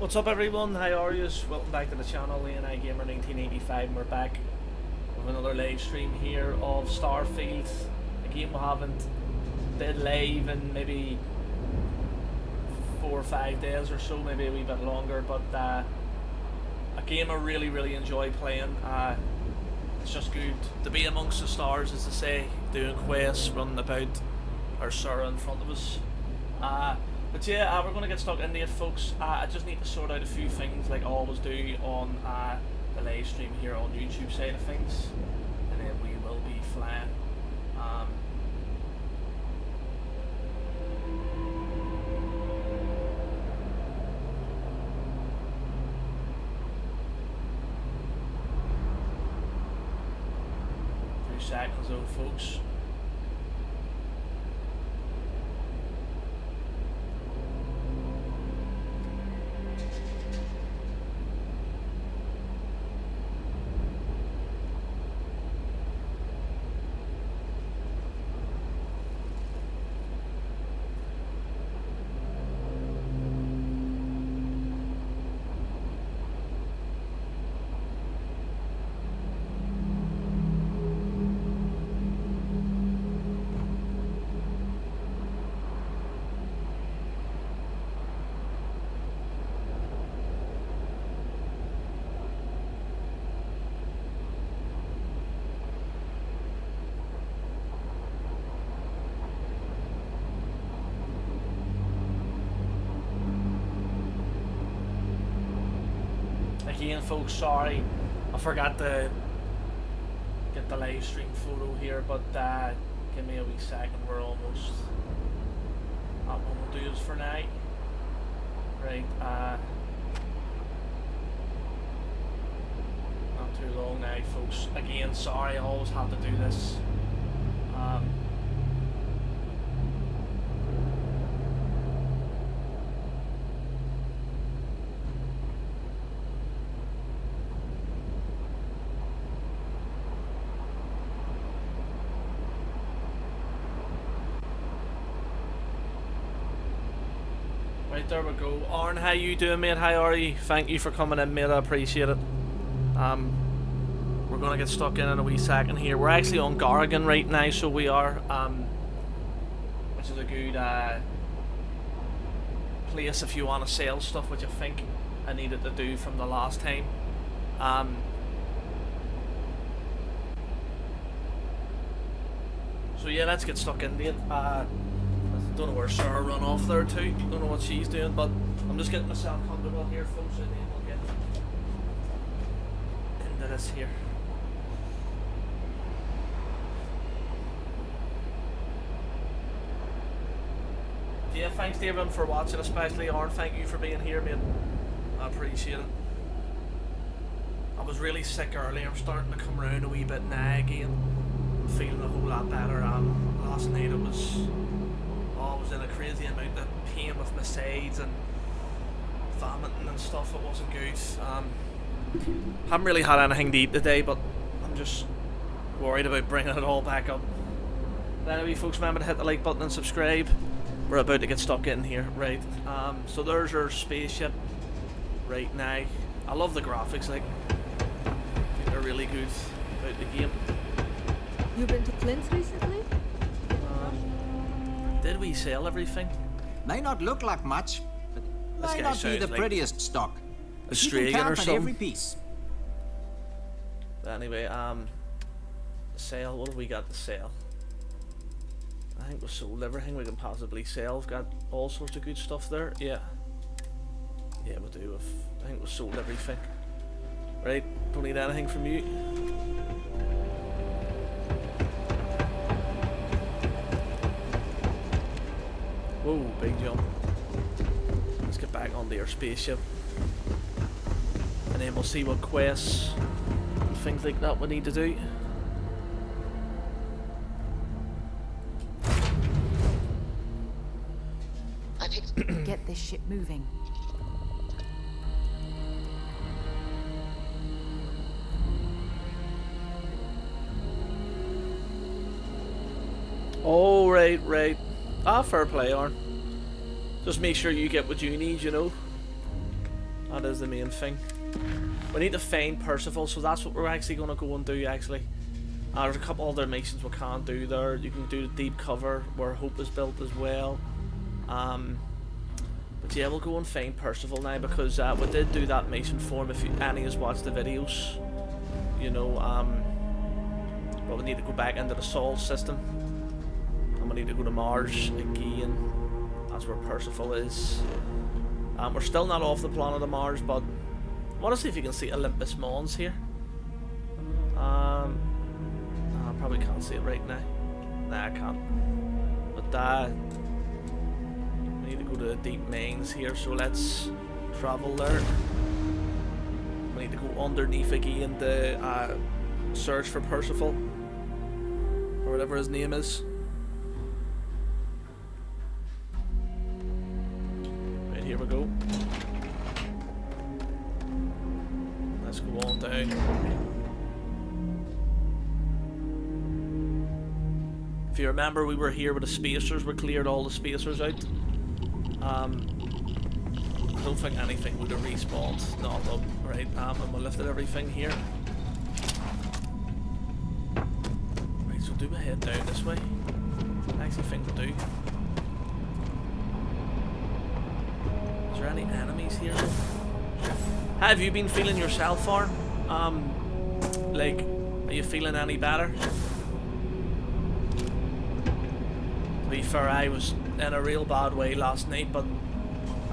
What's up everyone, how are you? Welcome back to the channel, the.NI Gamer 1985, and we're back with another live stream here of Starfield, a game we haven't did live in maybe 4 or 5 days or so, maybe a wee bit longer, but a game I really enjoy playing. It's just good to be amongst the stars, as they say, doing quests, running about, our Sarah in front of us. But yeah, we're going to get stuck into it, folks. I just need to sort out a few things like I always do on the live stream here on YouTube side of things, and then we will be flying. Few seconds though, folks. Again, folks, sorry, I forgot to get the live stream photo here, but give me a wee second, we're almost at what we'll do is for now. Right, not too long now, folks. Again, sorry, I always have to do this. Right, there we go. Arn, how you doing, mate? How are you? Thank you for coming in, mate. I appreciate it. We're gonna get stuck in a wee second here. We're actually on Garrigan right now, so we are, which is a good place if you want to sell stuff, which I think I needed to do from the last time. So yeah, let's get stuck into it. Don't know where Sarah run off there too. Don't know what she's doing, but I'm just getting myself comfortable here, folks, and then we'll get into this here. Yeah, thanks to everyone for watching, especially Arn. Thank you for being here, mate. I appreciate it. I was really sick earlier. I'm starting to come around a wee bit now again. I'm feeling a whole lot better. Last night I was in a crazy amount of pain with my sides and vomiting and stuff. It wasn't good. Haven't really had anything to eat today, but I'm just worried about bringing it all back up. But anyway, folks, remember to hit the like button and subscribe. We're about to get stuck in here, right? So there's our spaceship right now. I love the graphics, like, I think they're really good about the game. You've been to Flint's recently? Did we sell everything? May not look like much, but This may guy not be sounds the like prettiest stock. But you can Australian or count on something. every piece. But anyway, sale, what have we got to sell? I think we sold everything we can possibly sell. We've got all sorts of good stuff there. Yeah, we do. I think we sold everything. Right, don't need anything from you. Whoa, big jump. Let's get back onto our spaceship. And then we'll see what quests and things like that we need to do. Get this ship moving. Oh, right. Ah, fair play, Arn. Just make sure you get what you need, you know. That is the main thing. We need to find Percival, so that's what we're actually going to go and do, actually. There's a couple other missions we can't do there. You can do the deep cover, where Hope is built as well. But yeah, we'll go and find Percival now, because we did do that mission for him, if any has watched the videos. You know, but we need to go back into the Sol system. And we need to go to Mars again. That's where Percival is. We're still not off the planet of Mars, but I want to see if you can see Olympus Mons here. I probably can't see it right now. Nah, I can't. But we need to go to the deep mines here, so let's travel there. We need to go underneath again to search for Percival, or whatever his name is. Right, here we go. Let's go on down. If you remember, we were here with the spacers. We cleared all the spacers out. I don't think anything would have respawned. Not up, right? And we lifted everything here. Right, so do we head down this way? I actually think we do. Is there any enemies here? How have you been feeling yourself, Farn? Like, are you feeling any better? To be fair, I was in a real bad way last night, but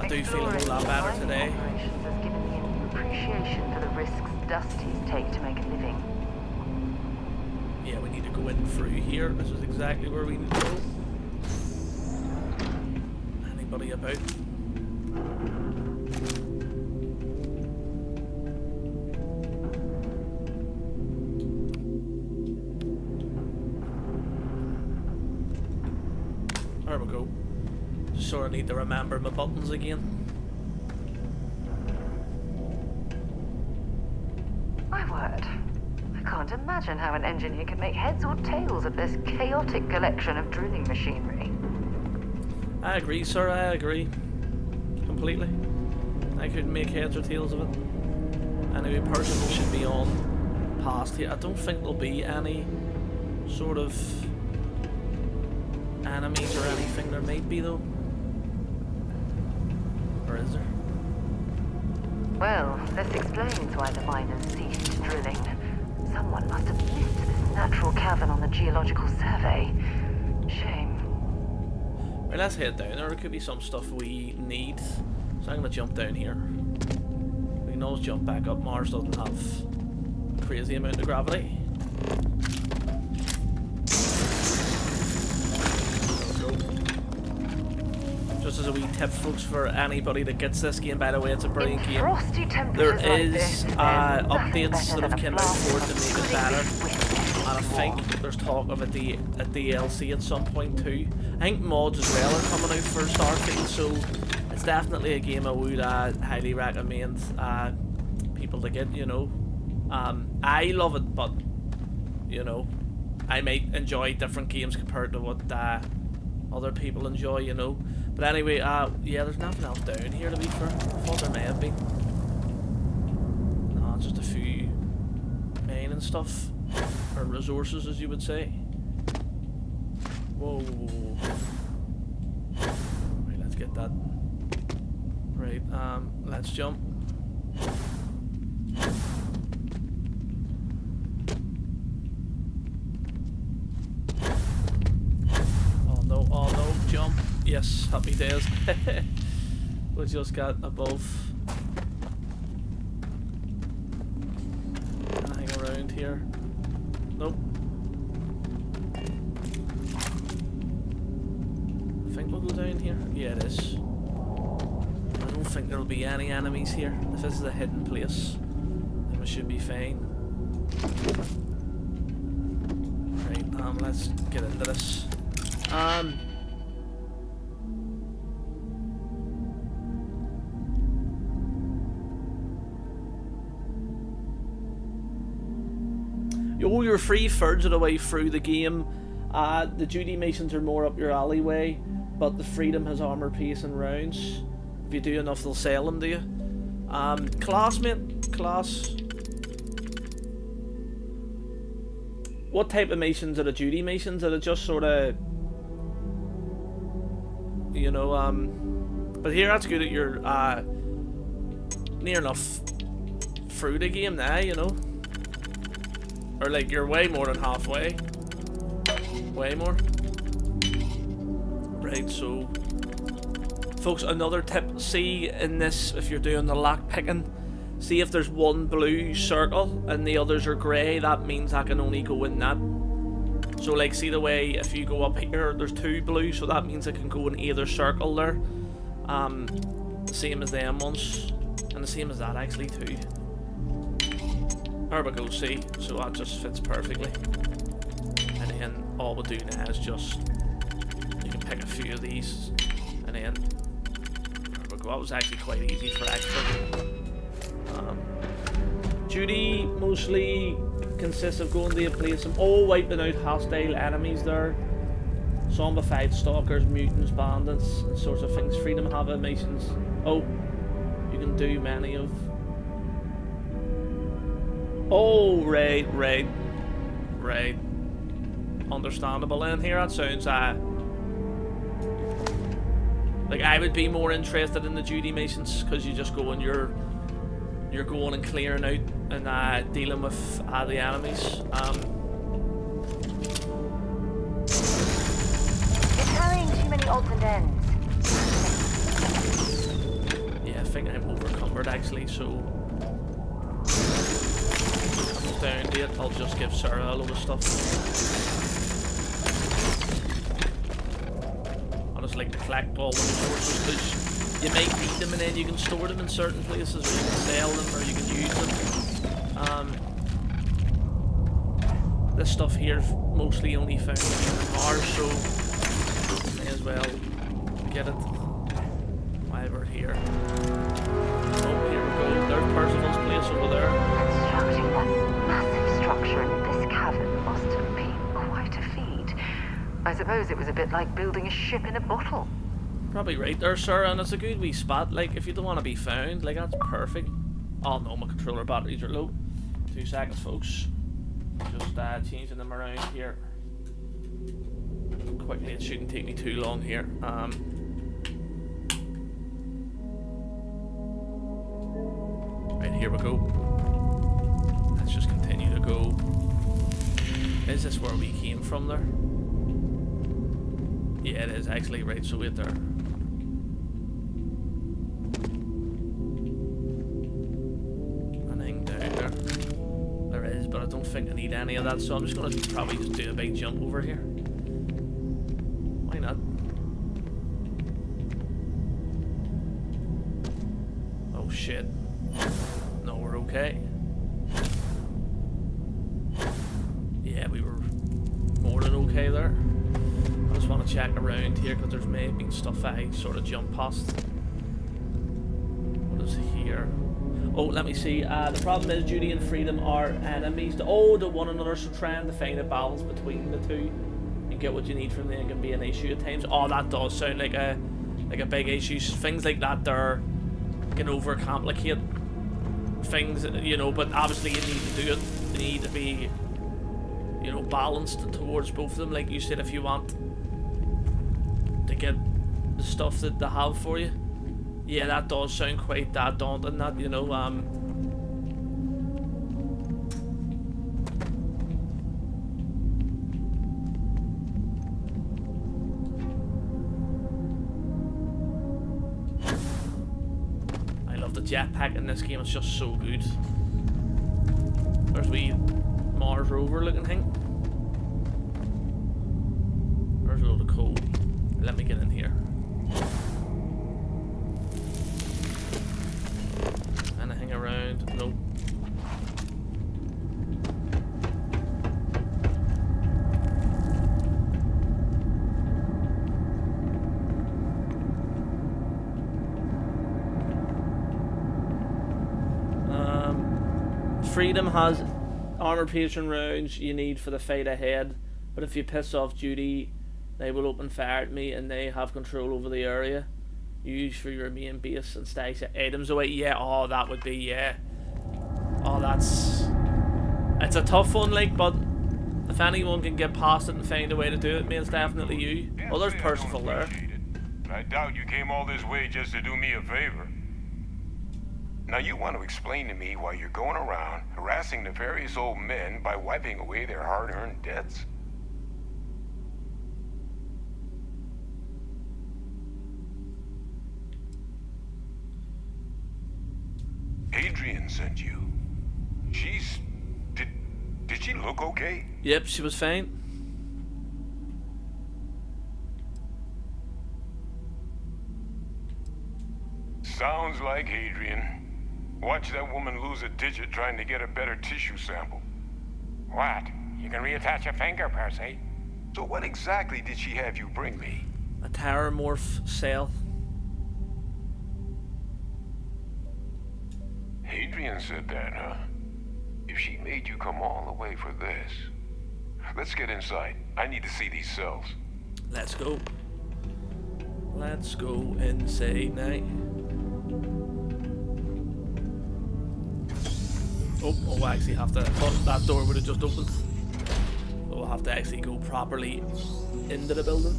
I do feel a whole lot better today. Operations has given me a new appreciation for the risks Dusties take to make a living. Yeah, we need to go in through here. This is exactly where we need to go. Anybody about? There we go. Just sort of need to remember my buttons again. My word. I can't imagine how an engineer can make heads or tails of this chaotic collection of drilling machinery. I agree, sir, I agree. Completely. I couldn't make heads or tails of it. Anyway, Percival should be on past here. I don't think there'll be any sort of enemies or anything. There might be though. Or is there? Well, this explains why the miners ceased drilling. Someone must have missed this natural cavern on the geological survey. Shame. Right, let's head down. There could be some stuff we need. So I'm gonna jump down here. We can always jump back up. Mars doesn't have a crazy amount of gravity. Just as a wee tip, folks, for anybody that gets this game, by the way, it's a brilliant game. There is updates that have come out for it to make it better, and I think there's talk of a DLC at some point too. I think mods as well are coming out for Starfield, so it's definitely a game I would highly recommend people to get. You know, I love it, but you know, I might enjoy different games compared to what other people enjoy. You know. But anyway, yeah, there's nothing else down here to be fair. I thought there may have been. No, just a few mining stuff. Or resources, as you would say. Whoa. Right, let's get that. Right, let's jump. Oh no, jump. Yes, happy days. We just got above. Hang around here. Nope. I think we'll go down here. Yeah, it is. I don't think there'll be any enemies here. If this is a hidden place, then we should be fine. Right, let's get into this. You're free thirds of the way through the game. The duty missions are more up your alleyway, but the freedom has armor, pace, and rounds. If you do enough, they'll sell them to you. Classmate, class. What type of missions are the duty missions? Are they just sort of, you know, but here that's good that you're near enough through the game now, you know, or like you're way more than halfway, way more. Right, so folks, another tip, see in this, if you're doing the lock picking, see if there's one blue circle and the others are grey, that means I can only go in that. So like, see the way if you go up here, there's 2 blue, so that means I can go in either circle there. The same as them ones, and the same as that actually too. There we go, see, so that just fits perfectly. And then all we do now is just, you can pick a few of these, and then there we go. That was actually quite easy for expert. Duty mostly consists of going to a place and wiping out hostile enemies there. Zombified stalkers, mutants, bandits, and sorts of things. Freedom have missions. Oh, you can do many of. Oh, right. Understandable in here. That sounds like I would be more interested in the duty missions because you just go and you're going and clearing out and dealing with the enemies. You're carrying too many odds and ends. Yeah, I think I'm overcumbered actually, so I'm down to it. I'll just give Sarah a load of stuff. I just like to collect all the resources because you might need them and then you can store them in certain places, or you can sell them, or you can use them. This stuff here is mostly only found in Mars, so may as well get it while we're here. Oh, here we go. There's Percival's place over there. Constructing that massive structure in this cavern must have been quite a feat. I suppose it was a bit like building a ship in a bottle. Probably right there, sir, and it's a good wee spot. Like, if you don't want to be found, like, that's perfect. Oh no, my controller batteries are low. 2 seconds, folks. Just changing them around here. Quickly, it shouldn't take me too long here. Right, here we go. Let's just continue to go. Is this where we came from there? Yeah, it is actually. Right, so wait there. Anything down there? There is, but I don't think I need any of that, so I'm just going to probably just do a big jump over here. Why not? Oh shit. No, we're okay. Yeah, we were more than okay there. I just want to check around here because there's maybe stuff I sort of jump past. What is here? Oh, let me see. The problem is duty and freedom are enemies to one another, so trying to find a balance between the two and get what you need from them can be an issue at times. Oh, that does sound like a big issue. Things like that there can overcomplicate things, you know, but obviously you need to do it. You need to be, you know, balanced towards both of them. Like you said, if you want to get the stuff that they have for you. Yeah, that does sound quite that daunting, that, you know, I love the jetpack in this game, it's just so good. There's wee Mars rover looking thing. There's a load of coal. Let me get in here. Anything around? Nope. Freedom has armor piercing rounds you need for the fight ahead, but if you piss off duty, they will open fire at me and they have control over the area. Use for your main base and stash items away. Yeah, oh, that would be, yeah. Oh, it's a tough one, like, but if anyone can get past it and find a way to do it, mate, it's definitely you. Oh, there's Percival there. I doubt you came all this way just to do me a favor. Now you want to explain to me why you're going around harassing nefarious old men by wiping away their hard-earned debts? Adrian sent you. Did she look okay? Yep, she was fine. Sounds like Adrian. Watch that woman lose a digit trying to get a better tissue sample. What? You can reattach a finger, Percy. So what exactly did she have you bring me? A terramorph cell. Adrian said that, huh? If she made you come all the way for this... Let's get inside. I need to see these cells. Let's go. Let's go inside now. Oh, we'll actually have to... Oh, that door would have just opened. We'll have to actually go properly into the building.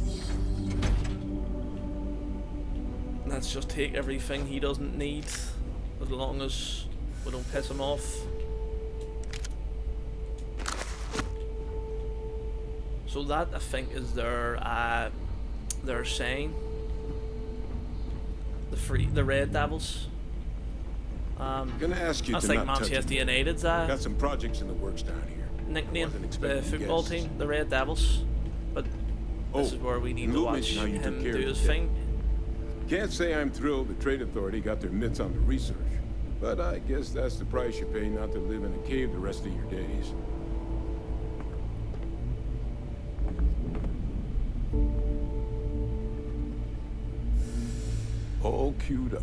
Let's just take everything he doesn't need, as long as we don't piss him off. So that, I think, is their saying. The Red Devils. Gonna ask you that's to like not touch Manchester it. United's Got some projects in the works down here. nickname, Wasn't the expecting football guests. team, the Red Devils. But this is where we need to Lou watch mentioned how you took him care do of his the thing. Can't say I'm thrilled the Trade Authority got their mitts on the research, but I guess that's the price you pay not to live in a cave the rest of your days. All queued up.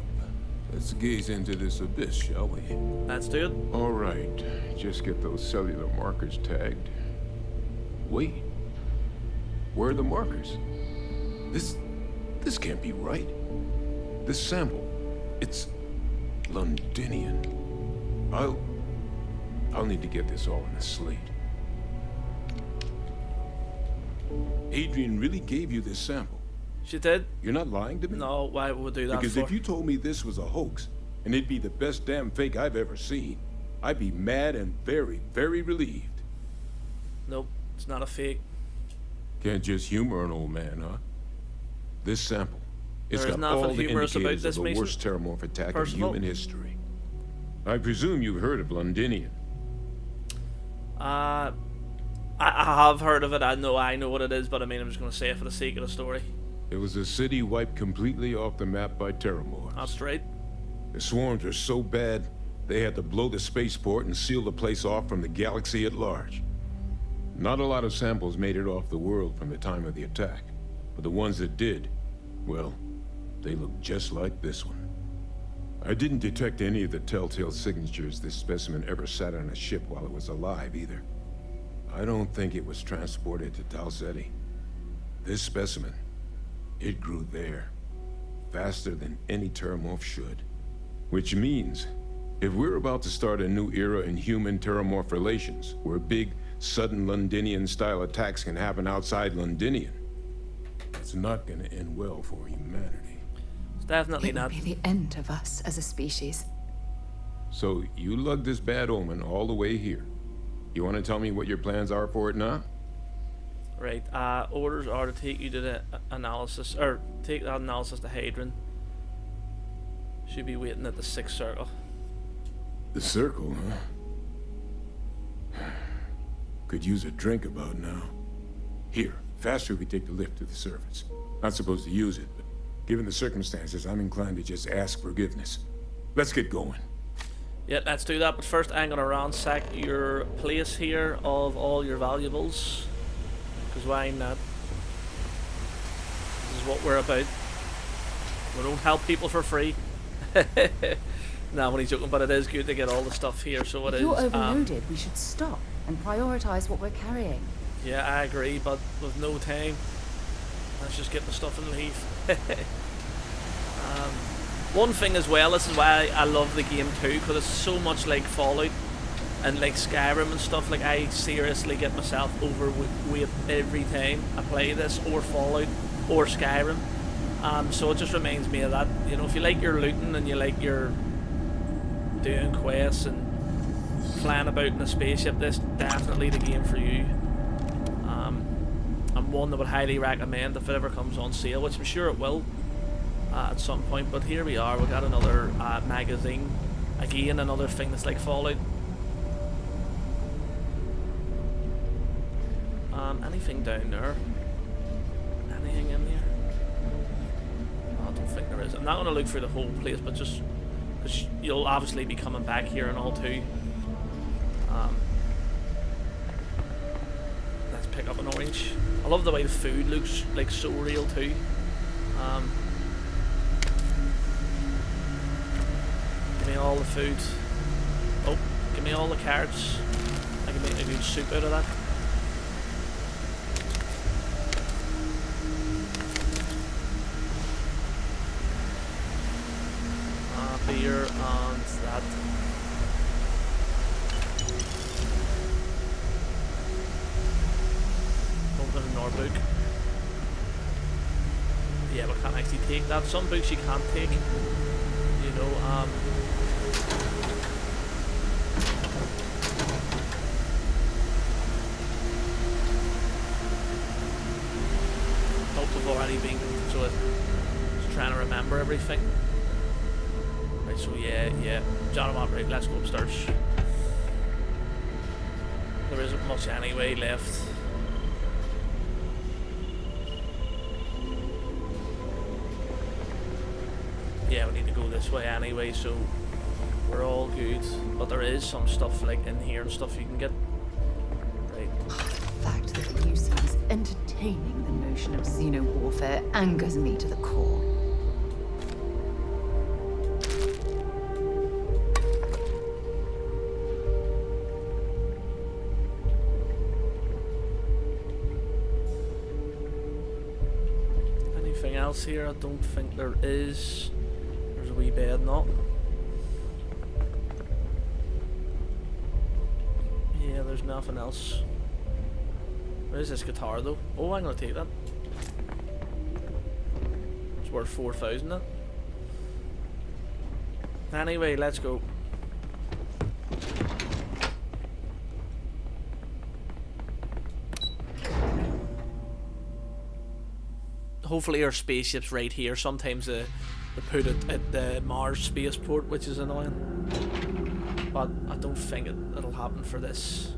Let's gaze into this abyss, shall we? Let's do it. All right, just get those cellular markers tagged. Wait, where are the markers? This can't be right. This sample, it's Londinian. I'll need to get this all in a slate. Adrian really gave you this sample. She did? You're not lying to me? No, why would we do that Because for? if you told me this was a hoax, and it'd be the best damn fake I've ever seen, I'd be mad and very, very relieved. Nope, it's not a fake. Can't just humor an old man, huh? This sample, it's There is got nothing all the humorous about indicators this, of the Mason. worst terramorph attack Percival? in human history. I presume you've heard of Londinian. I have heard of it. I know what it is, but I mean, I'm just going to say it for the sake of the story. It was a city wiped completely off the map by terramorphs. That's right. The swarms were so bad, they had to blow the spaceport and seal the place off from the galaxy at large. Not a lot of samples made it off the world from the time of the attack, but the ones that did, well, they look just like this one. I didn't detect any of the telltale signatures this specimen ever sat on a ship while it was alive, either. I don't think it was transported to Talsetti. This specimen, it grew there, faster than any terramorph should. Which means, if we're about to start a new era in human-terramorph relations, where big, sudden Londinian-style attacks can happen outside Londinian, it's not gonna end well for humanity. It's definitely It will not. be the end of us as a species. So, you lugged this bad omen all the way here. You want to tell me what your plans are for it now? Right, orders are to take you to the analysis, or take that analysis to Hadron. Should be waiting at the 6th circle. The circle, huh? Could use a drink about now. Here, faster we take the lift to the surface. Not supposed to use it, but given the circumstances, I'm inclined to just ask forgiveness. Let's get going. Yeah, let's do that, but first I'm gonna ransack your place here of all your valuables. Because why not? This is what we're about. We don't help people for free. Nah, I'm only joking, but it is good to get all the stuff here, so it If is. you're overloaded, we should stop and prioritize what we're carrying. Yeah, I agree, but with no time, let's just get the stuff and leave. One thing as well, this is why I love the game too, because it's so much like Fallout and like Skyrim and stuff. Like, I seriously get myself overweight every time I play this, or Fallout, or Skyrim. So it just reminds me of that. You know, if you like your looting and you like your doing quests and flying about in a spaceship, this definitely the game for you. And one that would highly recommend if it ever comes on sale, which I'm sure it will at some point. But here we are, we got another magazine. Again, another thing that's like Fallout. Anything down there? Anything in here? I don't think there is. I'm not going to look through the whole place, but just because you'll obviously be coming back here and all too. Let's pick up an orange. I love the way the food looks like so real too. Give me all the food. Oh, give me all the carrots. I can make a good soup out of that. Beer and that. Open another book. Yeah, we can't actually take that. Some books you can't take. You know, hope we've already been so it's trying to remember everything. So yeah, John, right, let's go upstairs. There isn't much anyway left. Yeah, we need to go this way anyway, so we're all good. But there is some stuff like in here and stuff you can get. Right. The fact that you seems entertaining the notion of xeno-warfare angers me to the core. Else here? I don't think there is. There's a wee bed, not. Yeah, there's nothing else. Where's this guitar though? Oh, I'm gonna take that. It's worth 4,000 then. Anyway, let's go. Hopefully our spaceship's right here. Sometimes they put it at the Mars spaceport, which is annoying. But I don't think it'll happen for this.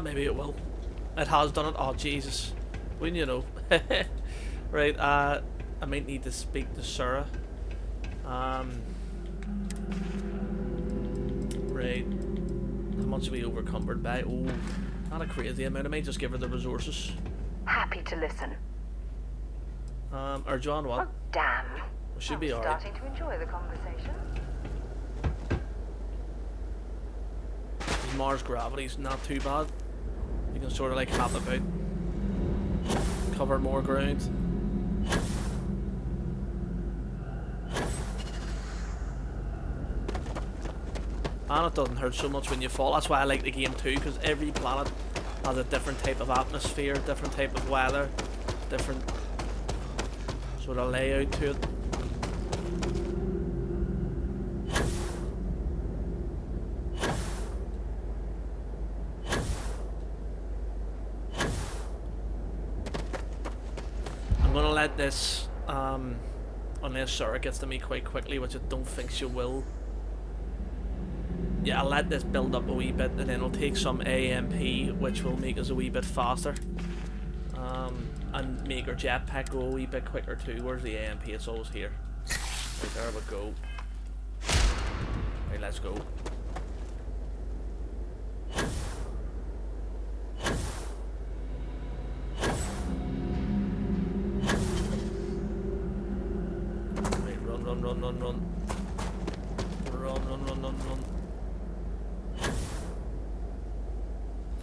Maybe it will. It has done it. Oh, Jesus. Wouldn't you know? Right, I might need to speak to Sarah. Right. How much are we overcumbered by? Oh, not a crazy amount. I might just give her the resources. Happy to listen. Or John, what? Oh, damn. We should be alright. Starting to enjoy the conversation. Mars gravity's not too bad. You can sort of like hop about, cover more ground. And it doesn't hurt so much when you fall. That's why I like the game too, because every planet has a different type of atmosphere, different type of weather, different sort of layout to it. I'm gonna let this, unless Sarah gets to me quite quickly, which I don't think she will. Yeah, I'll let this build up a wee bit, and then we'll take some AMP, which will make us a wee bit faster. And make our jetpack go a wee bit quicker too. Where's the AMP? It's always here. Right, there we go. Right, let's go. Right, run. Run.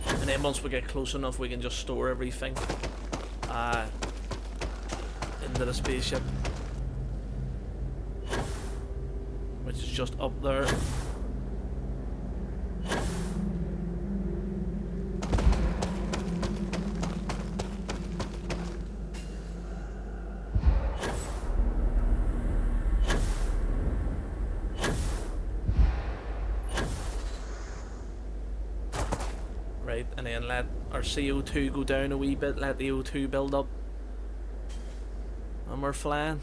And then once we get close enough, we can just store everything in into the spaceship, which is just up there. Right, and then let our CO2 go down a wee bit, let the O2 build up, and we're flying.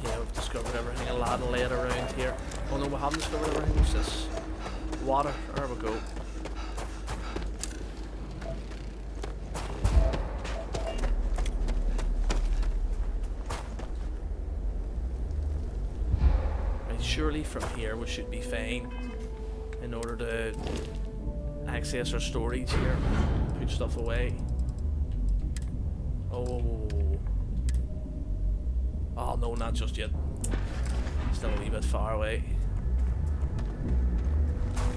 Yeah, we've discovered everything a lot laid around here. Oh no, we haven't discovered everything. What's this? Water. There we go. Surely from here we should be fine in order to access our storage here, put stuff away. Oh no, not just yet. Still a wee bit far away.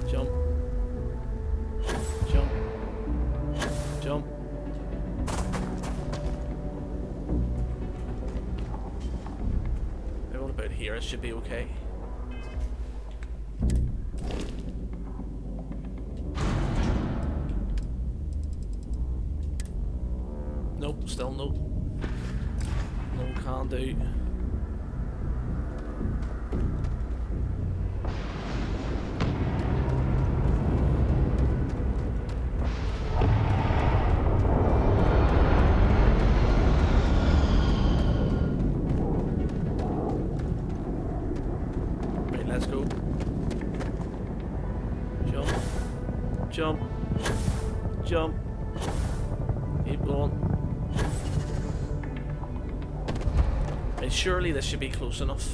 Jump. Jump. Jump. What about here? It should be okay. Nope, still no. No, can't do. Right, let's go. Jump. Jump. Jump. Keep going. And surely this should be close enough.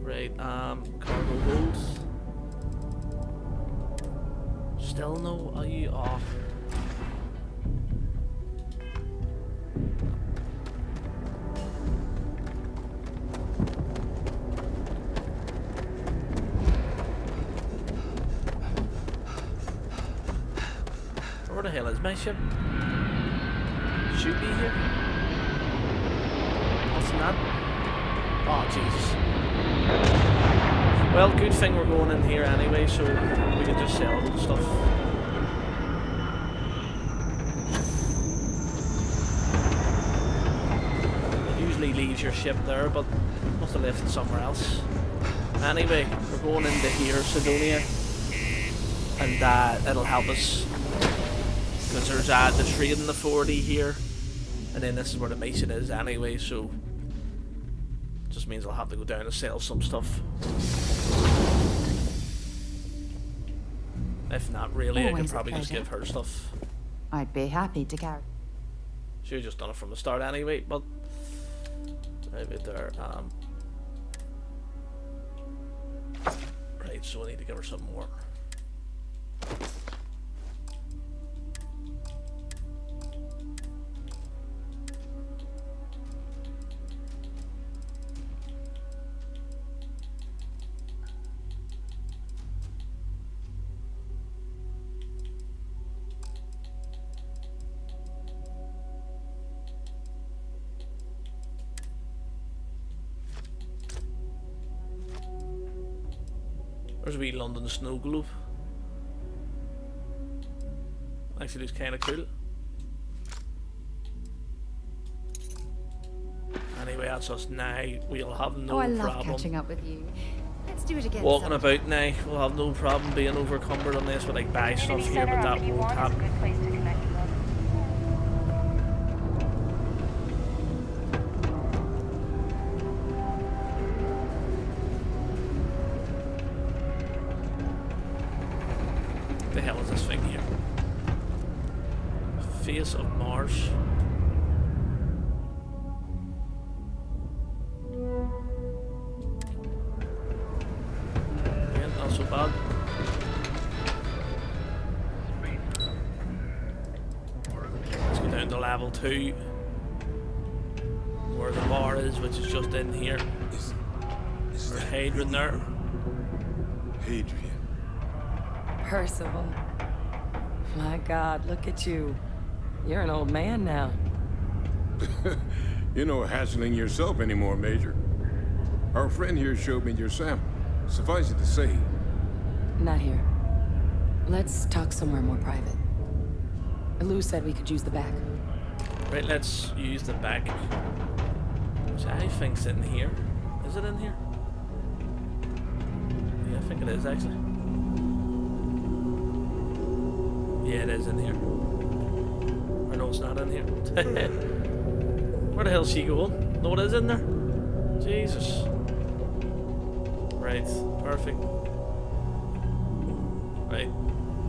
Right, cargo holds. Still no, are you off? Where the hell is my ship? Should be here. What's that? Oh Jesus. Well, good thing we're going in here anyway, so we can just sell the stuff. It usually leaves your ship there, but must have left it somewhere else. Anyway, we're going into here, Sidonia, and it'll help us. Because there's the trade in the 40 here, and then this is where the mission is anyway, so just means I'll have to go down and sell some stuff. If not, really, I could probably just give her stuff. I'd be happy to carry. Should've just done it from the start anyway, but maybe there. Right, so I need to give her some more. There's a wee London snow globe. Actually looks kinda cool. Anyway, that's us now. We'll have no I love problem catching up with you. Let's do it again. walking sometime. about now. We'll have no problem being overcumbered unless we like buy stuff here, but that won't happen. The hell is this thing here? Face of Mars. Yeah, not so bad. level 2, where the bar is, which is just in here. Is There's that Hadrian there. Hadrian? Percival. My God, look at you. You're an old man now. You're no hassling yourself anymore, Major. Our friend here showed me your sample. Suffice it to say, Not here. Let's talk somewhere more private. Lou said we could use the back. Right, let's use the back. Which I think's in here. Is it in here? Yeah, I think it is actually. Yeah, it is in here. Or no, it's not in here. Where the hell's she going? No, it is in there. Jesus. Right, perfect. Right,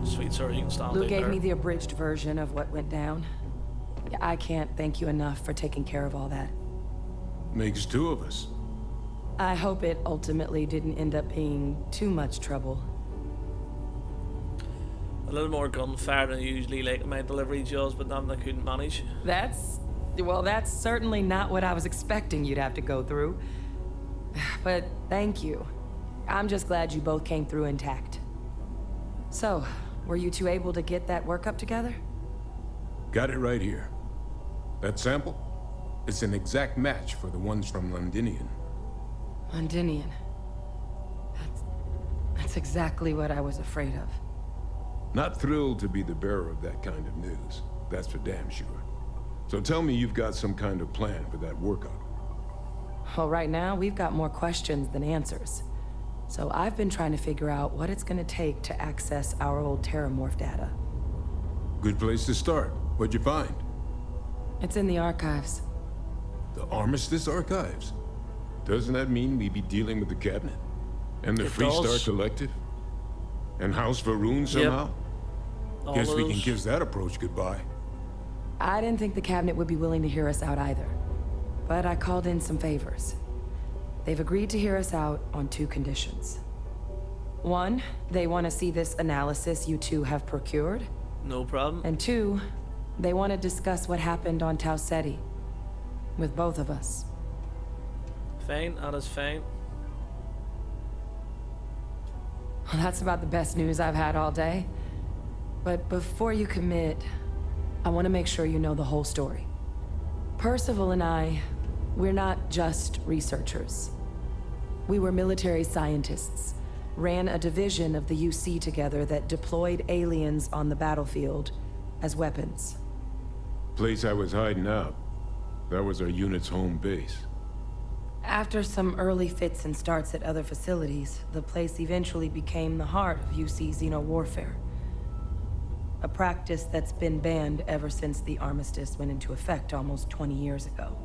sweet, sorry, you can stop Lou out gave there. me the abridged version of what went down. I can't thank you enough for taking care of all that. makes two of us. I hope it ultimately didn't end up being too much trouble. A little more gunfire than usually like my delivery jobs, but nothing I couldn't manage. That's certainly not what I was expecting you'd have to go through. But thank you. I'm just glad you both came through intact. So, were you two able to get that workup together? Got it right here. That sample? It's an exact match for the ones from Londinian. Londinian. That's exactly what I was afraid of. Not thrilled to be the bearer of that kind of news. That's for damn sure. So tell me you've got some kind of plan for that workup. Well, right now, we've got more questions than answers. So I've been trying to figure out what it's gonna take to access our old Terramorph data. Good place to start. What'd you find? It's in the archives. The Armistice Archives? Doesn't that mean we be dealing with the cabinet? And the It Freestar does. Collective? And House Varun somehow? All Guess we can those- kiss that approach goodbye. I didn't think the cabinet would be willing to hear us out either. But I called in some favors. They've agreed to hear us out on 2 conditions. 1, they want to see this analysis you two have procured. No problem. And 2, they want to discuss what happened on Tau Ceti. With both of us. Fine, that is fine. Well, that's about the best news I've had all day. But before you commit, I want to make sure you know the whole story. Percival and I, we're not just researchers. We were military scientists, ran a division of the UC together that deployed aliens on the battlefield as weapons. Place I was hiding out. That was our unit's home base. After some early fits and starts at other facilities, the place eventually became the heart of UC xeno-warfare. A practice that's been banned ever since the armistice went into effect almost 20 years ago.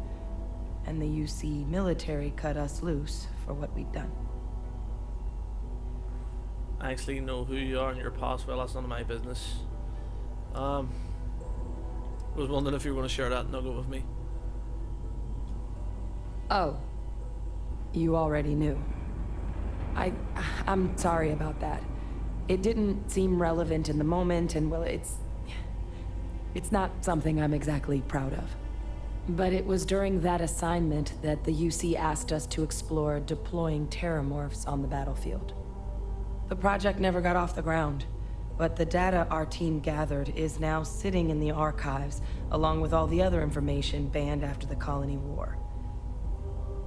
And the UC military cut us loose for what we'd done. I actually know who you are and your past, well, that's none of my business. I was wondering if you were going to share that nugget with me. Oh. You already knew. I'm sorry about that. It didn't seem relevant in the moment, and well, it's not something I'm exactly proud of. But it was during that assignment that the UC asked us to explore deploying terramorphs on the battlefield. The project never got off the ground, but the data our team gathered is now sitting in the archives, along with all the other information banned after the Colony War.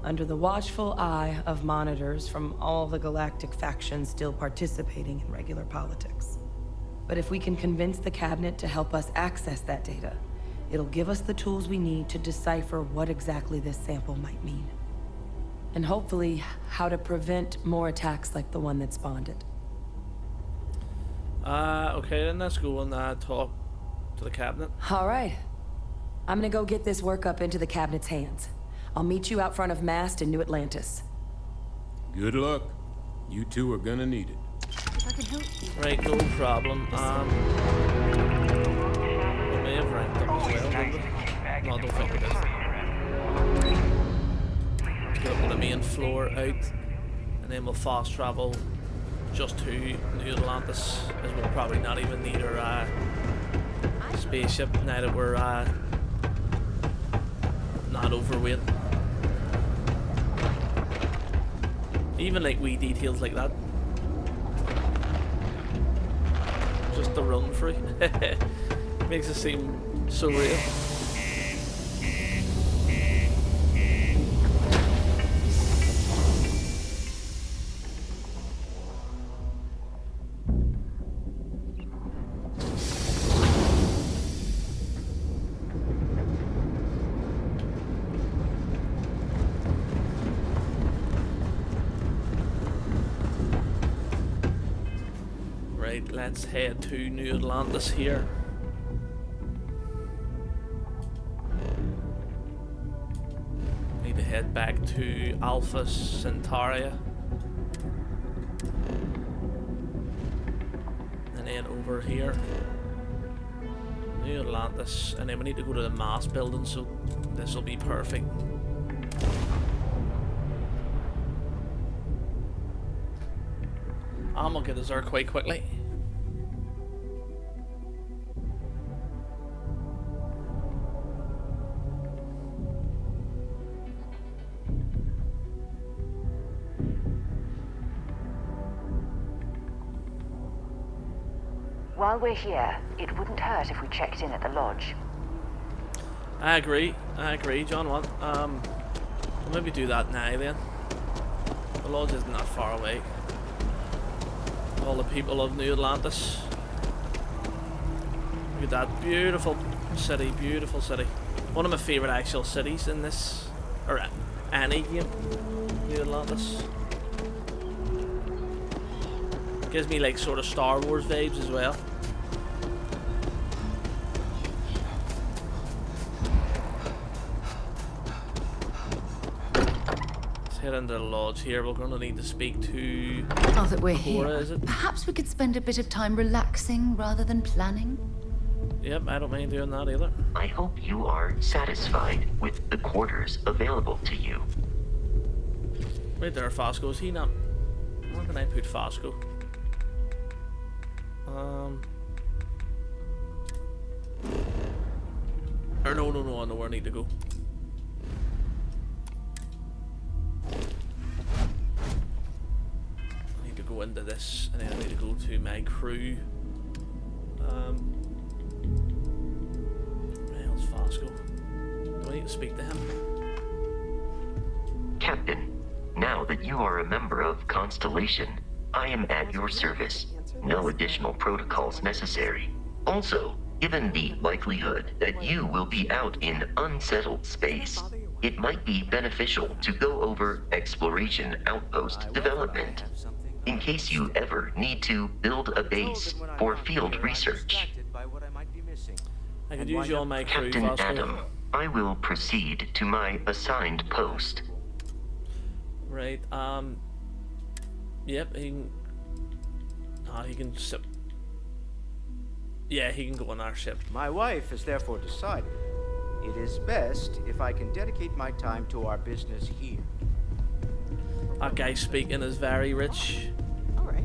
Under the watchful eye of monitors from all the galactic factions still participating in regular politics. But if we can convince the cabinet to help us access that data, it'll give us the tools we need to decipher what exactly this sample might mean. And hopefully, how to prevent more attacks like the one that spawned it. Okay, then let's go and talk to the cabinet. All right. I'm gonna go get this workup into the cabinet's hands. I'll meet you out front of Mast in New Atlantis. Good luck. You two are gonna need it. I can help you. Right, no problem. We may have ranked up as well, didn't we? No, I don't think we did. Get up to the main floor out, and then we'll fast travel just to New Atlantis, as we'll probably not even need our spaceship now that we're not overweight. Even like wee details like that. Just the run through. Makes it seem so real. Right, let's head to New Atlantis here. Need to head back to Alpha Centauria. And then over here. New Atlantis. And then we need to go to the mass building, so this will be perfect. I'm gonna get us there quite quickly. While we're here, it wouldn't hurt if we checked in at the lodge. I agree, John. What? We'll maybe do that now then. The lodge isn't that far away. All the people of New Atlantis. Look at that beautiful city, beautiful city. One of my favourite actual cities in this, or any game, New Atlantis. Gives me like sort of Star Wars vibes as well. Let's head into the lodge here. We're going to need to speak to Now that we're Cora, here, is it? perhaps we could spend a bit of time relaxing rather than planning. Yep, I don't mind doing that either. I hope you are satisfied with the quarters available to you. Right there, Fosco. Is he not? Where can I put Fosco? Or no, I know where I need to go. I need to go into this, and then I need to go to my crew. Where's Fosco? Do I need to speak to him? Captain, now that you are a member of Constellation, I am at your service. No additional protocols necessary. Also, given the likelihood that you will be out in unsettled space, it might be beneficial to go over exploration outpost development, in case you ever need to build a base for field research. I could use you on my crew, Captain Fosco. Adam, I will proceed to my assigned post. Right, yep, he can... he can sip. Yeah, he can go on our ship. My wife has therefore decided it is best if I can dedicate my time to our business here. That guy speaking is very rich. Alright.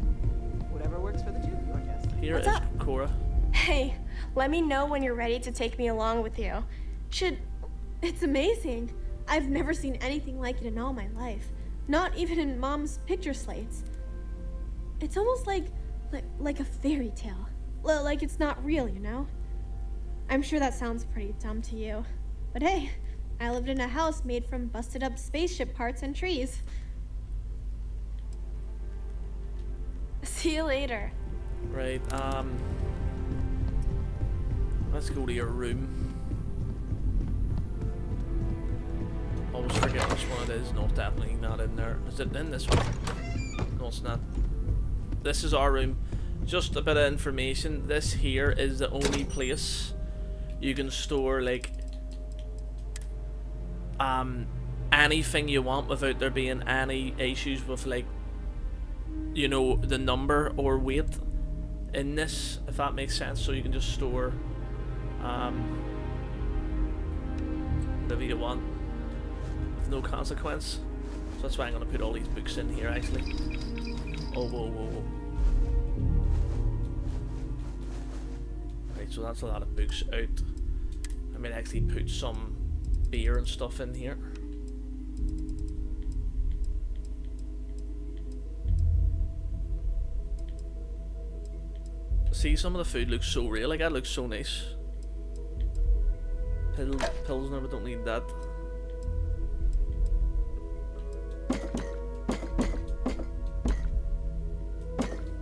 Whatever works for the two of you, I guess. Here What's is up? Cora. Hey, let me know when you're ready to take me along with you. It's amazing. I've never seen anything like it in all my life. Not even in Mom's picture slates. It's almost like a fairy tale. Like it's not real, you know? I'm sure that sounds pretty dumb to you. But hey, I lived in a house made from busted up spaceship parts and trees. See you later. Right, let's go to your room. Always forget which one it is. No, it's definitely not in there. Is it in this one? No, it's not. This is our room. Just a bit of information. This here is the only place you can store like anything you want without there being any issues with like, you know, the number or weight in this, if that makes sense. So you can just store whatever you want with no consequence. So that's why I'm gonna put all these books in here actually. Oh, whoa. Right, so that's a lot of books out. I might actually put some beer and stuff in here. See, some of the food looks so real, like that looks so nice. Pilsner, but don't need that.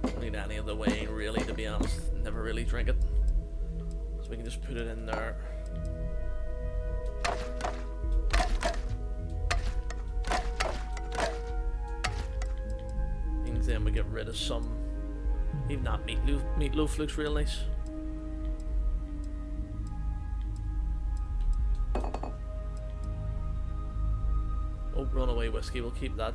Don't need any of the wine, really, to be honest. Never really drink it. So we can just put it in there. Means then we get rid of some. Even that meatloaf looks real nice. Oh, runaway whiskey, we'll keep that.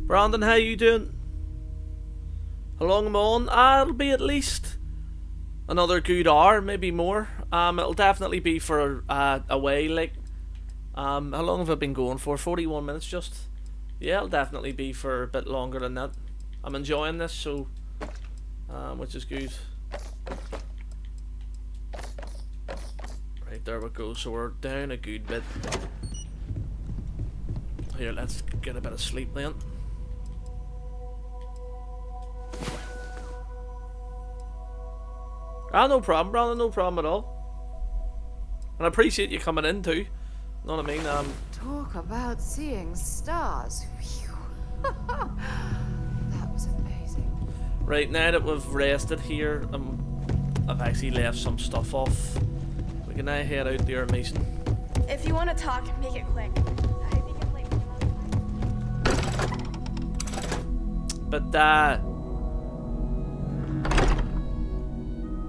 Brandon, how you doing? How long am I on? It'll be at least another good hour, maybe more. It'll definitely be for a while, like. How long have I been going for? 41 minutes just? Yeah, it'll definitely be for a bit longer than that. I'm enjoying this, so which is good. Right, there we go. So we're down a good bit. Here, let's get a bit of sleep then. No problem, Brandon, no problem at all. And I appreciate you coming in too. Know what I mean? Talk about seeing stars. That was amazing. Right, now that we've rested here, I've actually left some stuff off. We can now head out to our mission. If you want to talk, make it quick. I think I'm late for another time. But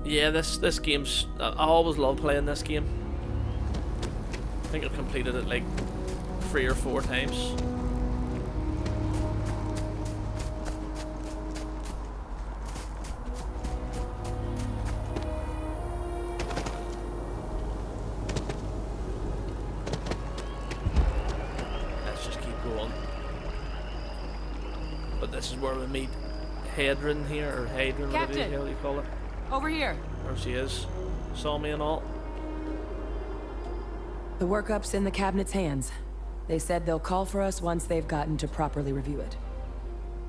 yeah, this game's... I always love playing this game. I think I've completed it like 3 or 4 times. Let's just keep going. But this is where we meet Hedron here, or Hedron, whatever the hell you call it. Over here. There she is. Saw me and all. The workup's in the cabinet's hands. They said they'll call for us once they've gotten to properly review it.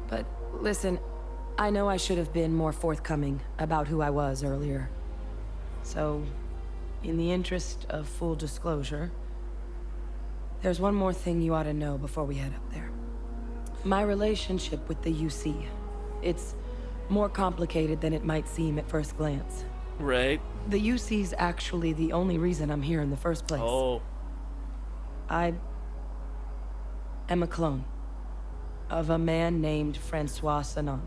But listen, I know I should have been more forthcoming about who I was earlier. So, in the interest of full disclosure, there's one more thing you ought to know before we head up there. My relationship with the UC. It's more complicated than it might seem at first glance. Right. The UC's actually the only reason I'm here in the first place. Oh. I am a clone of a man named Francois Sanon,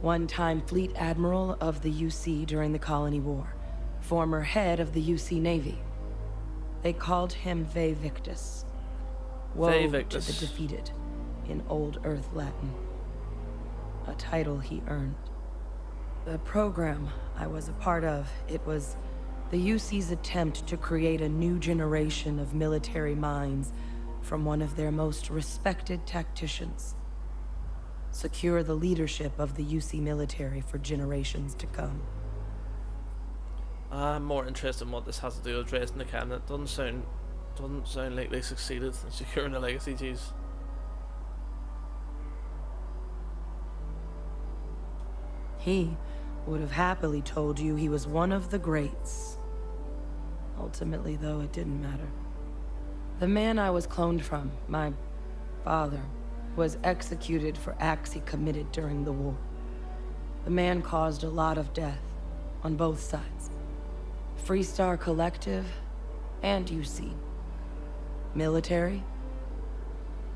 one-time fleet admiral of the UC during the Colony War, former head of the UC Navy. They called him Ve Victus. Woe to the defeated in Old Earth Latin. A title he earned. The program I was a part of, it was the UC's attempt to create a new generation of military minds from one of their most respected tacticians. Secure the leadership of the UC military for generations to come. I'm more interested in what this has to do with addressing the cabinet. Doesn't sound like they succeeded in securing the legacy, jeez. He would have happily told you he was one of the greats. Ultimately, though, it didn't matter. The man I was cloned from, my father, was executed for acts he committed during the war. The man caused a lot of death on both sides. Freestar Collective and UC. Military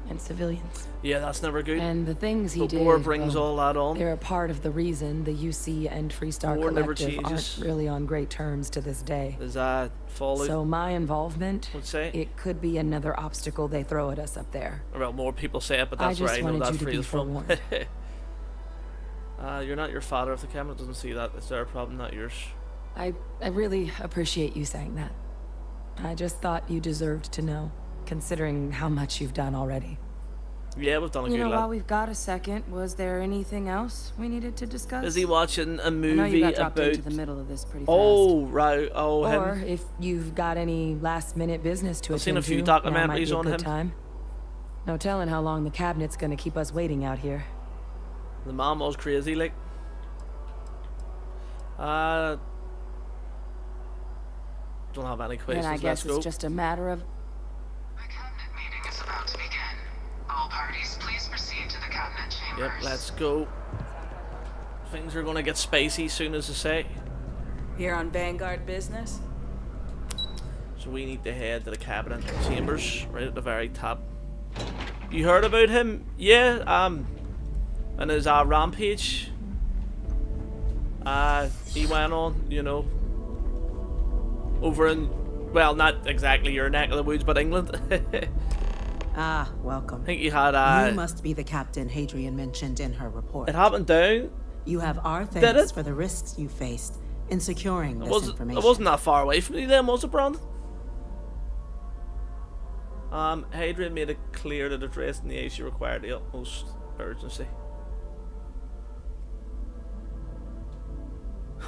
and civilians. Yeah, that's never good. And the things he But did, war brings well, all that on. they're a part of the reason the UC and Freestar War never Collective aren't changes. really on great terms to this day. Is that Fallout? So my involvement, Would say. it could be another obstacle they throw at us up there. Well, more people say it, but I that's where just I know wanted that you to be phrase from. forewarned. You're not your father if the camera doesn't see that. It's their problem, not yours. I really appreciate you saying that. I just thought you deserved to know, considering how much you've done already. Yeah, we've done a You good know, lad. while we've got a second, was there anything else we needed to discuss? Is he watching a I know movie you got dropped about... into the middle of this pretty fast. Oh, right. Oh, Or him. if you've got any last-minute business to I've seen attend a few to, now might documentaries be a on good him. time. No telling how long the cabinet's gonna keep us waiting out here. The mom was crazy, like. Don't have any questions. Then I guess Let's go. it's just a matter of... The cabinet meeting is about to begin. All parties, please proceed to the cabinet chambers. Yep, let's go. Things are gonna get spicy soon as I say. Here on Vanguard business? So we need to head to the cabinet chambers, right at the very top. You heard about him? Yeah, and his rampage. He went on, you know, over in, well, not exactly your neck of the woods, but England. Ah, welcome. I think he had You must be the captain Hadrian mentioned in her report. it happened down. You have our Did thanks it? for the risks you faced in securing this information. It wasn't that far away from you then, was it, Brandon? Hadrian made it clear that addressing the issue required the utmost urgency.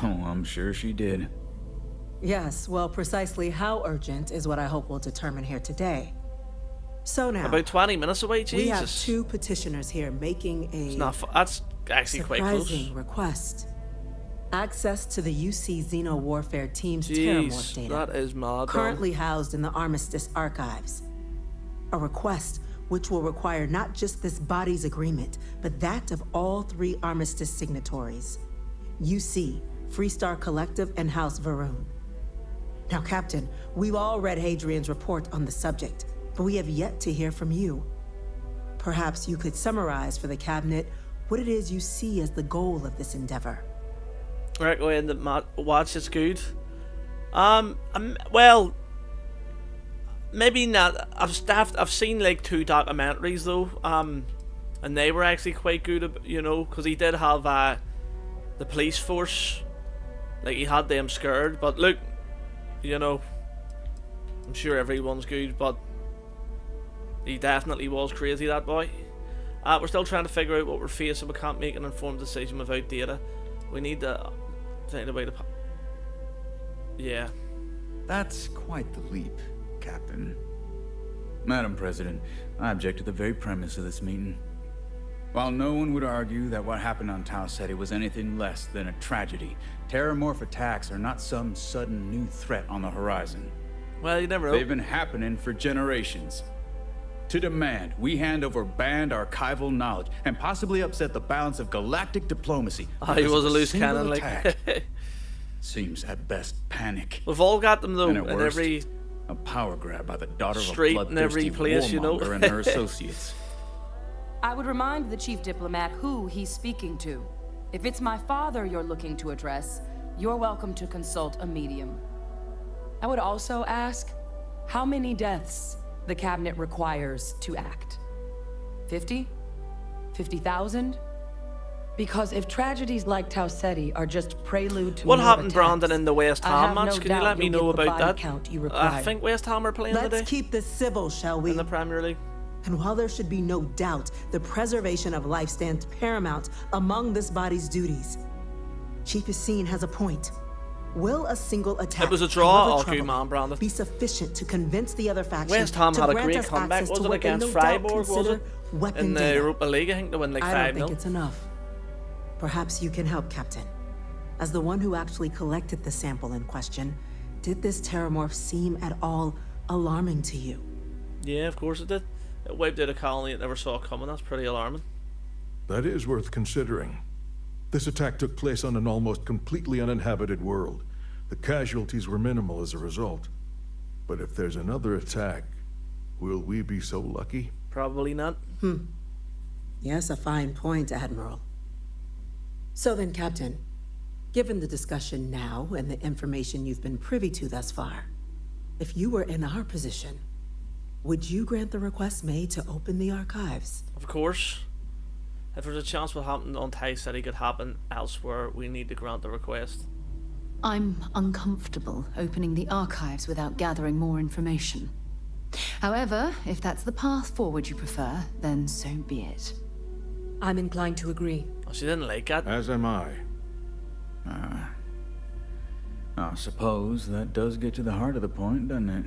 Oh, I'm sure she did. Yes, well, precisely how urgent is what I hope we'll determine here today. So now, About 20 minutes away, we have Jesus. 2 petitioners here making a It's not that's actually quite close. surprising request. Access to the UC Xeno Warfare Team's Terramorph Jeez, data, that is mad. currently housed in the Armistice archives. A request which will require not just this body's agreement, but that of all 3 Armistice signatories. UC, Freestar Collective, and House Varun. Now, Captain, we've all read Hadrian's report on the subject, but we have yet to hear from you. Perhaps you could summarize for the Cabinet what it is you see as the goal of this endeavor. Right, go ahead and watch. It's good. Well, maybe not. I've seen like 2 documentaries though. And they were actually quite good. You know, because he did have the police force. Like he had them scared. But look, you know, I'm sure everyone's good, but he definitely was crazy, that boy. We're still trying to figure out what we're facing. We can't make an informed decision without data. We need to think about it. Yeah. That's quite the leap, Captain. Madam President, I object to the very premise of this meeting. While no one would argue that what happened on Tau Ceti was anything less than a tragedy, terramorph attacks are not some sudden new threat on the horizon. Well, you never know. They've been happening for generations. To demand we hand over banned archival knowledge and possibly upset the balance of galactic diplomacy. He was a loose single cannon, like. attack seems at best panic. We've all got them though, And at in worst, every a power grab by the daughter street of a in every bloodthirsty place, you know. warmonger and her associates. I would remind the chief diplomat who he's speaking to. If it's my father you're looking to address, you're welcome to consult a medium. I would also ask how many deaths the cabinet requires to act. 50? 50,000? Because if tragedies like Tau Ceti are just prelude to what more happened, attacks, Brandon, in the West I Ham have match? no Can you let doubt me you'll know get the about body that? count you I require. think West Ham are playing Let's today keep this civil, shall we? in the Premier League. And while there should be no doubt the preservation of life stands paramount among this body's duties, Chief Yassine has a point. Will a single attack, It was a draw, however oh, good troubling, man, Brandon. be sufficient to convince the other faction West Ham to had a grant great us comeback, access to was it, what they against no doubt Freiburg, was consider it? weapon In the data? Europa League, I think they win like 5-0. I don't think it's enough. Perhaps you can help, Captain. As the one who actually collected the sample in question, did this terramorph seem at all alarming to you? Yeah, of course it did. It wiped out a colony it never saw coming. That's pretty alarming. That is worth considering. This attack took place on an almost completely uninhabited world. The casualties were minimal as a result. But if there's another attack, will we be so lucky? Probably not. Yes, a fine point, Admiral. So then, Captain, given the discussion now and the information you've been privy to thus far, if you were in our position, would you grant the request made to open the archives? Of course. If there's a chance what happened on Thai City could happen elsewhere, we need to grant the request. I'm uncomfortable opening the archives without gathering more information. However, if that's the path forward you prefer, then so be it. I'm inclined to agree. Oh, she didn't like that. As am I. I suppose that does get to the heart of the point, doesn't it?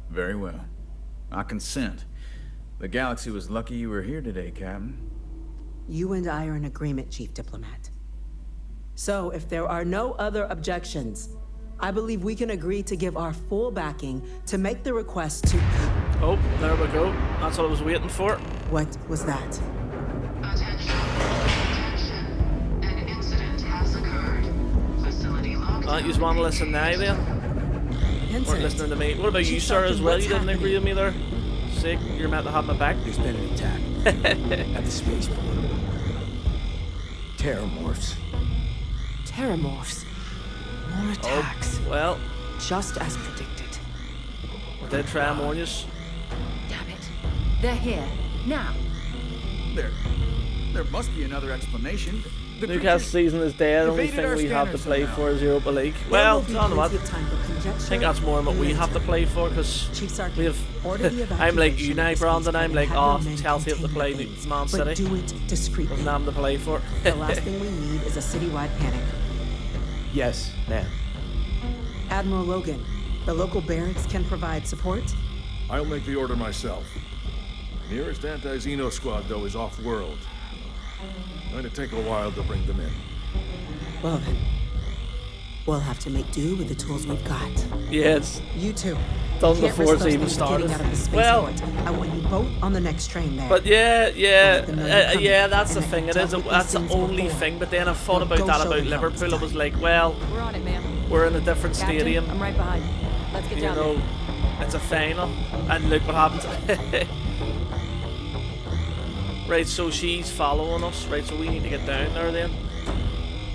Very well. I consent. The galaxy was lucky you were here today, Captain. You and I are in agreement, Chief Diplomat. So, if there are no other objections, I believe we can agree to give our full backing to make the request to... Oh, there we go. That's what I was waiting for. What was that? Attention. Attention. An incident has occurred. Facility locked. You just want to listen now then? Weren't listening to me. What about you, sir, as well? You didn't agree with me there? Sick, you're meant to have my back. There's been an attack at the spaceport. Terramorphs. Terramorphs. More attacks. Oh, well. Just as predicted. I did try and warn you. Damn it. They're here. Now. There must be another explanation. Newcastle season is dead. Only thing we have to play for is Europa League. Well, I what? I think that's more than what we have to play for, because we have. I'm like you now, Brandon. I'm like, oh, Chelsea have to play Man City. But do it discreetly. Doesn't have to play for. The last thing we need is a citywide panic. Yes, ma'am. Admiral Logan, the local barracks can provide support? I'll make the order myself. Nearest anti-Xeno squad, though, is off-world. Going to take a while to bring them in. Well then, we'll have to make do with the tools we've got. Yes. You too. Done before it's even started. Well, I want you both on the next train there. But yeah, that's the thing. That's the only thing. But then I thought about that about Liverpool. I was like, well, We're on it, ma'am. we're in a different stadium. I'm right behind. Let's get You down know, there. it's a final, and look what happens. Right, so she's following us. Right, so we need to get down there then.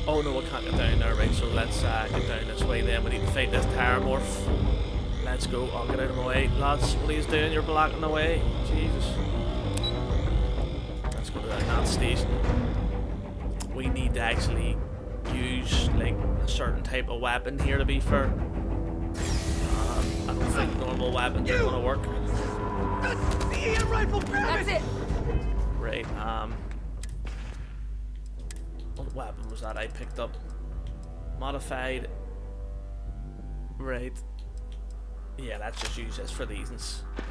Oh no, we can't get down there. Right, so let's get down this way then. We need to fight this Terramorph. Let's go. I'll get out of my way, lads. What are you doing? You're blocking the way. Jesus. Let's go to that station. We need to actually use like a certain type of weapon here, to be fair. I don't think normal weapons are gonna work. The rifle, That's it. Right, what weapon was that I picked up? Modified. Right. Yeah, let's just use this for these, and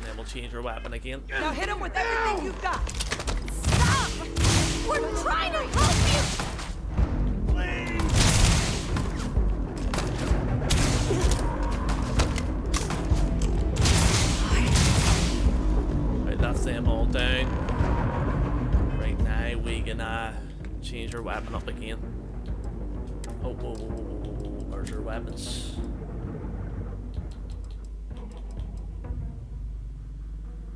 then we'll change our weapon again. Now hit him with everything you've got. Stop! We're trying to help you! Please! Right, that's them all down. Right now we can change our weapon up again. Oh, where's our weapons?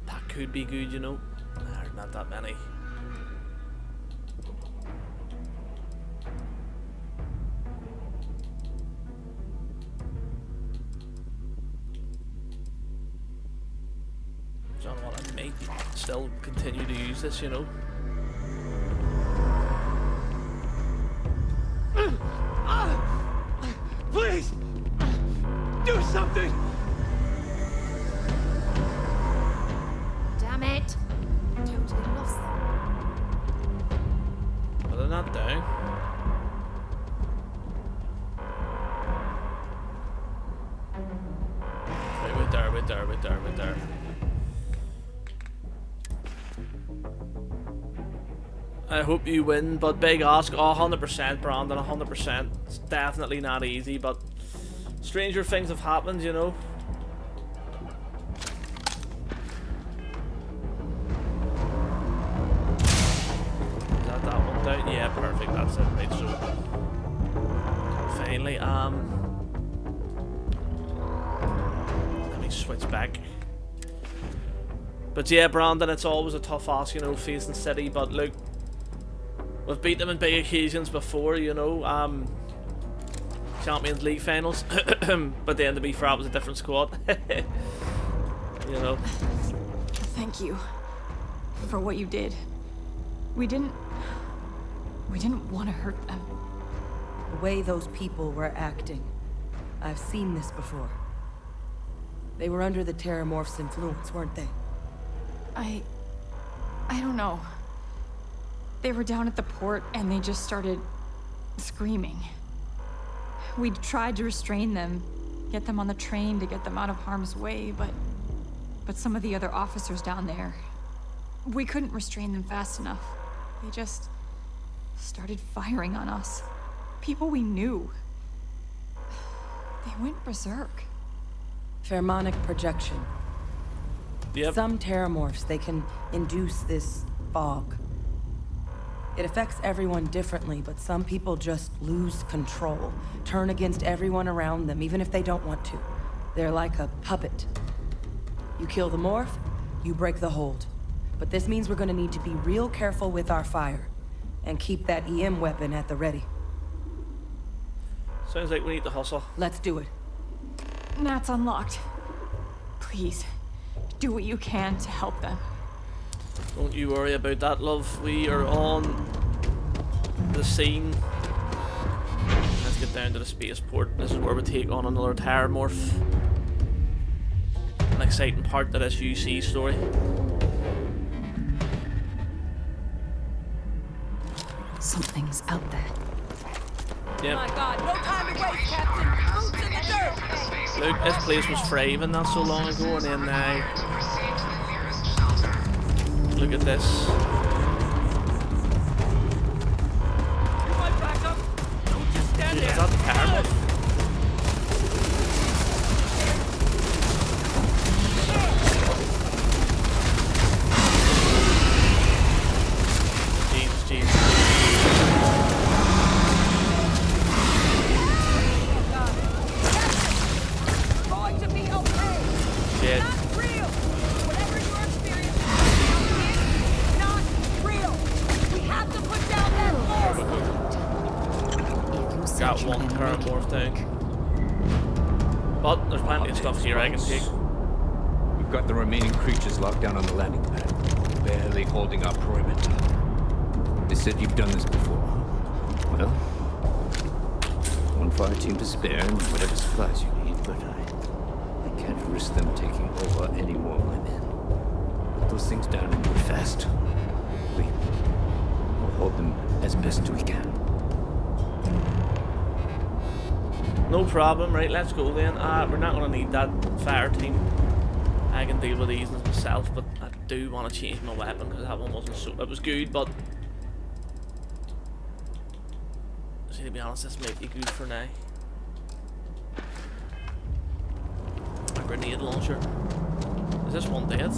That could be good, you know. There's not that many. Don't know what I might still continue to use this, you know. Please! Do something! Damn it. Totally lost them. But they're not down. Wait there. I hope you win, but big ask. Oh, 100%, Brandon, 100%. It's definitely not easy, but stranger things have happened, you know. Is that one down? Yeah, perfect, that's it. Right, so finally, let me switch back. But yeah, Brandon, it's always a tough ask, you know, facing City. But look, we've beat them in big occasions before, you know. Champions League finals. But then, to be fair, it was a different squad. You know. Thank you for what you did. We didn't want to hurt them. The way those people were acting, I've seen this before. They were under the Terramorph's influence, weren't they? I don't know. They were down at the port and they just started screaming. We tried to restrain them, get them on the train to get them out of harm's way, but some of the other officers down there, we couldn't restrain them fast enough. They just started firing on us. People we knew. They went berserk. Pheromonic projection. Yep. Some Terramorphs, they can induce this fog. It affects everyone differently, but some people just lose control, turn against everyone around them, even if they don't want to. They're like a puppet. You kill the morph, you break the hold. But this means we're gonna need to be real careful with our fire, and keep that EM weapon at the ready. Sounds like we need to hustle. Let's do it. Nat's unlocked. Please, do what you can to help them. Don't you worry about that, love. We are on the scene. Let's get down to the spaceport. This is where we take on another Terramorph. An exciting part to this UC story. Something's out there. Yep. My God, no time to waste, Captain. Roots in the dirt. Look, this place was thriving not so long ago, and then now. Look at this. You might back up. Don't just stand there. Is that the Terramorph? Got one Terramorph down. But there's plenty of stuff here I can take. We've got the remaining creatures locked down on the landing pad, barely holding our perimeter. They said you've done this before. Well, one fire team to spare and whatever supplies you need, but I can't risk them taking over any more of my men. Put those things down and move fast. We'll hold them as best we can. No problem, right, let's go then. We're not going to need that fire team. I can deal with these myself, but I do want to change my weapon because that one wasn't so... It was good, but... See, to be honest, this might be good for now. A grenade launcher. Is this one dead?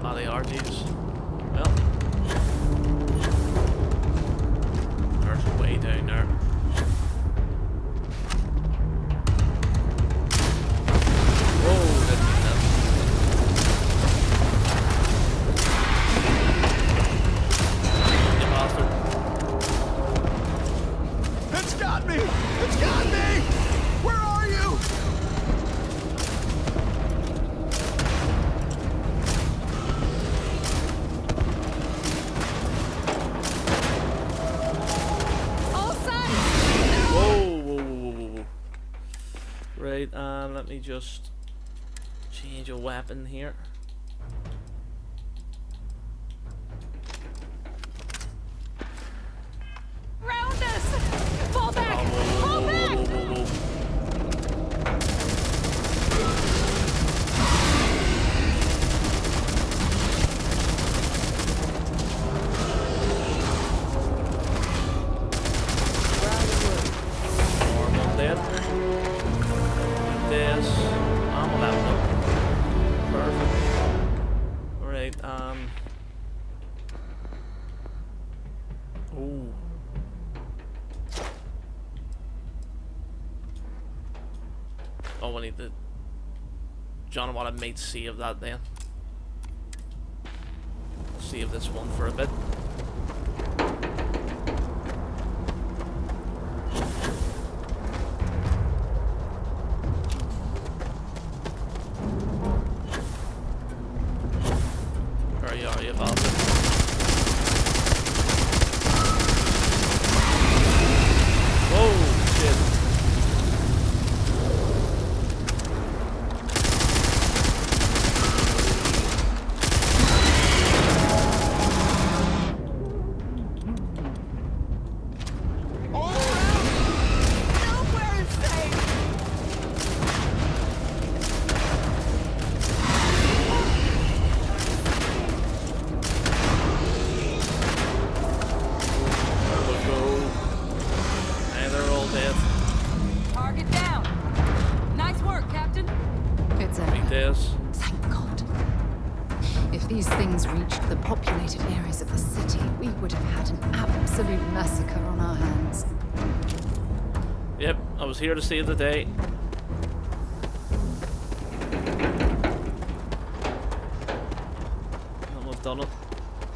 Ah, they are, Jesus. Well... There's way down there. Let me just change a weapon here. Round us! Fall back! Fall back! Normal dead. This. I'm on that one. Perfect. Alright, ooh. Oh, we need to... John, what I might save that then. save this one for a bit. Where are you, bastard? Whoa, shit. Target down. Nice work, Captain. It's a... Thank God. If these things reached the populated areas of the city, we would have had an absolute massacre on our hands. Yep, I was here to save the day. And we've done it.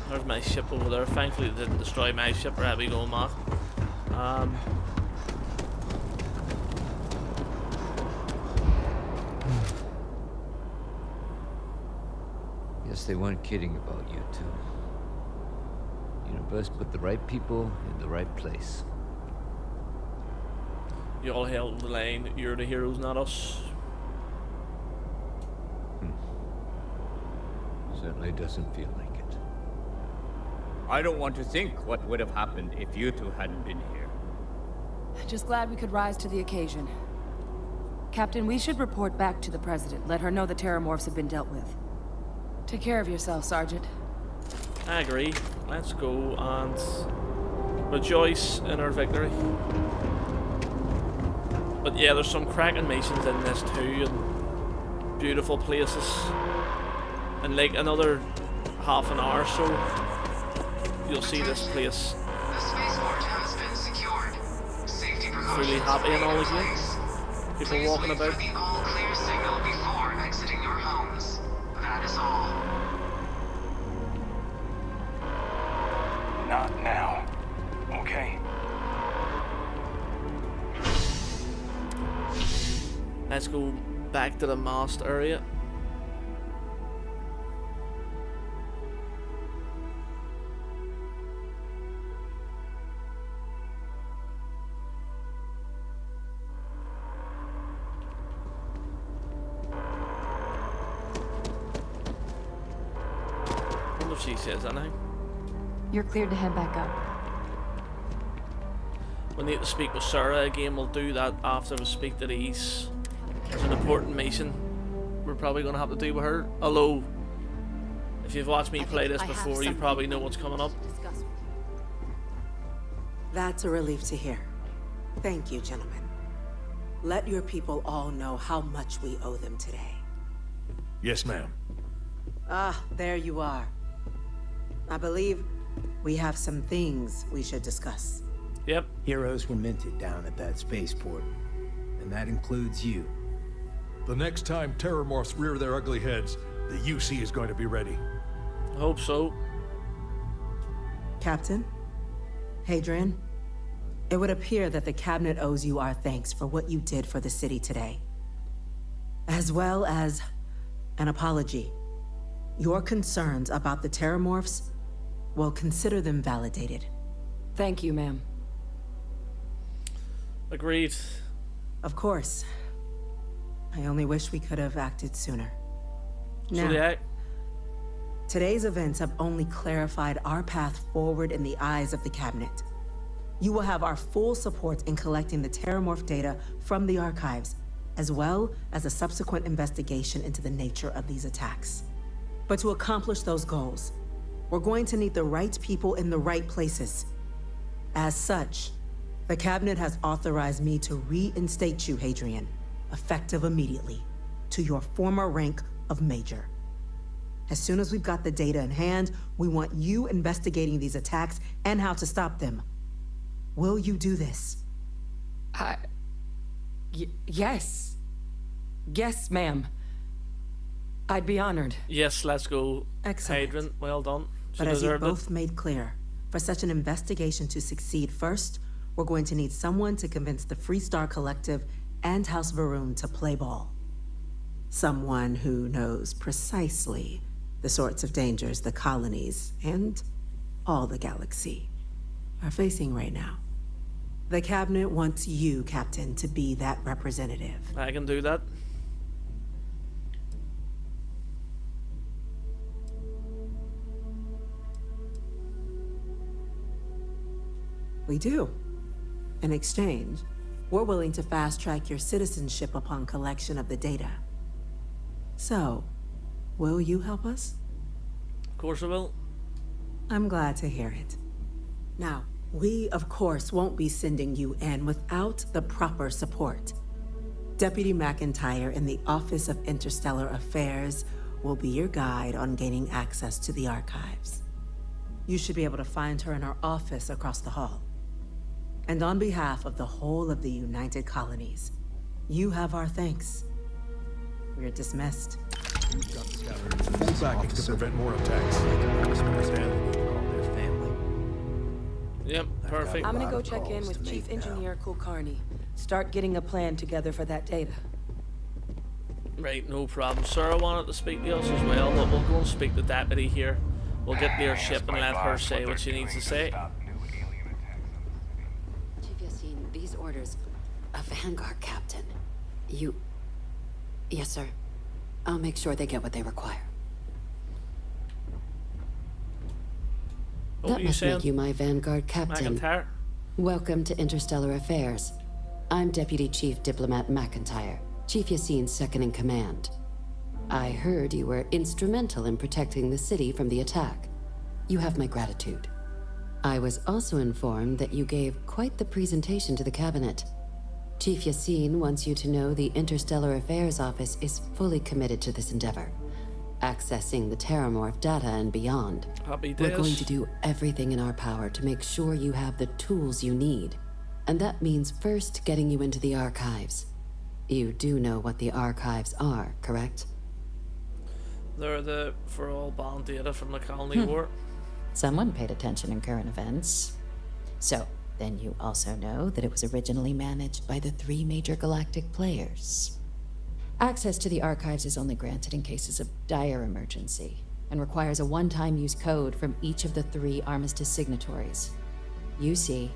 There's my ship over there. Thankfully it didn't destroy my ship, or I'd be going mad. Guess they weren't kidding about you two. Universe put the right people in the right place. You all held the line, you're the heroes, not us. Certainly doesn't feel like it. I don't want to think what would have happened if you two hadn't been here. Just glad we could rise to the occasion. Captain, we should report back to the President. Let her know the Terramorphs have been dealt with. Take care of yourself, Sergeant. I agree. Let's go and rejoice in our victory. But yeah, there's some cracking missions in this too, and beautiful places. And like another half an hour or so, you'll see this place fully happy and all again. People walking about. The all clear signal before exiting your homes. That is all. Not now. Okay? Let's go back to the mast area. I wonder if she says anything. You're cleared to head back up. We need to speak with Sarah again. We'll do that after we speak to these. It's an important mission we're probably going to have to do with her. Although, if you've watched me play this before, you probably know what's coming up. That's a relief to hear. Thank you, gentlemen. Let your people all know how much we owe them today. Yes, ma'am. Ah, there you are. I believe we have some things we should discuss. Yep. Heroes were minted down at that spaceport, and that includes you. The next time Terramorphs rear their ugly heads, the UC is going to be ready. I hope so. Captain, Hadrian, it would appear that the Cabinet owes you our thanks for what you did for the city today. As well as an apology. Your concerns about the Terramorphs, well, consider them validated. Thank you, ma'am. Agreed. Of course. I only wish we could have acted sooner. So yeah. Today's events have only clarified our path forward in the eyes of the Cabinet. You will have our full support in collecting the Terramorph data from the archives, as well as a subsequent investigation into the nature of these attacks. But to accomplish those goals, we're going to need the right people in the right places. As such, the Cabinet has authorized me to reinstate you, Hadrian, effective immediately, to your former rank of Major. As soon as we've got the data in hand, we want you investigating these attacks and how to stop them. Will you do this? Yes. Yes, ma'am. I'd be honored. Yes, let's go. Excellent. Hadrian, well done. But as you deserved it. both made clear, for such an investigation to succeed, first, we're going to need someone to convince the Freestar Collective and House Varun to play ball. Someone who knows precisely the sorts of dangers the colonies and all the galaxy are facing right now. The Cabinet wants you, Captain, to be that representative. I can do that. We do. In exchange, we're willing to fast-track your citizenship upon collection of the data. So, will you help us? Of course I will. I'm glad to hear it. Now, we, of course, won't be sending you in without the proper support. Deputy McIntyre in the Office of Interstellar Affairs will be your guide on gaining access to the archives. You should be able to find her in her office across the hall. And on behalf of the whole of the United Colonies, you have our thanks. We're dismissed. Full backing to prevent more attacks. Yep, perfect. I'm gonna go check in with Chief Engineer Kulkarni. Start getting a plan together for that data. Right, no problem. Sarah wanted to speak to us as well, but we'll go and speak to Deputy here. We'll get their ship and let her say what she needs to say. These orders, a Vanguard captain. You... Yes, sir. I'll make sure they get what they require. That must make you my Vanguard captain. McIntyre? Welcome to Interstellar Affairs. I'm Deputy Chief Diplomat McIntyre, Chief Yassine's second-in-command. I heard you were instrumental in protecting the city from the attack. You have my gratitude. I was also informed that you gave quite the presentation to the Cabinet. Chief Yassine wants you to know the Interstellar Affairs Office is fully committed to this endeavor, accessing the Terramorph data and beyond. Happy days. We're going to do everything in our power to make sure you have the tools you need. And that means first getting you into the archives. You do know what the archives are, correct? They're the for all bound data from the Colony War. Someone paid attention in current events. So, then you also know that it was originally managed by the 3 major galactic players. Access to the archives is only granted in cases of dire emergency, and requires a one-time use code from each of the 3 armistice signatories. UC,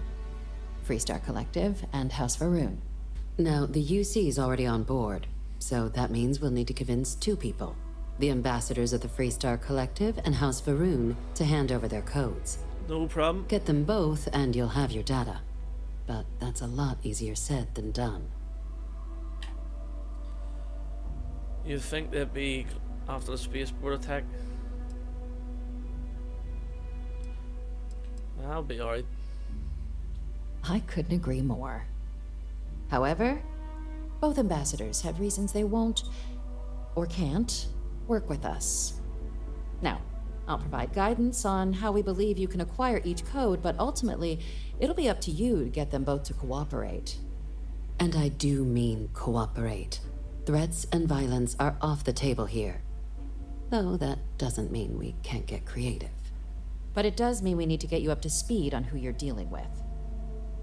Freestar Collective, and House Varun. Now, the UC is already on board, so that means we'll need to convince 2 people. The ambassadors of the Freestar Collective and House Varun to hand over their codes. No problem. Get them both and you'll have your data. But that's a lot easier said than done. You'd think they'd be after the spaceport attack. I'll be alright. I couldn't agree more. However, both ambassadors have reasons they won't, or can't, work with us. Now, I'll provide guidance on how we believe you can acquire each code, but ultimately, it'll be up to you to get them both to cooperate. And I do mean cooperate. Threats and violence are off the table here. Though that doesn't mean we can't get creative. But it does mean we need to get you up to speed on who you're dealing with.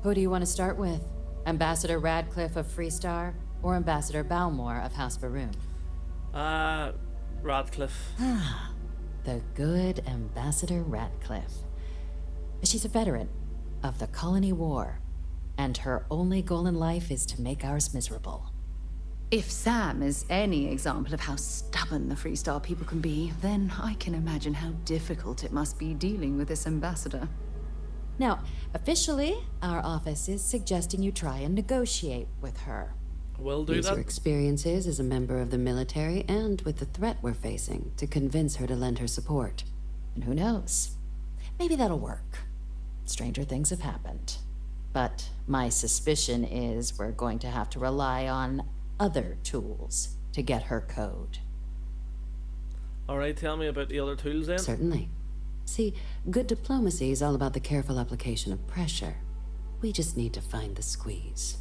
Who do you want to start with? Ambassador Radcliffe of Freestar, or Ambassador Balmore of House Varun? Radcliffe. The good Ambassador Radcliffe. She's a veteran of the Colony War, and her only goal in life is to make ours miserable. If Sam is any example of how stubborn the Freestar people can be, then I can imagine how difficult it must be dealing with this ambassador. Now, officially, our office is suggesting you try and negotiate with her. We'll do Use that. her experiences as a member of the military and with the threat we're facing to convince her to lend her support. And who knows? Maybe that'll work. Stranger things have happened. But my suspicion is we're going to have to rely on other tools to get her code. Alright, tell me about the other tools then. Certainly. See, good diplomacy is all about the careful application of pressure. We just need to find the squeeze.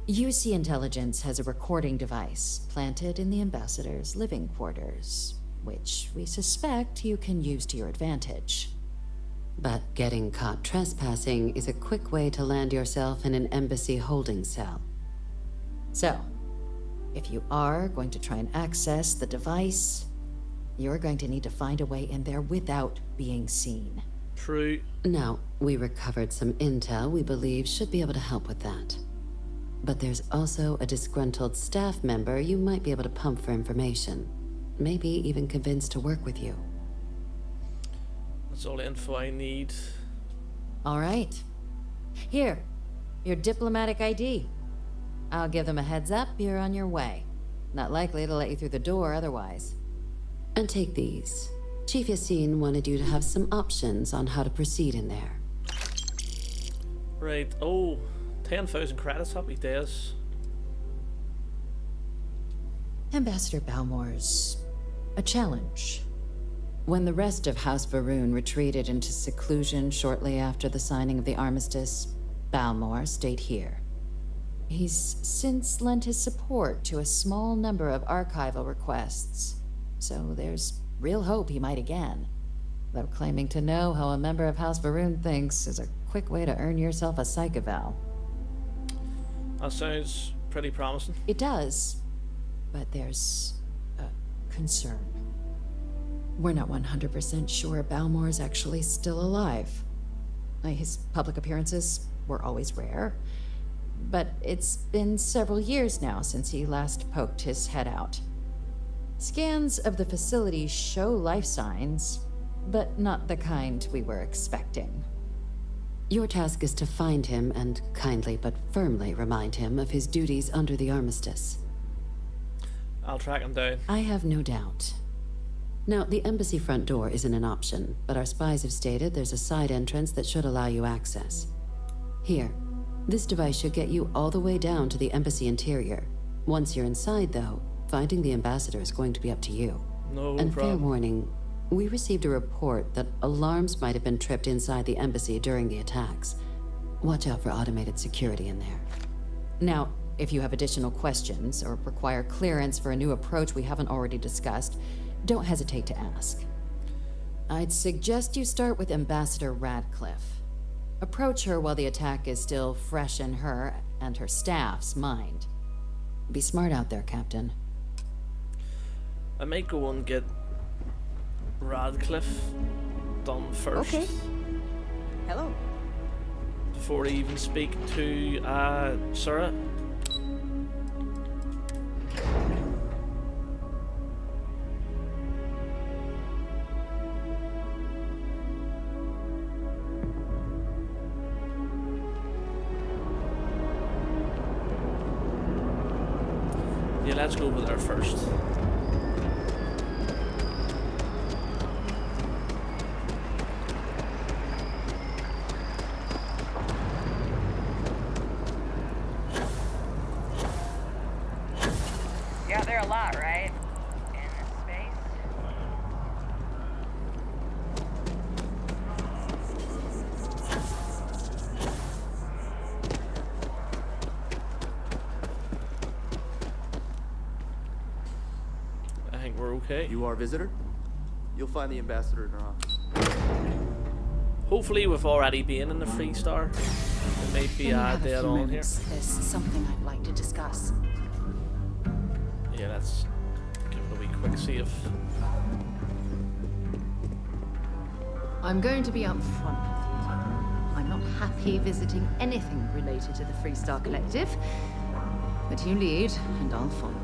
UC Intelligence has a recording device planted in the ambassador's living quarters. which we suspect you can use to your advantage. But getting caught trespassing is a quick way to land yourself in an embassy holding cell. So, if you are going to try and access the device, you're going to need to find a way in there without being seen. True. Now, we recovered some intel we believe should be able to help with that. But there's also a disgruntled staff member you might be able to pump for information. Maybe even convince to work with you. That's all the info I need. All right. Here, your diplomatic ID. I'll give them a heads up, you're on your way. Not likely to let you through the door otherwise. And take these. Chief Yassine wanted you to have some options on how to proceed in there. Right, oh, 10,000 credits, happy days. Ambassador Balmore's a challenge. When the rest of House Varun retreated into seclusion shortly after the signing of the armistice, Balmore stayed here. He's since lent his support to a small number of archival requests, so there's real hope he might again. Though claiming to know how a member of House Varun thinks is a quick way to earn yourself a psych eval. That sounds pretty promising. It does, but there's a concern. We're not 100% sure Balmore's actually still alive. His public appearances were always rare, but it's been several years now since he last poked his head out. Scans of the facility show life signs, but not the kind we were expecting. Your task is to find him and kindly but firmly remind him of his duties under the armistice. I'll track him down. I have no doubt. Now, the embassy front door isn't an option, but our spies have stated there's a side entrance that should allow you access. Here, this device should get you all the way down to the embassy interior. Once you're inside, though, finding the ambassador is going to be up to you. No and problem. Fair warning, we received a report that alarms might have been tripped inside the embassy during the attacks. Watch out for automated security in there. Now, if you have additional questions or require clearance for a new approach we haven't already discussed, don't hesitate to ask. I'd suggest you start with Ambassador Radcliffe. Approach her while the attack is still fresh in her and her staff's mind. Be smart out there, Captain. I might go and get Radcliffe done first. Okay. Hello. Before I even speak to Sarah. Yeah, let's go over there first. Yeah, they're a lot, right? In space? I think we're okay. You are a visitor? You'll find the ambassador in her office. Hopefully we've already been in the Freestar. It may be dead on here. There's something I'd like to discuss. Yeah, let's give it a wee quick save. I'm going to be upfront with you. I'm not happy visiting anything related to the Freestar Collective, but you lead, and I'll follow.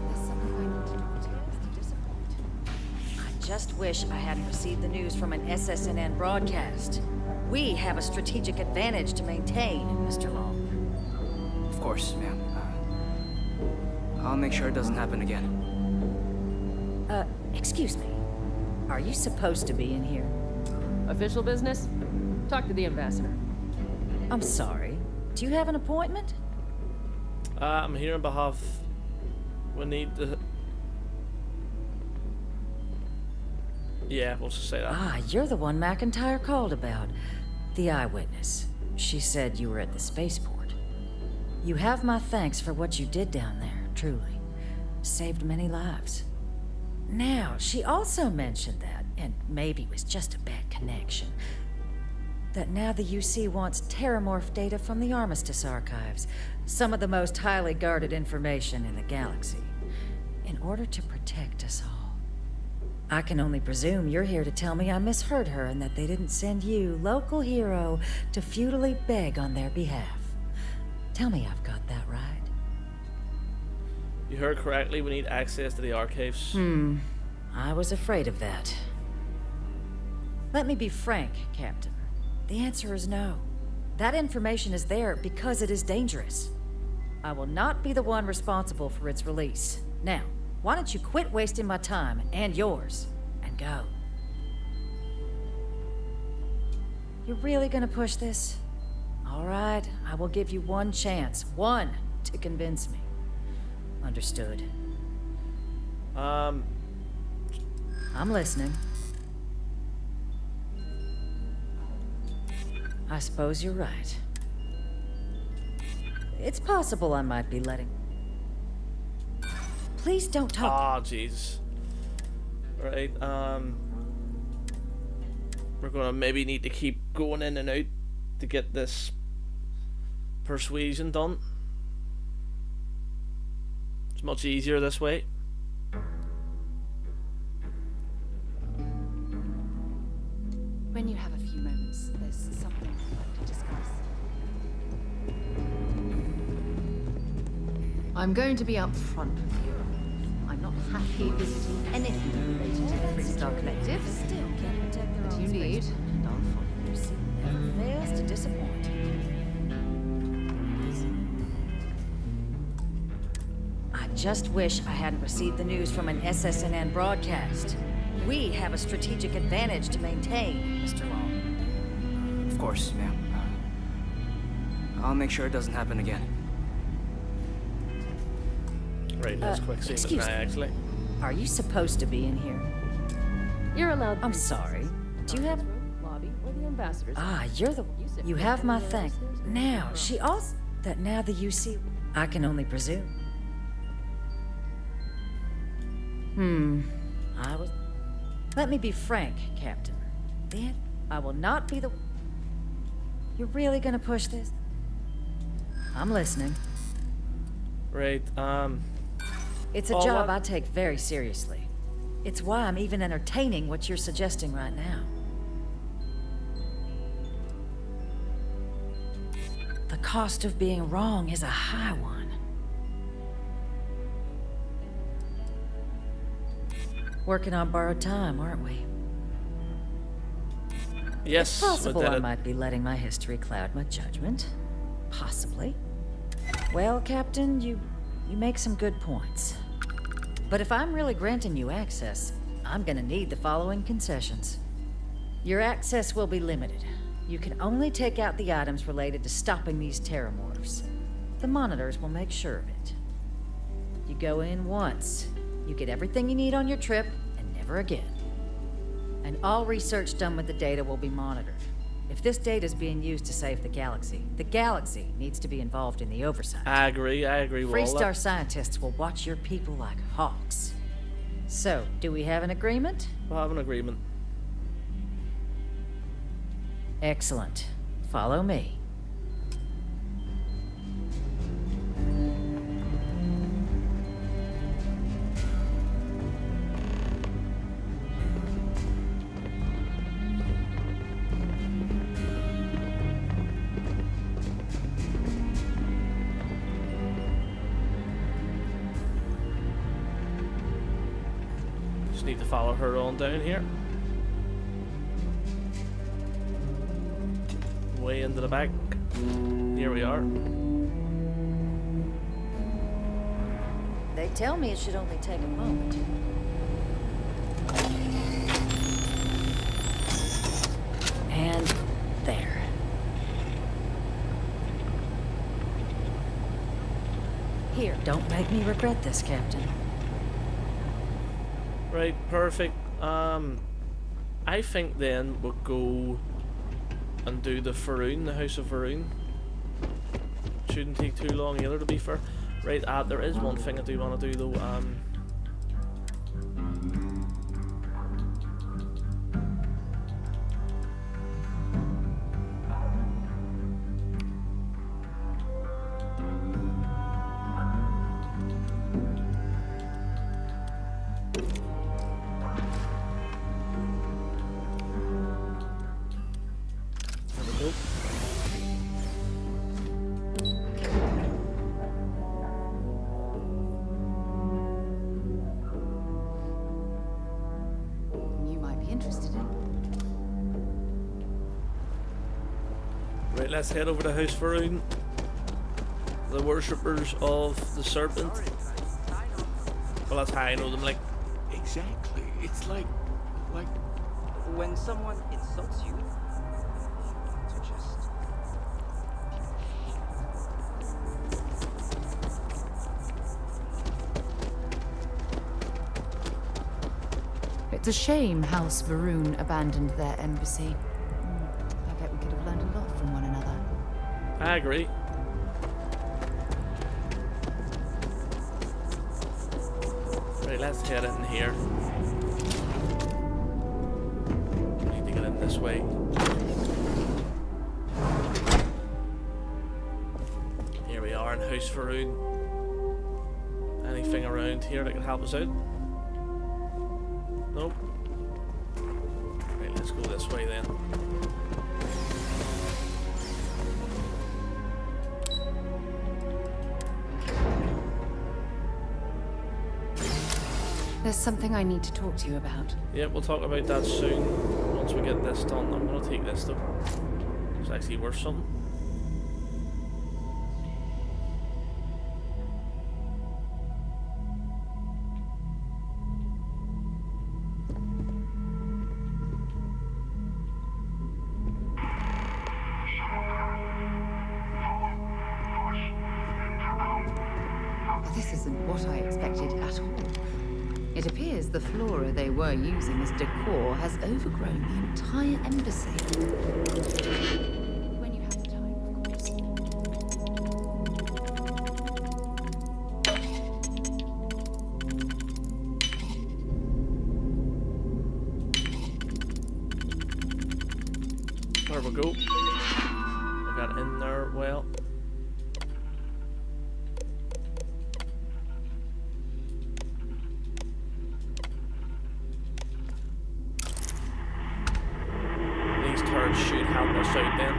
I just wish I hadn't received the news from an SSNN broadcast. We have a strategic advantage to maintain, Mr. Long. Of course, ma'am. I'll make sure it doesn't happen again. Excuse me. Are you supposed to be in here? Official business? Talk to the ambassador. I'm sorry. Do you have an appointment? I'm here on behalf. We need the. Yeah, we'll just say that. Ah, you're the one McIntyre called about. The eyewitness. She said you were at the spaceport. You have my thanks for what you did down there, truly. Saved many lives. Now, she also mentioned that, and maybe it was just a bad connection, that now the UC wants terramorph data from the Armistice archives, some of the most highly guarded information in the galaxy, in order to protect us all. I can only presume you're here to tell me I misheard her and that they didn't send you, local hero, to futilely beg on their behalf. Tell me I've got that right. You heard correctly, we need access to the archives. I was afraid of that. Let me be frank, Captain. The answer is no. That information is there because it is dangerous. I will not be the one responsible for its release. Now, why don't you quit wasting my time and yours, and go? You're really gonna push this? All right, I will give you one chance. One to convince me. Understood. I'm listening. I suppose you're right. It's possible I might be letting... Please don't talk... Ah, jeez. Right, we're gonna maybe need to keep going in and out to get this persuasion done. It's much easier this way. When you have a few moments, there's something I'd like to discuss. I'm going to be upfront with you. I'm not happy visiting anything related to the Freestar Collective. Still can't protect their But own you lead, space. and I'll follow. Never fails to disappoint. I just wish I hadn't received the news from an SSNN broadcast. We have a strategic advantage to maintain, Mr. Long. Of course, ma'am. I'll make sure it doesn't happen again. Right, let's quick see excuse now, me. actually. Are you supposed to be in here? You're allowed. I'm sorry. Do you have... Lobby or the ambassador's? Ah, you're the... You have my thing. Now, she also... That now the UC... I can only presume. I was... Let me be frank, Captain. Then I will not be the... You're really gonna push this? I'm listening. Right, It's a Oh, job what? I take very seriously. It's why I'm even entertaining what you're suggesting right now. The cost of being wrong is a high one. Working on borrowed time, aren't we? yes, It's possible we did I it. might be letting my history cloud my judgment. Possibly. Well, Captain, you make some good points. But if I'm really granting you access, I'm gonna need the following concessions. Your access will be limited. You can only take out the items related to stopping these terramorphs. The monitors will make sure of it. You go in once. You get everything you need on your trip, and never again. And all research done with the data will be monitored. If this data is being used to save the galaxy needs to be involved in the oversight. I agree with all Freestar that. scientists will watch your people like hawks. So, do we have an agreement? We'll have an agreement. Excellent. Follow me. Just need to follow her on down here. Way into the back. Here we are. They tell me it should only take a moment. And there. Here, don't make me regret this, Captain. Right, perfect. I think then we'll go and do the Faroon, the House of Faroon. Shouldn't take too long either, to be fair. Right, there is one thing I do want to do though. You might be interested in. Right, let's head over to House Varun. The worshippers of the serpent. Well, that's how I know them, like. Exactly. It's like when someone insults you. To just It's a shame House Varun abandoned their embassy. I bet we could have learned a lot from one another. I agree. Right, let's head in here. Need to get in this way. Here we are in House Varun. Anything around here that can help us out? Nope. Right, let's go this way then. There's something I need to talk to you about. Yeah, we'll talk about that soon. Once we get this done. I'm gonna take this though. It's actually worth something. This isn't what I expected at all. It appears the flora they were using as decor has overgrown the entire embassy. When you have the time, of course. There we go. We got in there well. Should help us out then.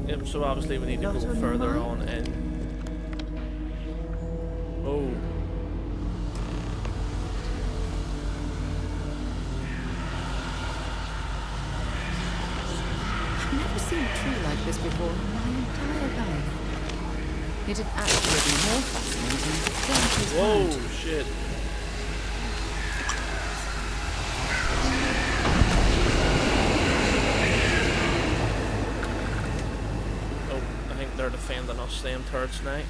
Yep, so obviously we need to go further on in. Oh. I've never seen a tree like this before in my entire life. It'd actually be more fascinating to plant his Whoa, hand. shit. Oh, I think they're defending us, them turrets now.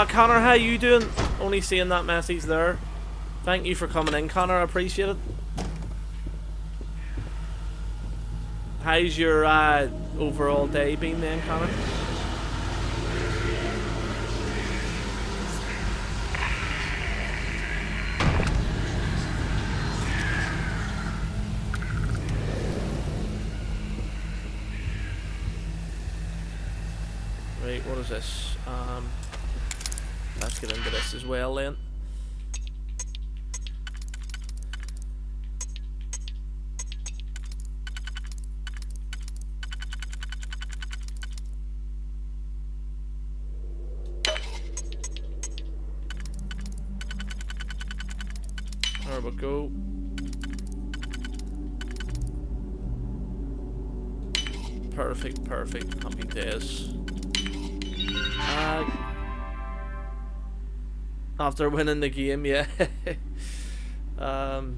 Connor, how you doing? Only seeing that message there. Thank you for coming in, Connor. I appreciate it. How's your overall day been then, Connor? Right, what is this? Let's get into this as well then. There we go. Perfect, perfect. Happy days. After winning the game, yeah. I'm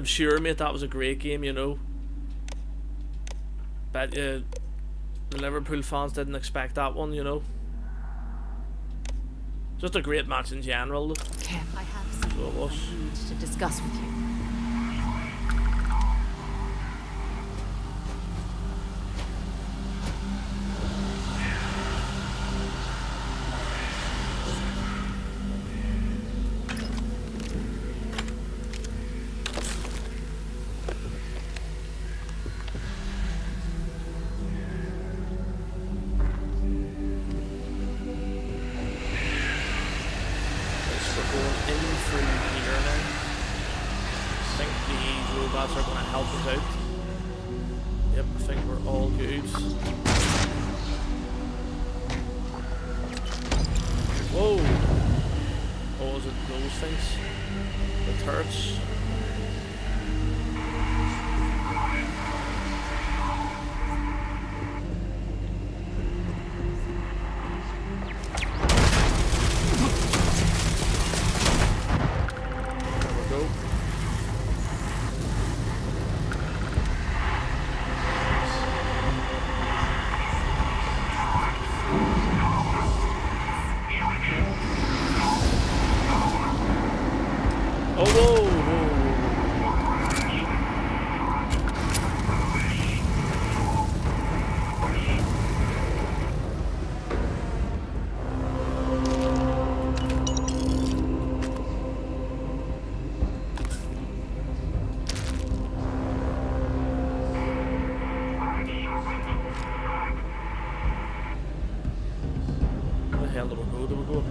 sure, mate, that was a great game, you know. Bet you The Liverpool fans didn't expect that one, you know. Just a great match in general. Kev, I have something So it was. I need to discuss with you.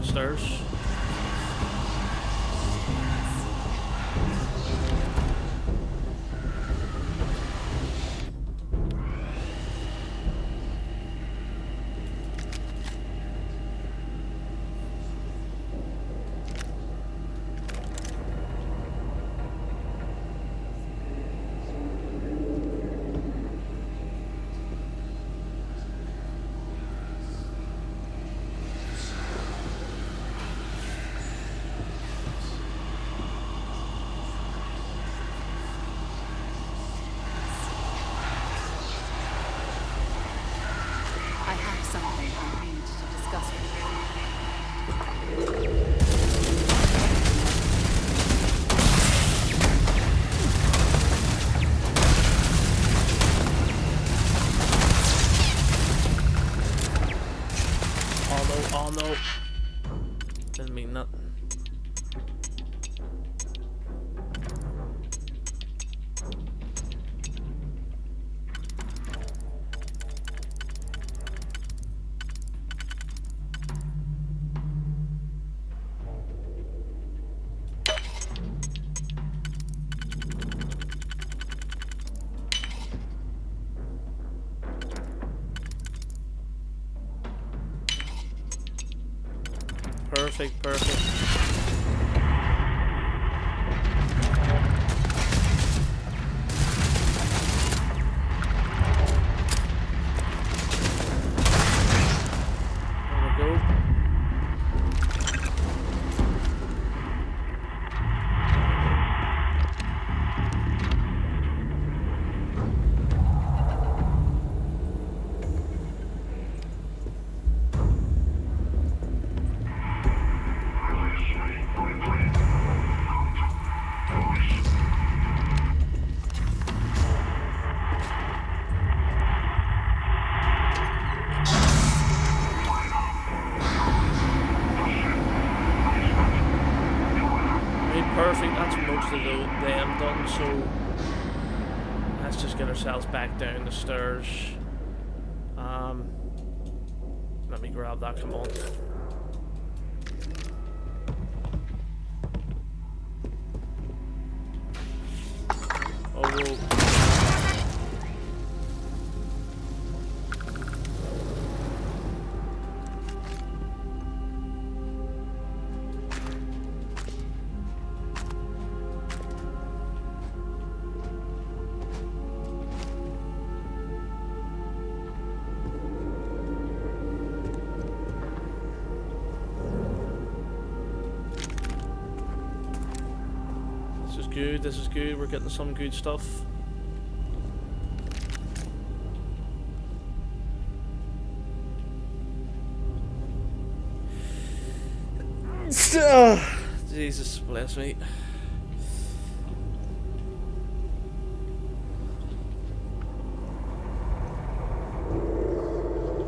Stairs. Oh no. Didn't mean that. Perfect, perfect. There we go. Perfect, that's most of them done, so let's just get ourselves back down the stairs. Let me grab that, come on. Oh, whoa. Good, this is good, we're getting some good stuff. Jesus, bless me.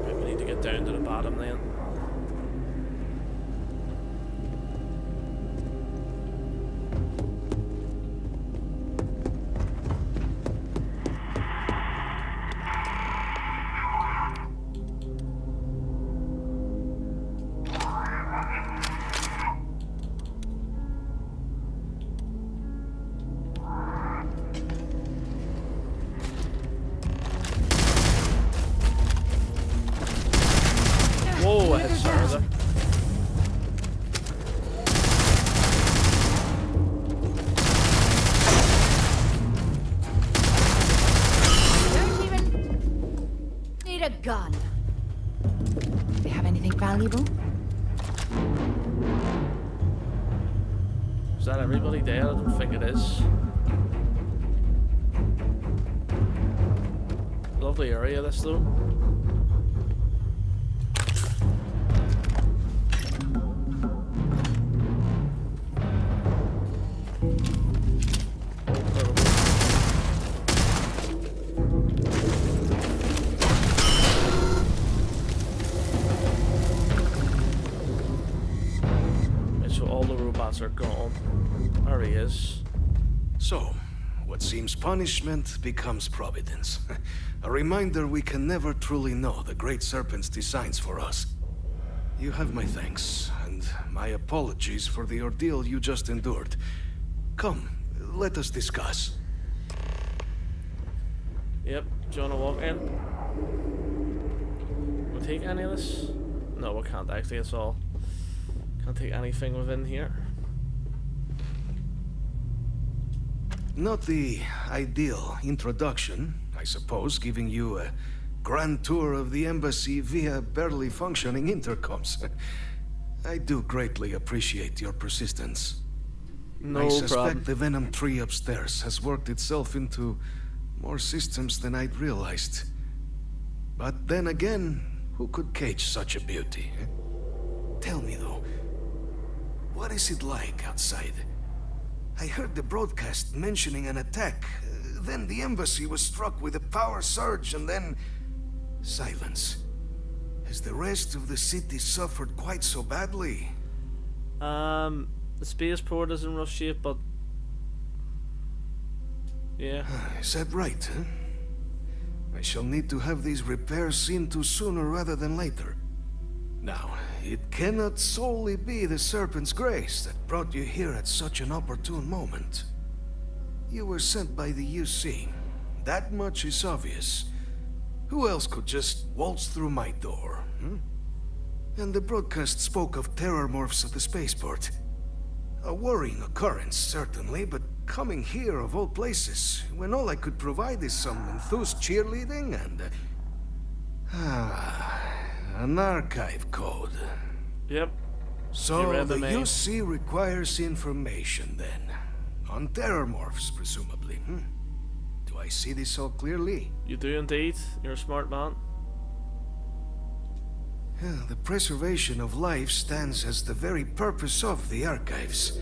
Right, we need to get down to the bottom then. Whoa, I hit Sarah there. Don't even need a gun. They have anything valuable? Is that everybody dead? I don't think it is. Lovely area this though. Are gone. There he is. So, what seems punishment becomes providence. A reminder we can never truly know the Great Serpent's designs for us. You have my thanks, and my apologies for the ordeal you just endured. Come, let us discuss. Yep, do you want to walk in? We'll take any of this? No, we can't actually, it's all. Can't take anything within here. Not the ideal introduction, I suppose, giving you a grand tour of the embassy via barely functioning intercoms. I do greatly appreciate your persistence. No I suspect problem. the venom tree upstairs has worked itself into more systems than I'd realized. But then again, who could cage such a beauty? Eh? Tell me though, what is it like outside? I heard the broadcast mentioning an attack. Then the embassy was struck with a power surge and then... silence. Has the rest of the city suffered quite so badly? The spaceport is in rough shape, but... yeah. Is that right, huh? I shall need to have these repairs seen to sooner rather than later. Now, it cannot solely be the Serpent's grace that brought you here at such an opportune moment. You were sent by the UC. That much is obvious. Who else could just waltz through my door, hmm? And the broadcast spoke of terror morphs at the spaceport. A worrying occurrence, certainly, but coming here of all places, when all I could provide is some enthused cheerleading and... an archive code. Yep. So the UC requires information then. On terror morphs, presumably, hmm? Do I see this all clearly? You do indeed. You're a smart man. The preservation of life stands as the very purpose of the archives.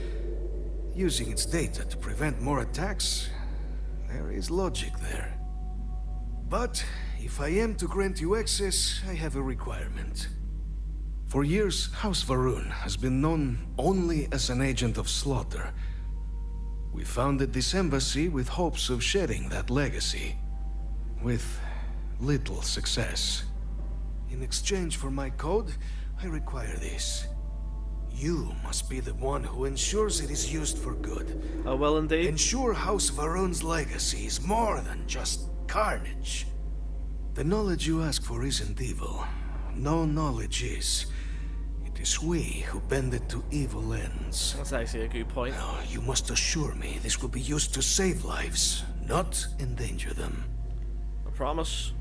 Using its data to prevent more attacks, there is logic there. But if I am to grant you access, I have a requirement. For years, House Varun has been known only as an agent of slaughter. We founded this embassy with hopes of shedding that legacy. With little success. In exchange for my code, I require this. You must be the one who ensures it is used for good. Oh, well, indeed. Ensure House Varun's legacy is more than just carnage. The knowledge you ask for isn't evil. No knowledge is. It is we who bend it to evil ends. That's actually a good point. Now, you must assure me this will be used to save lives, not endanger them. I promise.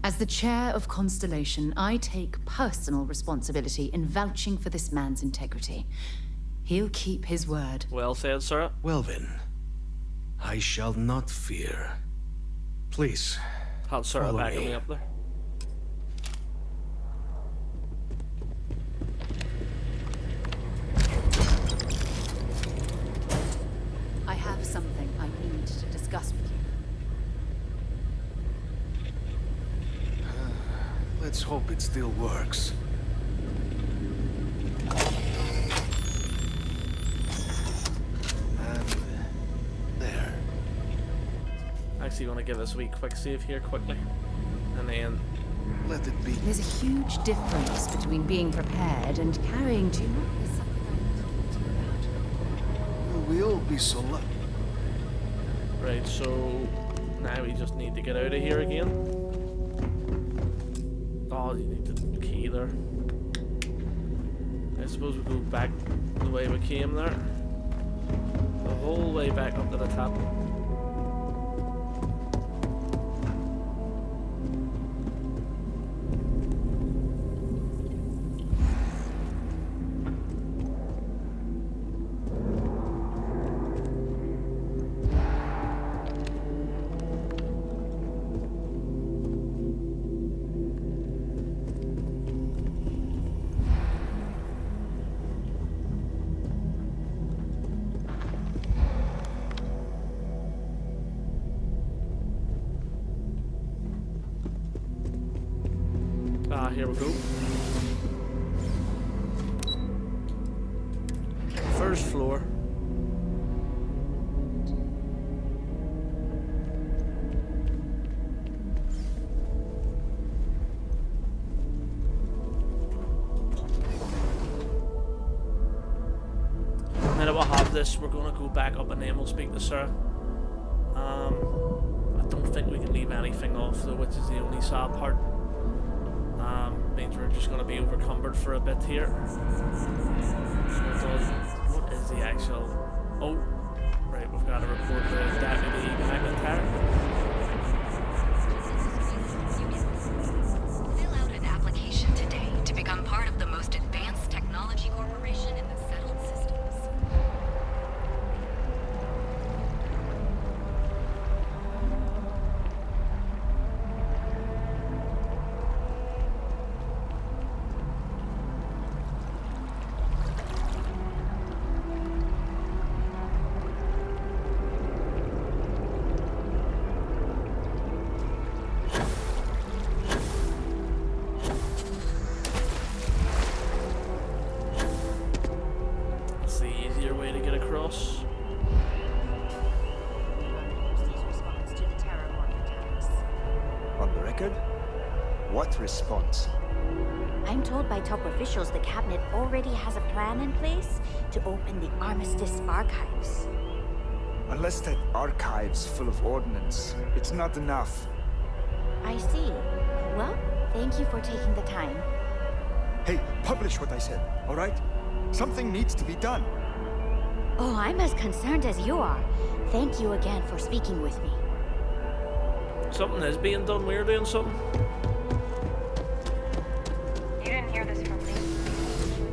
As the chair of Constellation, I take personal responsibility in vouching for this man's integrity. He'll keep his word. Well said, sir. Well then, I shall not fear. Please, Had Sarah follow backing me. me up there. Let's hope it still works. And there. Actually, want to give us a wee quick save here quickly, and then let it be. There's a huge difference between being prepared and carrying too much. We'll be so lucky. Right, so now we just need to get out of here again. Oh, you need the key there. I suppose we go back the way we came there. The whole way back up to the top. Ah, here we go. First floor. And then we'll have this, we're gonna go back up and then we'll speak to Sarah. I don't think we can leave anything off though, which is the only sad part. Means we're just going to be overcumbered for a bit here. What is the actual... Oh, right, we've got to report the Deputy McIntyre. Fill out an application today to become part of the most advanced technology corporation in the settled systems. What response? I'm told by top officials the cabinet already has a plan in place to open the Armistice archives. Unless that archive's full of ordnance, it's not enough. I see. Well, thank you for taking the time. Hey, publish what I said, all right? Something needs to be done. Oh, I'm as concerned as you are. Thank you again for speaking with me. Something is being done. We're doing something. You didn't hear this from me.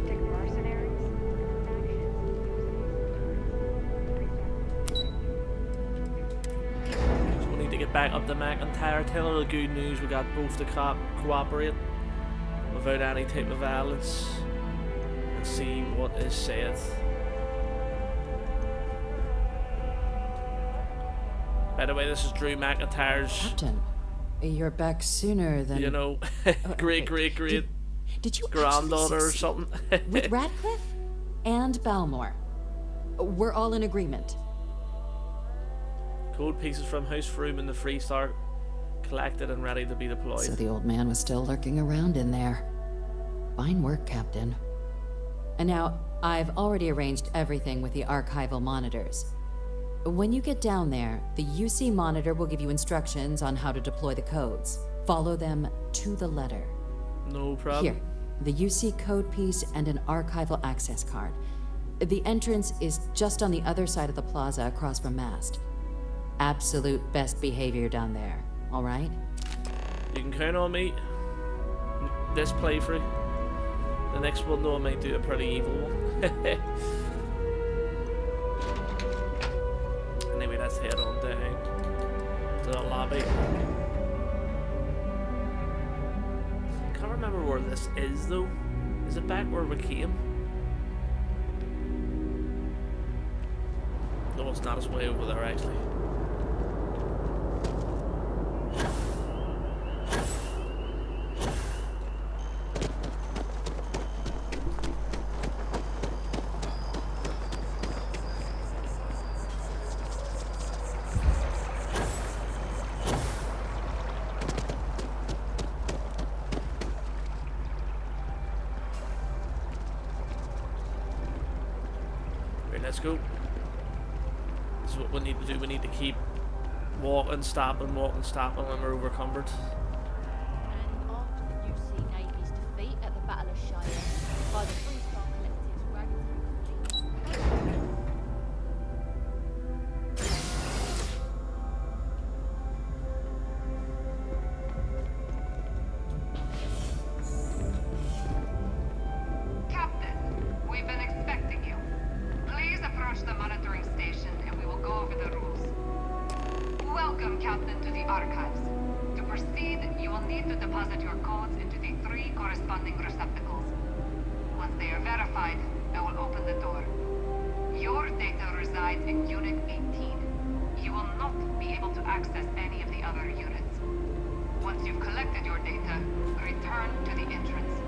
Dick mercenaries? So we need to get back up to McIntyre. Tell her the good news. We got both to cooperate without any type of violence and see what is said. By the way, this is Drew McIntyre's... Captain, you're back sooner than... You know, great did you granddaughter or something. With Radcliffe and Balmore. We're all in agreement. Code pieces from House Froome in the Freestar collected and ready to be deployed. So the old man was still lurking around in there. Fine work, Captain. And now, I've already arranged everything with the archival monitors. When you get down there, the UC monitor will give you instructions on how to deploy the codes. Follow them to the letter. No problem. Here, the UC code piece and an archival access card. The entrance is just on the other side of the plaza across from Mast. Absolute best behavior down there, all right? You can count on me. This playthrough. The next one, though, I might do a pretty evil one. Anyway, let's head on down to the lobby. Can't remember where this is, though. Is it back where we came? No, it's not. It's way over there, actually. let's go. This is what we need to do. We need to keep walking, stopping when we're overcumbered. And after the UC Navy's defeat at the Battle of Shire by the Freestar Collective's wagon fleet. Captain, we've been expecting you. Please approach the monitoring station and we will go over the rules. Welcome, Captain, to the Archives. To proceed, you will need to deposit your codes into the 3 corresponding receptacles. Once they are verified, I will open the door. Your data resides in Unit 18. You will not be able to access any of the other units. Once you've collected your data, return to the entrance.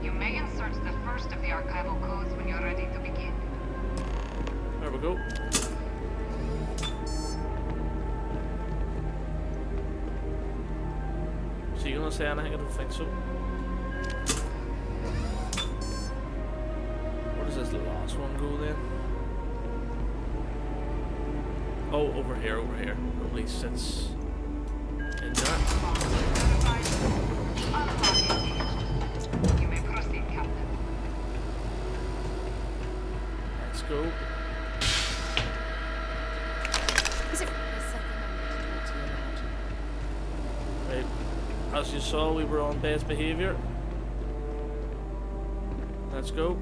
You may insert the first of the archival codes when you're ready to begin. There we go. So you gonna say anything? I don't think so. Where does this last one go then? Oh, over here, over here. At least it's in there. You may proceed, Captain. Let's go. Is it something I need to talk to you about? Right. As you saw, we were on best behavior. Let's go.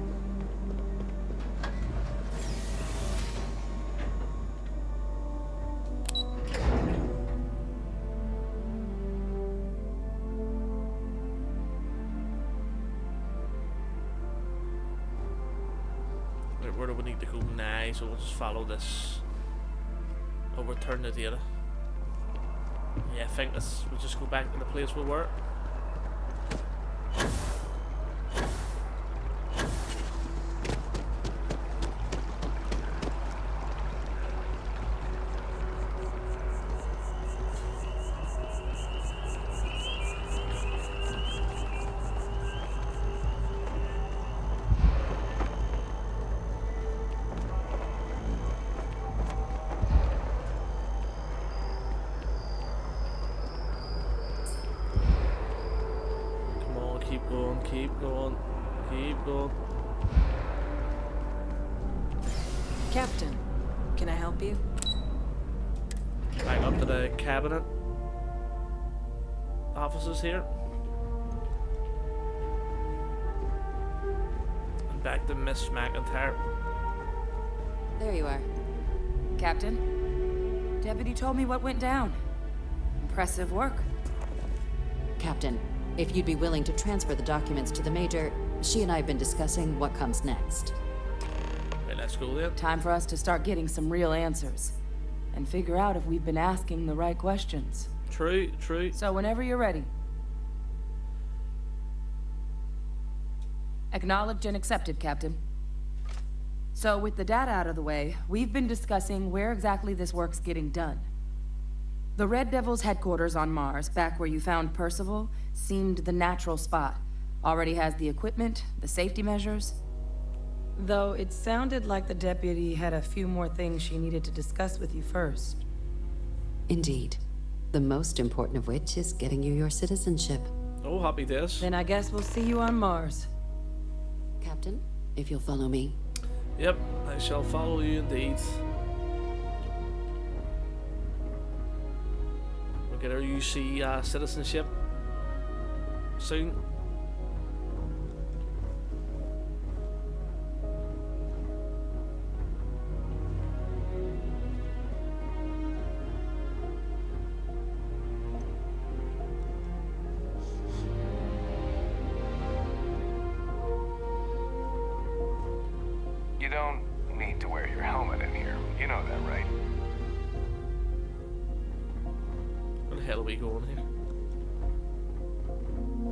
Right, where do we need to go now? So we'll just follow this. Overturn the data. Yeah, I think we'll just go back to the place we were. Keep going. Keep going. Captain, can I help you? Back up to the cabinet offices here. And back to Miss McIntyre. There you are. Captain, Deputy told me what went down. Impressive work. Captain, if you'd be willing to transfer the documents to the Major, she and I have been discussing what comes next. Okay, let's go then. Time for us to start getting some real answers. And figure out if we've been asking the right questions. True, true. So whenever you're ready. Acknowledged and accepted, Captain. So with the data out of the way, we've been discussing where exactly this work's getting done. The Red Devil's headquarters on Mars, back where you found Percival, seemed the natural spot. Already has the equipment, the safety measures. Though it sounded like the deputy had a few more things she needed to discuss with you first. Indeed. The most important of which is getting you your citizenship. Oh, happy days. Then I guess we'll see you on Mars. Captain, if you'll follow me. Yep, I shall follow you indeed. We'll get our UC citizenship soon. You don't need to wear your helmet in here. You know that, right? Where the hell are we going here?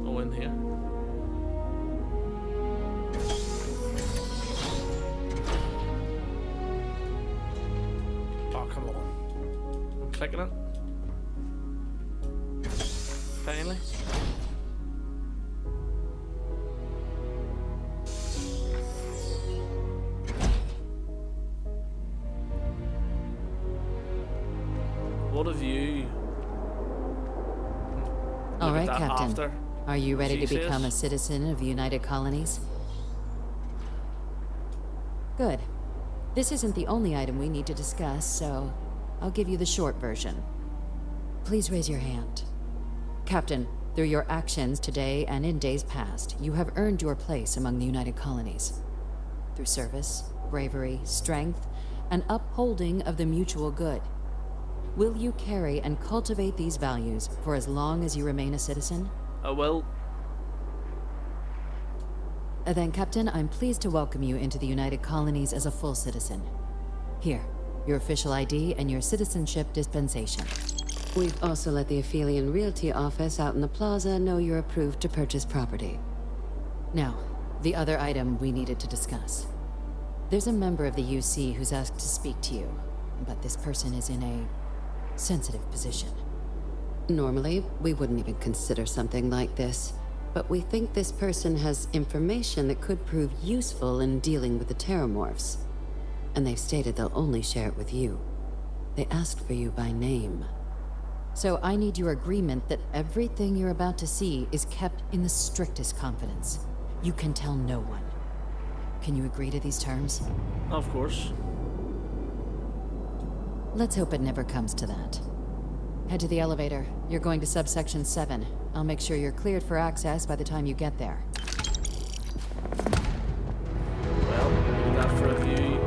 Oh, in here. Oh, come on. I'm clicking it. Finally. what have you? All Look at right, that Captain. after Are you ready she to become a says. citizen of the United Colonies? Good. This isn't the only item we need to discuss, so I'll give you the short version. Please raise your hand. Captain, through your actions today and in days past, you have earned your place among the United Colonies. Through service, bravery, strength, and upholding of the mutual good. Will you carry and cultivate these values for as long as you remain a citizen? I will. Then, Captain, I'm pleased to welcome you into the United Colonies as a full citizen. Here, your official ID and your citizenship dispensation. We've also let the Aphelion Realty office out in the plaza know you're approved to purchase property. Now, the other item we needed to discuss. There's a member of the UC who's asked to speak to you, but this person is in a sensitive position. Normally, we wouldn't even consider something like this, but we think this person has information that could prove useful in dealing with the Terramorphs. And they've stated they'll only share it with you. They asked for you by name. So I need your agreement that everything you're about to see is kept in the strictest confidence. You can tell no one. Can you agree to these terms? Of course. Let's hope it never comes to that. Head to the elevator. You're going to subsection 7. I'll make sure you're cleared for access by the time you get there. Well, look at that for a view.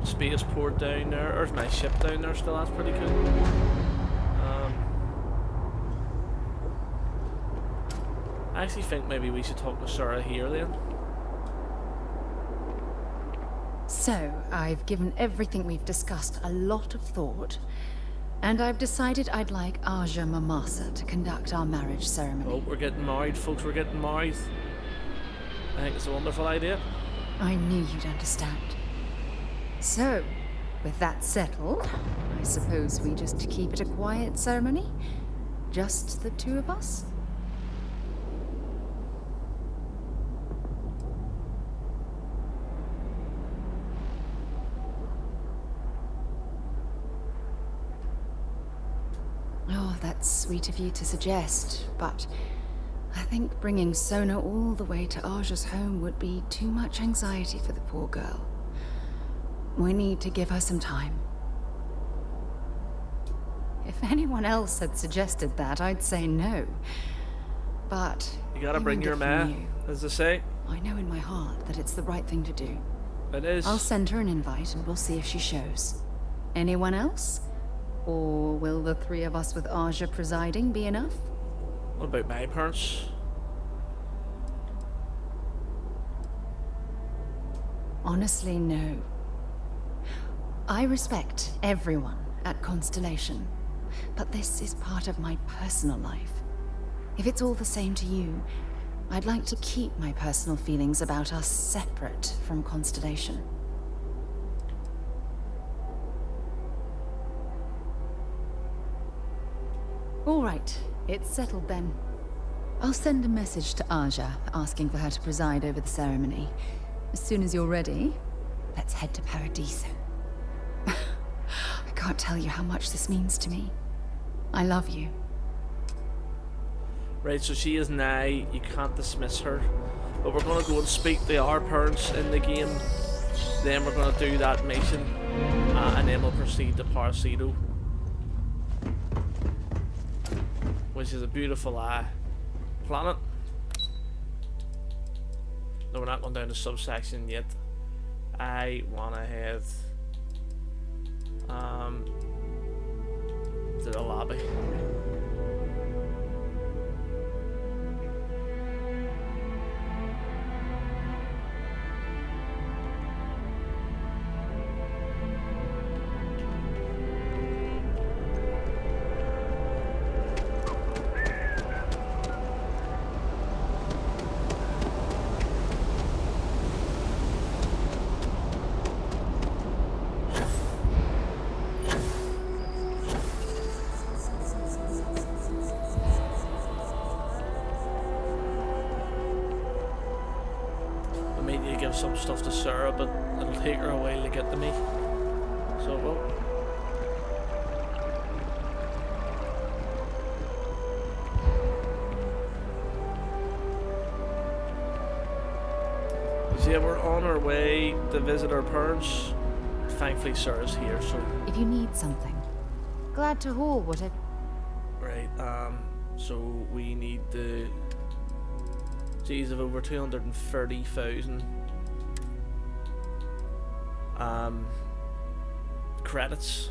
Spaceport down there. There's my ship down there still. That's pretty cool. I actually think maybe we should talk to Sarah here then. So, I've given everything we've discussed a lot of thought, and I've decided I'd like Aja Mamasa to conduct our marriage ceremony. Oh, we're getting married, folks. We're getting married. I think it's a wonderful idea. I knew you'd understand. So, with that settled, I suppose we just keep it a quiet ceremony? Just the two of us? Oh, that's sweet of you to suggest, but I think bringing Sona all the way to Aja's home would be too much anxiety for the poor girl. We need to give her some time. If anyone else had suggested that, I'd say no. But you gotta bring your man, as they say. I know in my heart that it's the right thing to do. It is. I'll send her an invite and we'll see if she shows. Anyone else? Or will the three of us with Aja presiding be enough? What about my parents? Honestly, no. I respect everyone at Constellation, but this is part of my personal life. If it's all the same to you, I'd like to keep my personal feelings about us separate from Constellation. All right, it's settled then. I'll send a message to Aja asking for her to preside over the ceremony. As soon as you're ready, let's head to Paradiso. I can't tell you how much this means to me. I love you. Right, so she is now, you can't dismiss her. But we're gonna go and speak to our parents in the game. Then we're gonna do that mission. And then we'll proceed to Paradiso. Which is a beautiful planet. No, we're not going down to subsection yet. I wanna head to the lobby. Some stuff to Sarah, but it'll take her a while to get to me. So, well. So yeah, we're on our way to visit our parents. Thankfully, Sarah's here, so... If you need something, glad to haul whatever... Right, so we need the... G's of over 230,000 credits.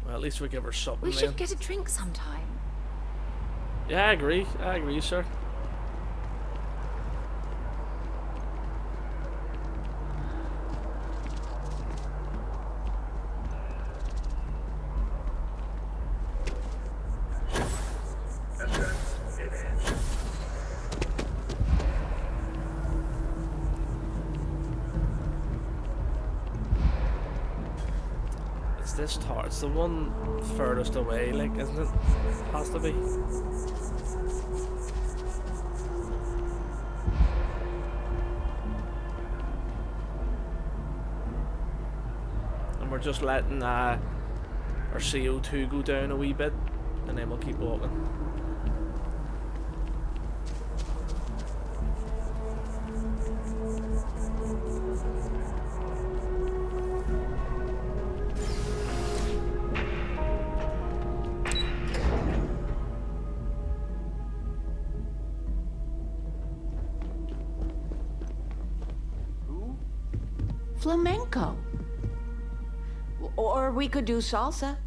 At least we give her something. We should get a drink sometime. Yeah, I agree, sir. This tower, it's the one furthest away, like, isn't it? Has to be. And we're just letting our CO2 go down a wee bit, and then we'll keep walking. Flamenco. Or we could do salsa.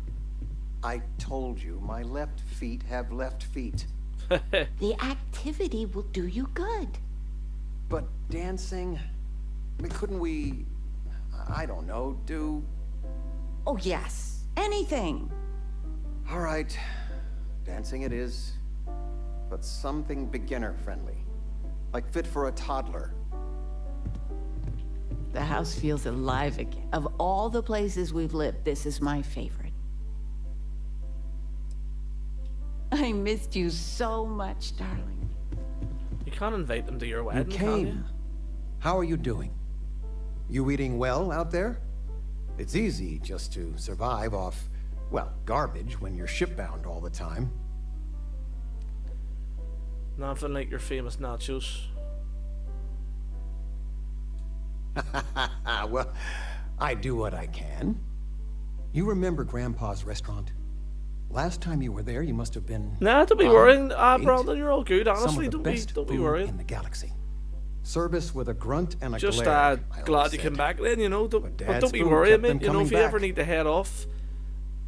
I told you, my left feet have left feet. The activity will do you good. But dancing? I mean, couldn't we, I don't know, do... Oh, yes. Anything. All right. Dancing it is. But something beginner-friendly. Like fit for a toddler. The house feels alive again. Of all the places we've lived, this is my favorite. I missed you so much, darling. You can't invite them to your wedding, You can you? came. How are you doing? You eating well out there? It's easy just to survive off, well, garbage when you're shipbound all the time. Nothing like your famous nachos. Well, I do what I can. You remember Grandpa's restaurant? Last time you were there, you must have been... Nah, don't be worrying, Brandon, you're all good, honestly, Some of the don't best be food worrying. in the galaxy. Service with a grunt and a Just glare. glad you came back then, you know, but Dad's don't be food worrying, kept them mate, you know, if coming you ever back. need to head off,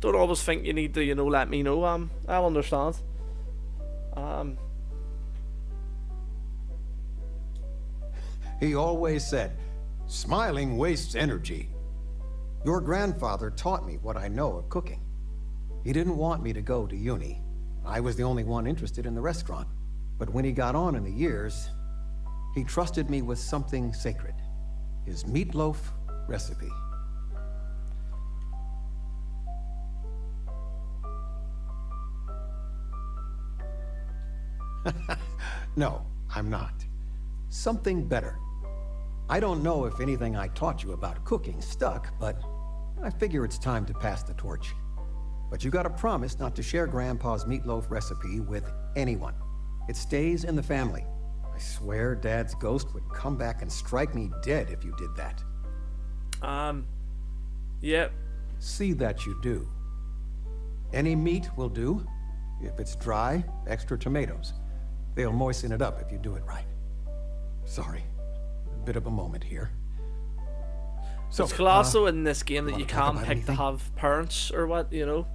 don't always think you need to, you know, let me know, I'll understand. He always said, smiling wastes energy. Your grandfather taught me what I know of cooking. He didn't want me to go to uni. I was the only one interested in the restaurant. But when he got on in the years, he trusted me with something sacred. His meatloaf recipe. No, I'm not. Something better. I don't know if anything I taught you about cooking stuck, but I figure it's time to pass the torch. But you gotta promise not to share Grandpa's meatloaf recipe with anyone. It stays in the family. I swear Dad's ghost would come back and strike me dead if you did that. Yep. See that you do. Any meat will do. If it's dry, extra tomatoes. They'll moisten it up if you do it right. Sorry. A bit of a moment here. So, it's class though in this game that wanna you talk can't about pick anything? to have parents or what, you know.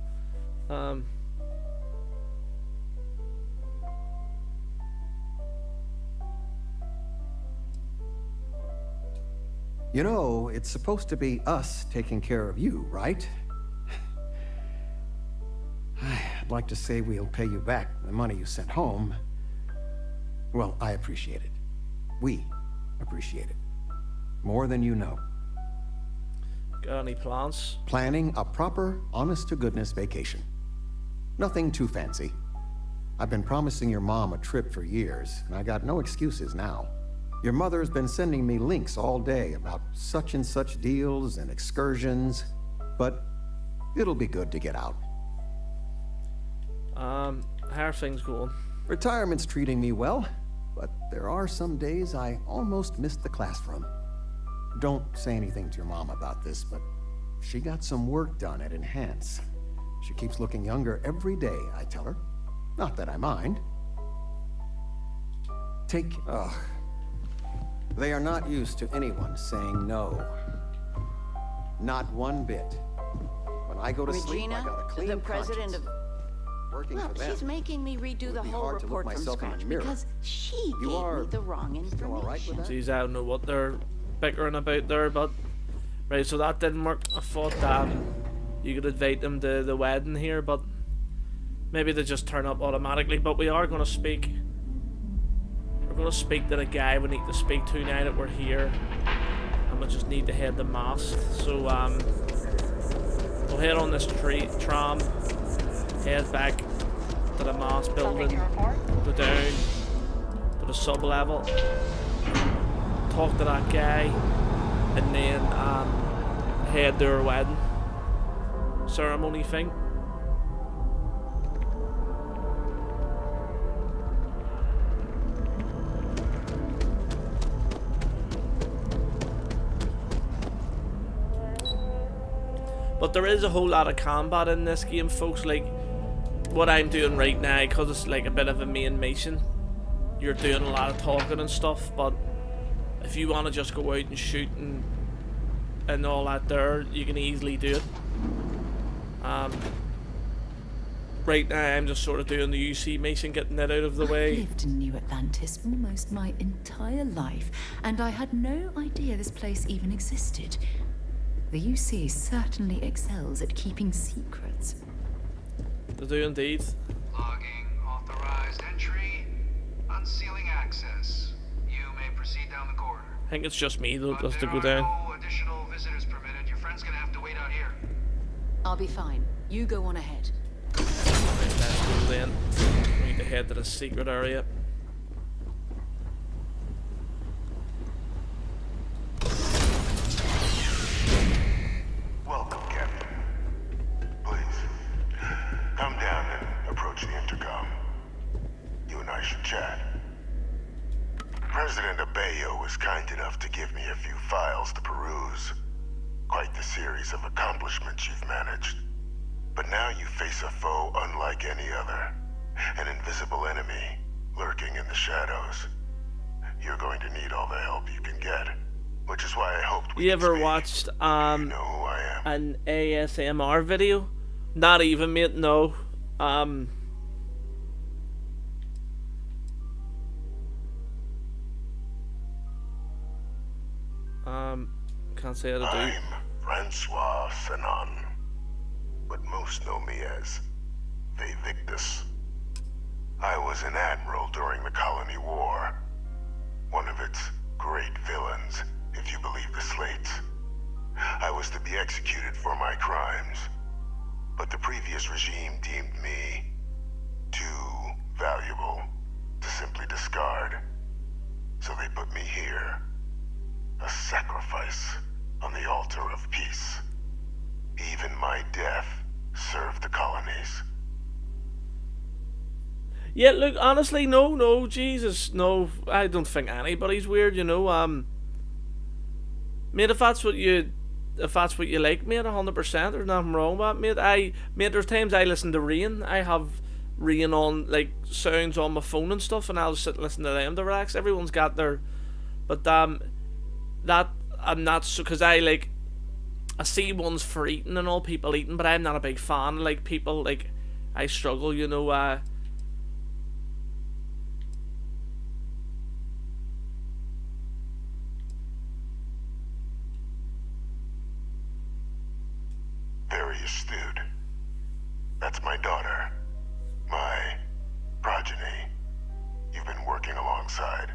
You know, it's supposed to be us taking care of you, right? I'd like to say we'll pay you back the money you sent home, Well, I appreciate it. We appreciate it. More than you know. Got any plans? Planning a proper, honest-to-goodness vacation. Nothing too fancy. I've been promising your mom a trip for years, and I got no excuses now. Your mother's been sending me links all day about such and such deals and excursions, but it'll be good to get out. How are things going? Retirement's treating me well, but there are some days I almost missed the classroom. Don't say anything to your mom about this, but she got some work done at Enhance. She keeps looking younger every day, I tell her. Not that I mind. They are not used to anyone saying no. Not one bit. When I go to sleep, I got a clean the president conscience. Working Well, for them. she's making me redo the whole hard to look report from myself in the scratch mirror. because she gave me the wrong information. Jeez, I don't know what they're bickering about there, but right, so that didn't work. I thought you could invite them to the wedding here, but maybe they just turn up automatically. But we are going to speak. We're going to speak to the guy we need to speak to now that we're here, and we just need to head the mast. So we'll head on this tram, head back to the mast building, go down to the sub-level, talk to that guy, and then head to our wedding ceremony thing. But there is a whole lot of combat in this game, folks. Like what I'm doing right now, because it's like a bit of a main mission, you're doing a lot of talking and stuff, but if you want to just go out and shoot and all that there, you can easily do it. Right now I'm just sort of doing the UC mission, getting it out of the way. I've lived in New Atlantis almost my entire life, and I had no idea this place even existed. The UC certainly excels at keeping secrets. They do indeed. Logging authorized entry, unsealing access. You may proceed down the corridor. I think it's just me though, just to go There down. are no additional visitors permitted. Your friend's gonna have to wait out here. I'll be fine. You go on ahead. Right, let's go then. We need to head to the secret area. Welcome, Captain. Please, come down and approach the intercom. You and I should chat. President Abeyo was kind enough to give me a few files to peruse. Quite the series of accomplishments you've managed. But now you face a foe unlike any other. An invisible enemy, lurking in the shadows. You're going to need all the help you can get. Which is why I hoped we You ever watched an ASMR video? Not even, mate, no. Can't say how to do. I'm Francois Sanon, but most know me as Victus. I was an admiral during the Colony War. One of its great villains, if you believe the slates. I was to be executed for my crimes, but the previous regime deemed me too valuable to simply discard. So they put me here, a sacrifice on the altar of peace. Even my death served the colonies. Yeah, look, honestly, no, Jesus, no, I don't think anybody's weird, you know, mate, if that's what you like, mate, 100%, there's nothing wrong with that, mate, there's times I listen to Rain, I have Rain on, like, sounds on my phone and stuff, and I'll just sit and listen to them to relax. Everyone's got their, but, that, I'm not so, because I see ones for eating and all, people eating, but I'm not a big fan, like, people, like, I struggle, you know, Very astute. That's my daughter. My progeny. You've been working alongside alongside.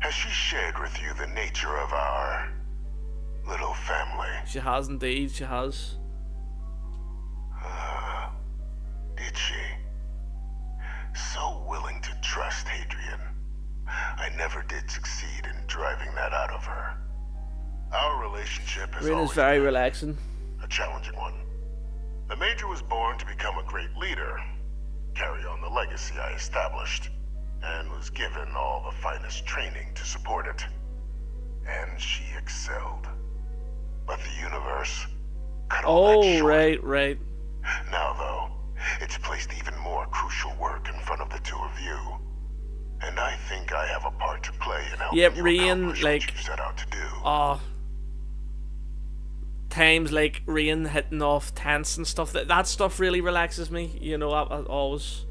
Has she shared with you the nature of our little family? She has indeed, she has. Did she? So willing to trust Hadrian. I never did succeed in driving that out of her. Our relationship has Rain is always very been relaxing. a challenging one. The Major was born to become a great leader, carry on the legacy I established, and was given all the finest training to support it. And she excelled. But the universe cut all that short. Right. Now, though, it's placed even more crucial work in front of the two of you. And I think I have a part to play in helping you accomplish what you set out to do. Times like Rain hitting off tents and stuff, that stuff really relaxes me, you know. I always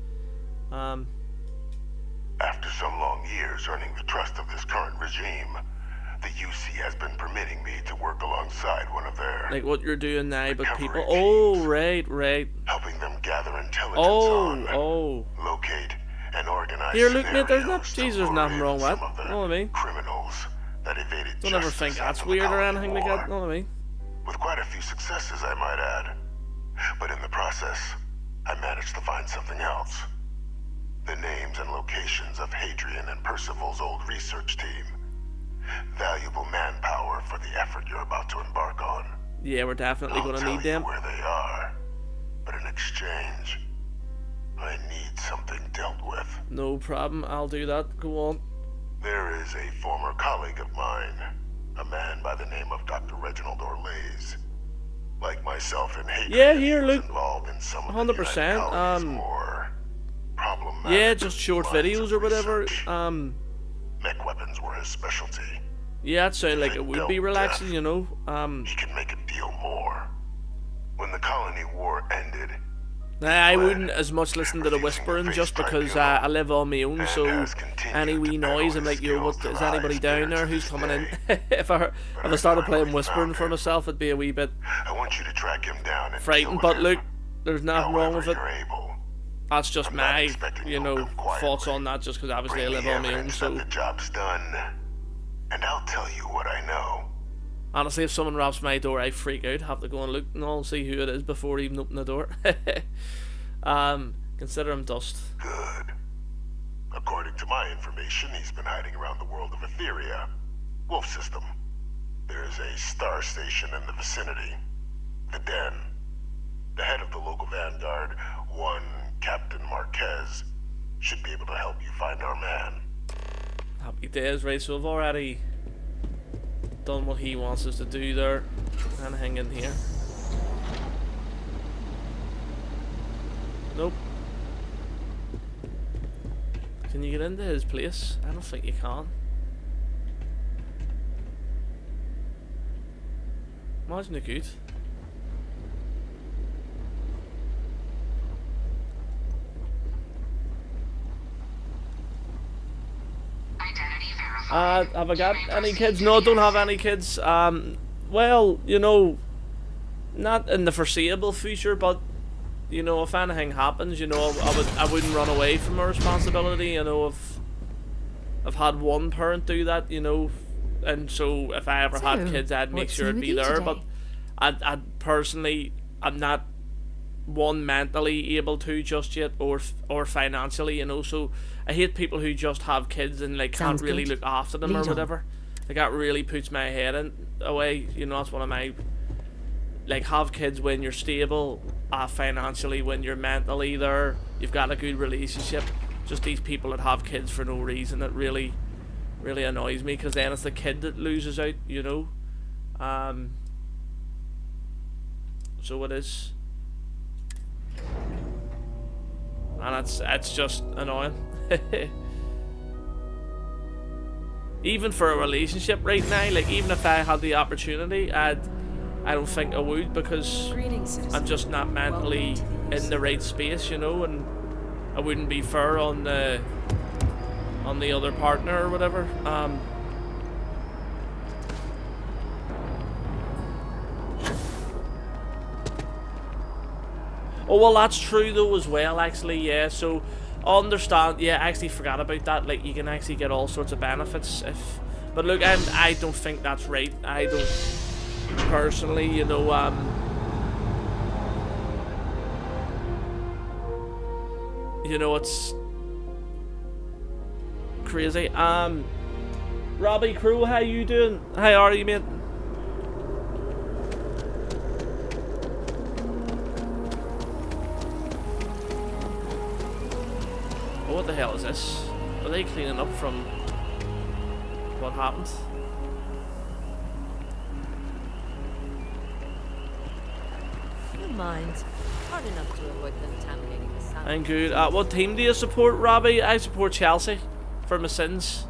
After some long years earning the trust of this current regime, the UC has been permitting me to work alongside one of their like what you're doing now, but people right helping them gather intelligence on locate and organize here, look mate, there's nothing wrong with some that, of the you know what I mean? criminals that evaded Don't ever think that's weird or anything like that, you know what I mean? With quite a few successes, I might add. But in the process, I managed to find something else. The names and locations of Hadrian and Percival's old research team. Valuable manpower for the effort you're about to embark on. Yeah, we're definitely going to need them. Where they are, but in exchange, I need something dealt with. No problem, I'll do that. Go on. There is a former colleague of mine, a man by the name of Dr. Reginald Orlays. Like myself and Hadrian, yeah, here, look, involved in some 100%. Problematic yeah, just short videos or whatever. Mech weapons were his specialty. Yeah, it sounded like it would be relaxing, you know. He could make a deal more. When the colony war ended, I wouldn't as much listen to the whispering just because I live on my own, so any wee noise I'm like, yo, what, is anybody down there who's coming in? if I started playing whispering for myself, it'd be a wee bit I want you to track him down and frightened, but look, there's nothing wrong with it. That's just my, you know, thoughts on that, just because obviously I live on my own, so... The job's done, and I'll tell you what I know. Honestly, if someone raps my door, I freak out, have to go and look and all and see who it is before even opening the door. Consider him dust. Good. According to my information, he's been hiding around the world of Etheria. Wolf system. There's a star station in the vicinity. The Den. The head of the local vanguard, one Captain Marquez, should be able to help you find our man. Happy days, right? So I've already done what he wants us to do there. And hang in here. Nope. Can you get into his place? I don't think you can. Imagine the good. Have I got any kids? No, I don't have any kids. Well, you know, not in the foreseeable future, but you know, if anything happens, you know, I wouldn't run away from my responsibility. You know, if I've had one parent do that, you know, and so if I ever had kids, I'd make sure it'd be there. But I'd personally, I'm not one mentally able to just yet, or financially, you know. So I hate people who just have kids and like can't really look after them or whatever. Like that really puts my head away. You know, that's one of my, like, have kids when you're stable, financially, when you're mentally there, you've got a good relationship. Just these people that have kids for no reason, that really annoys me, because then it's the kid that loses out, you know. So it is, and it's just annoying. Even for a relationship right now, like even if I had the opportunity, I don't think I would, because I'm just not mentally in the right space, you know, and I wouldn't be fair on the other partner or whatever. Oh well, that's true though as well, actually. Yeah, so understand. Yeah, I actually forgot about that. Like, you can actually get all sorts of benefits if. But look, I don't think that's right. I don't personally, you know. You know, it's crazy. Robbie Crew, how you doing? How are you, mate? Oh, what the hell is this? Are they cleaning up from what happened? Never mind. Hard enough to avoid contaminating the sun. I'm good. What team do you support, Robbie? I support Chelsea for my sins,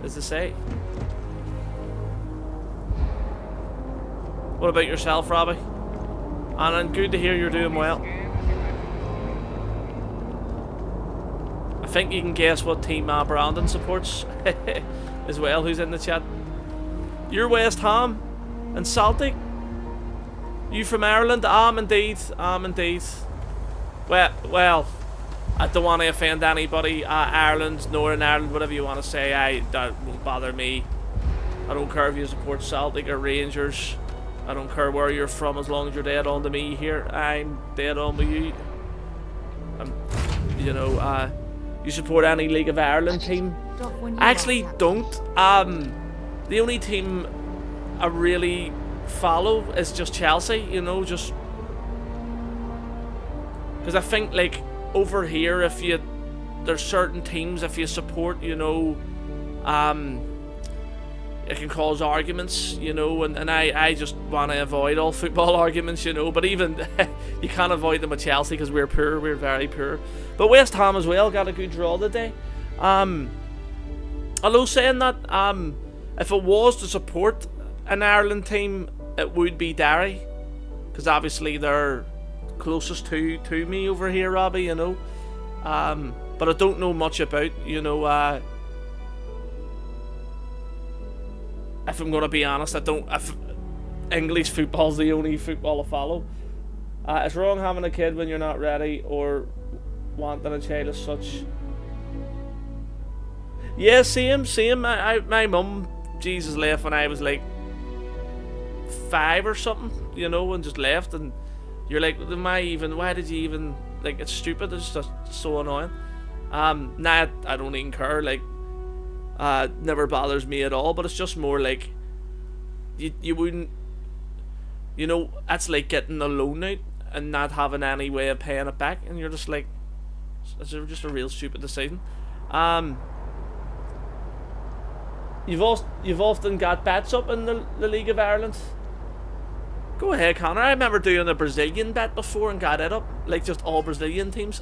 as they say. What about yourself, Robbie? And good to hear you're doing well. I think you can guess what team Brandon supports as well, who's in the chat. You're West Ham and Celtic. You from Ireland? Indeed. Indeed. Well, I don't want to offend anybody. Ireland, Northern Ireland, whatever you want to say, that won't bother me. I don't care if you support Celtic or Rangers. I don't care where you're from, as long as you're dead on to me here. I'm dead on with you. You know, you support any League of Ireland team? I actually don't. The only team I really follow is just Chelsea, you know, just because I think, like, over here, there's certain teams, if you support, you know, it can cause arguments, you know, and I just want to avoid all football arguments, you know, but even you can't avoid them with Chelsea because we're poor, we're very poor. But West Ham as well got a good draw today. Although saying that, if it was to support an Ireland team, it would be Derry, because obviously they're closest to me over here, Robbie, you know. But I don't know much about, you know, if I'm gonna be honest, English football's the only football I follow. It's wrong having a kid when you're not ready or wanting a child as such. Yeah, same. My mum, Jesus, left when I was like 5 or something, you know, and just left, and you're like, why did you even, like, it's stupid, it's just so annoying. Nah, I don't even care, like, never bothers me at all, but it's just more like, you wouldn't, you know, that's like getting a loan out and not having any way of paying it back, and you're just like, it's just a real stupid decision. You've often got bets up in the League of Ireland. Go ahead, Connor. I remember doing a Brazilian bet before and got it up, like just all Brazilian teams,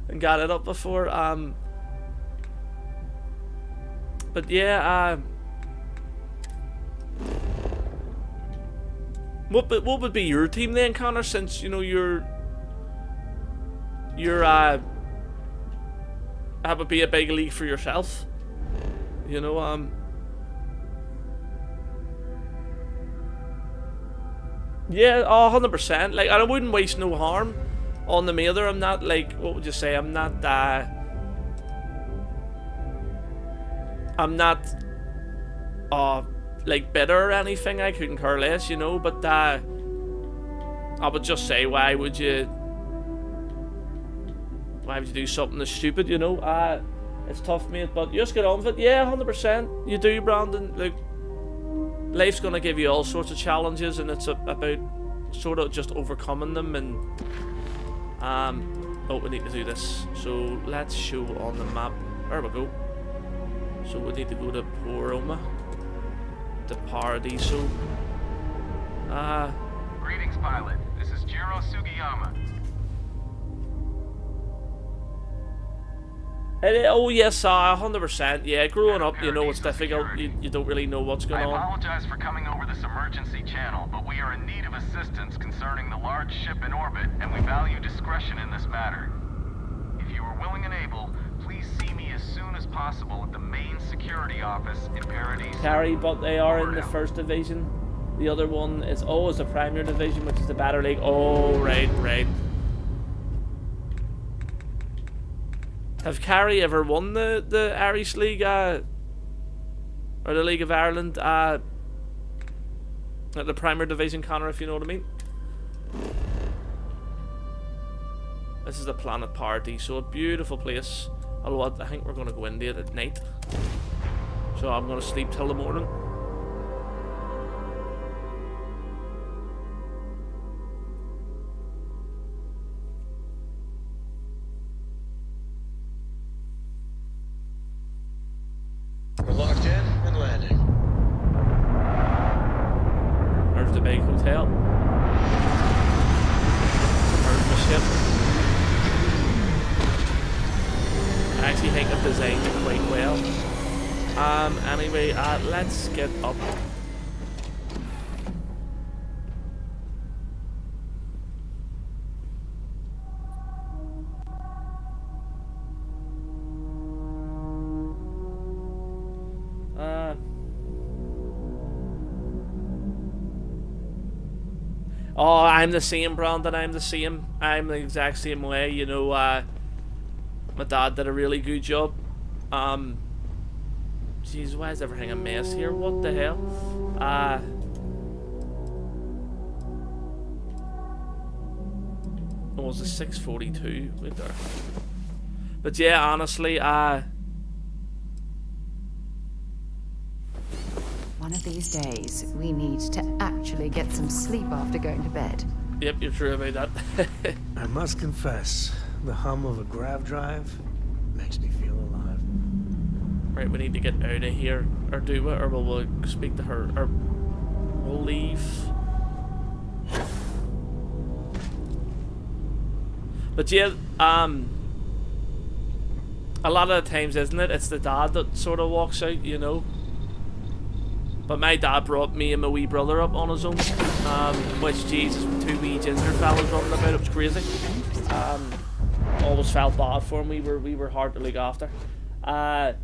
and got it up before. But yeah, what would be your team then, Connor? Since you know you're that would be a big league for yourself. You know, yeah, 100%. Like, I wouldn't waste no harm on the Mather. I'm not, like, what would you say? I'm not like bitter or anything. I couldn't care less, you know. But I would just say, why would you do something that's stupid, you know? It's tough, mate, but you just get on with it. Yeah, 100%. You do, Brandon. Look, life's gonna give you all sorts of challenges, and it's about sort of just overcoming them. And oh, we need to do this. So let's show on the map. There we go. So we need to go to Poroma, to Paradiso. Greetings, pilot. This is Jiro Sugiyama. Oh yes, 100%. Yeah, growing up, you know, it's difficult. You don't really know what's going on. I apologize for coming over this emergency channel, but we are in need of assistance concerning the large ship in orbit, and we value discretion in this matter. If you are willing and able, please see me as soon as possible at the main security office in Paradiso. Carry, but they are in the first division. The other one is the Premier Division, which is the Battle League. Oh, right. Have Kerry ever won the Irish League, or the League of Ireland, at the Premier Division, Connor, if you know what I mean? This is the planet Paradise, so a beautiful place. Although I think we're going to go into it at night. So I'm going to sleep till the morning. We're locked in and landing. There's the big hotel. There's the ship. I actually think I've designed it quite well. Anyway, let's get up. Oh, I'm the same, Brandon. I'm the same. I'm the exact same way. You know, my dad did a really good job. Jeez, why is everything a mess here? What the hell? It was a 642 right there. But yeah, honestly, One of these days, we need to actually get some sleep after going to bed. Yep, you're true about that. I must confess, the hum of a grav drive makes me feel alive. Right, we need to get out of here, or do it, or we'll speak to her, or we'll leave. But yeah, a lot of the times, isn't it? It's the dad that sort of walks out, you know. But my dad brought me and my wee brother up on his own, which, Jesus, two wee ginger fellas running about, it was crazy. Always felt bad for him. We were hard to look after. You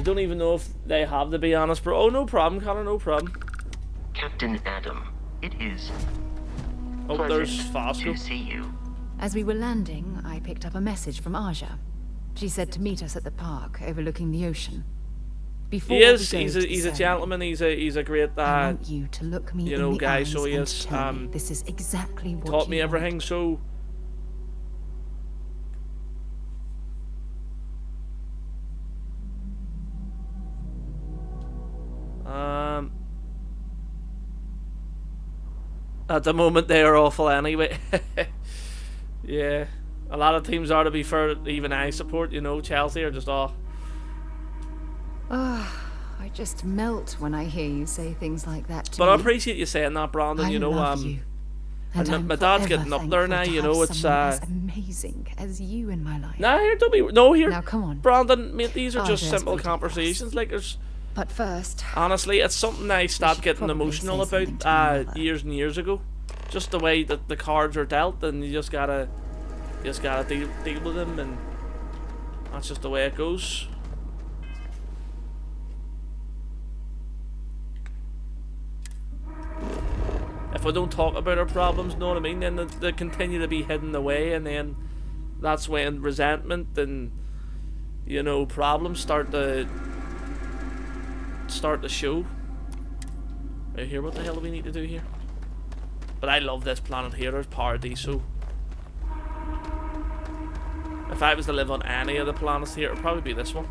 don't even know if they have, to be honest, bro. Oh, no problem, Connor, no problem. Captain Adam, it is. Oh, there's Fosco. To see you. As we were landing, I picked up a message from Aja. She said to meet us at the park overlooking the ocean. Before he is. we go He's a gentleman. He's a great. I want you to look me you in know, the guy. eyes So he and is. tell me this is exactly what taught you me everything. want. So. At the moment, they are awful anyway. Yeah, a lot of teams are, to be fair. Even I support. You know, Chelsea are just all. I just melt when I hear you say things like that to But me. I appreciate you saying that, Brandon. You know, love you. And and I'm my dad's forever getting up there now. thankful to You have know, it's someone as amazing as you in my life. Nah, here, don't be. No, here. Now come on. Brandon, mate, these are just Aja's simple waiting for conversations. Like, there's. But first, Honestly, it's something I stopped getting probably emotional say something to my about mother. years and years ago. Just the way that the cards are dealt, and you just gotta deal with them, and that's just the way it goes. If we don't talk about our problems, know what I mean, then they continue to be hidden away, and then that's when resentment and, you know, problems start to show. Right here, what the hell do we need to do here? But I love this planet here. There's Paradiso. If I was to live on any of the planets here, it would probably be this one.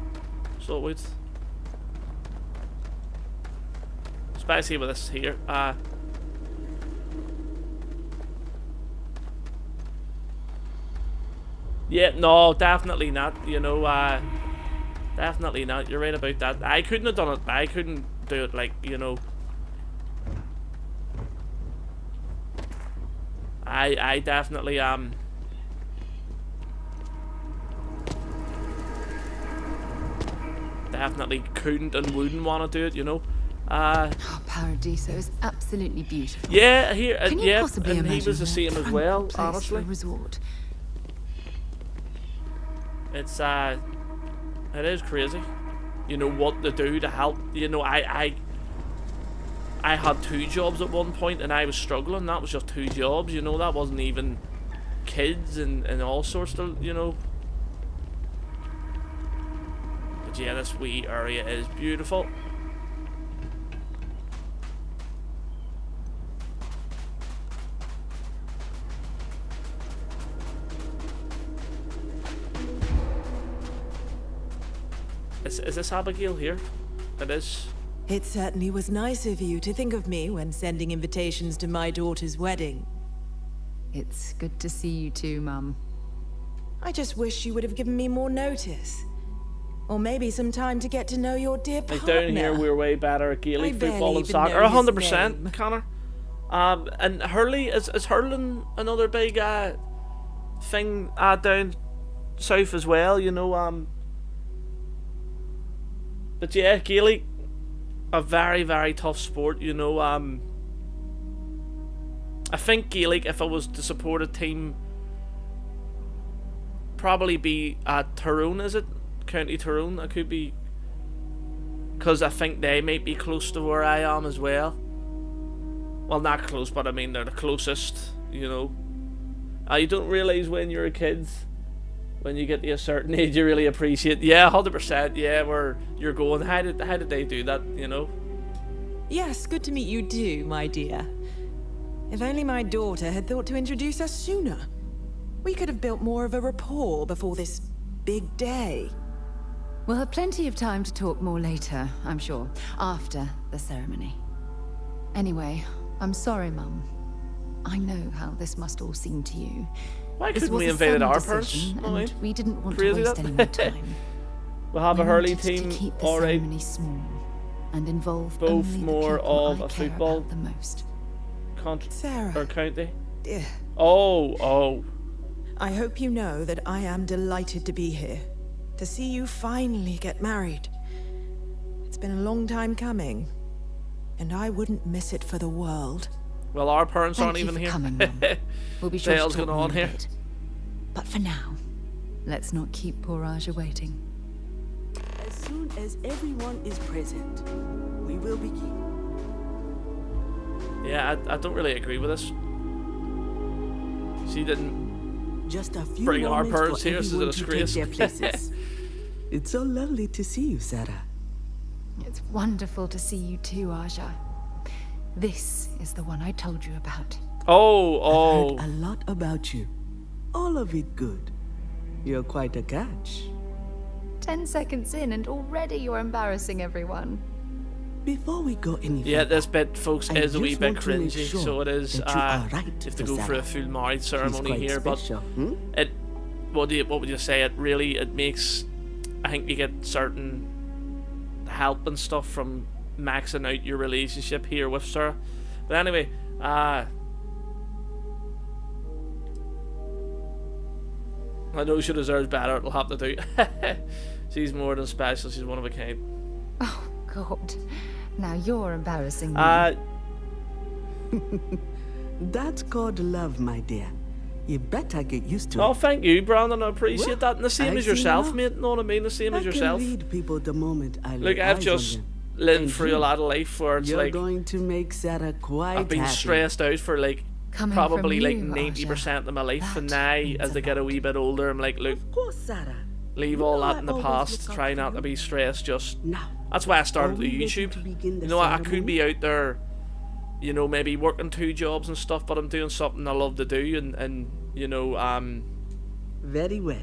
So it would. Especially with this here. Yeah, no, definitely not. You know, definitely not. You're right about that. I couldn't have done it. I couldn't do it, like, you know. I definitely definitely couldn't and wouldn't want to do it, you know. Paradiso is absolutely beautiful. Yeah, here, Can you yeah, possibly and he imagine was the a same as tranquil well, place for honestly. a resort? It's it is crazy, you know, what to do to help. You know, I had 2 jobs at one point, and I was struggling. That was just 2 jobs, you know. That wasn't even kids and all sorts of, you know. But yeah, this wee area is beautiful. Is this Abigail here? It is. It certainly was nice of you to think of me when sending invitations to my daughter's wedding. It's good to see you too, Mum. I just wish you would have given me more notice. Or maybe some time to get to know your dear partner. Like down here, we're way better at Gaelic football and soccer. 100%, Connor. And hurley, is hurling another big thing down south as well, you know. But yeah, Gaelic, a very, very tough sport, you know. I think Gaelic, if I was to support a team, probably be Tyrone, is it? County Tyrone, I could be, because I think they might be close to where I am as well. Well, not close, but I mean they're the closest, you know. You don't realise when you're a kid, when you get to a certain age, you really appreciate. Yeah, 100%. Yeah, where you're going. How did they do that? You know. Yes, good to meet you too, my dear. If only my daughter had thought to introduce us sooner. We could have built more of a rapport before this big day. We'll have plenty of time to talk more later, I'm sure, after the ceremony. Anyway, I'm sorry, Mum. I know how this must all seem to you. Why couldn't we invade our parents? And we didn't want to waste any more time. We'll have a hurley team, keep the alright. ceremony small and involve both only more the people of I a care football about the most. Sarah, or county. Dear. Oh. I hope you know that I am delighted to be here. To see you finally get married. It's been a long time coming, and I wouldn't miss it for the world. Well, our parents Thank aren't you even for here. Coming, Mum. We'll be sure Sales to talk going more on in a here. bit. But for now, let's not keep poor Aja waiting. As soon as everyone is present, we will begin. Yeah, I don't really agree with this. She didn't just a few bring our moments parents for here, this is a everyone to take disgrace. their places. It's so lovely to see you, Sarah. It's wonderful to see you too, Aja. This is the one I told you about. Oh. I've heard a lot about you. All of it good. You're quite a catch. 10 seconds in and already you're embarrassing everyone. Before we go any further, Yeah, this bit, folks, I is a wee just bit want to make cringy, sure so it is. that you are right, you have to for go for Sarah. a full marriage ceremony quite here, special, but it. What would you say? It makes. I think you get certain help and stuff from maxing out your relationship here with Sarah. But anyway, I know she deserves better. It'll have to do. She's more than special. She's one of a kind. Oh God! Now you're embarrassing me. That's called love, my dear. You better get used to it. Oh, thank you, Brandon. I appreciate that. And the same I as see yourself, enough. mate. Know what I mean? The same as I yourself. can read people the moment I Look, lay I've eyes just on them. lived And through you, a lot of life where it's you're like going to make Sarah quite I've been happy. stressed out for like Coming probably from like you, 90% of my life, and now as I get a wee bit older, I'm like, look, Of course, Sarah. leave all know that I in the always past. look out Try for not you. to be stressed. Just Now, that's why I started are we the ready YouTube. to begin the You know, I could ceremony? be out there, you know, maybe working 2 jobs and stuff, but I'm doing something I love to do, and you know, Very well.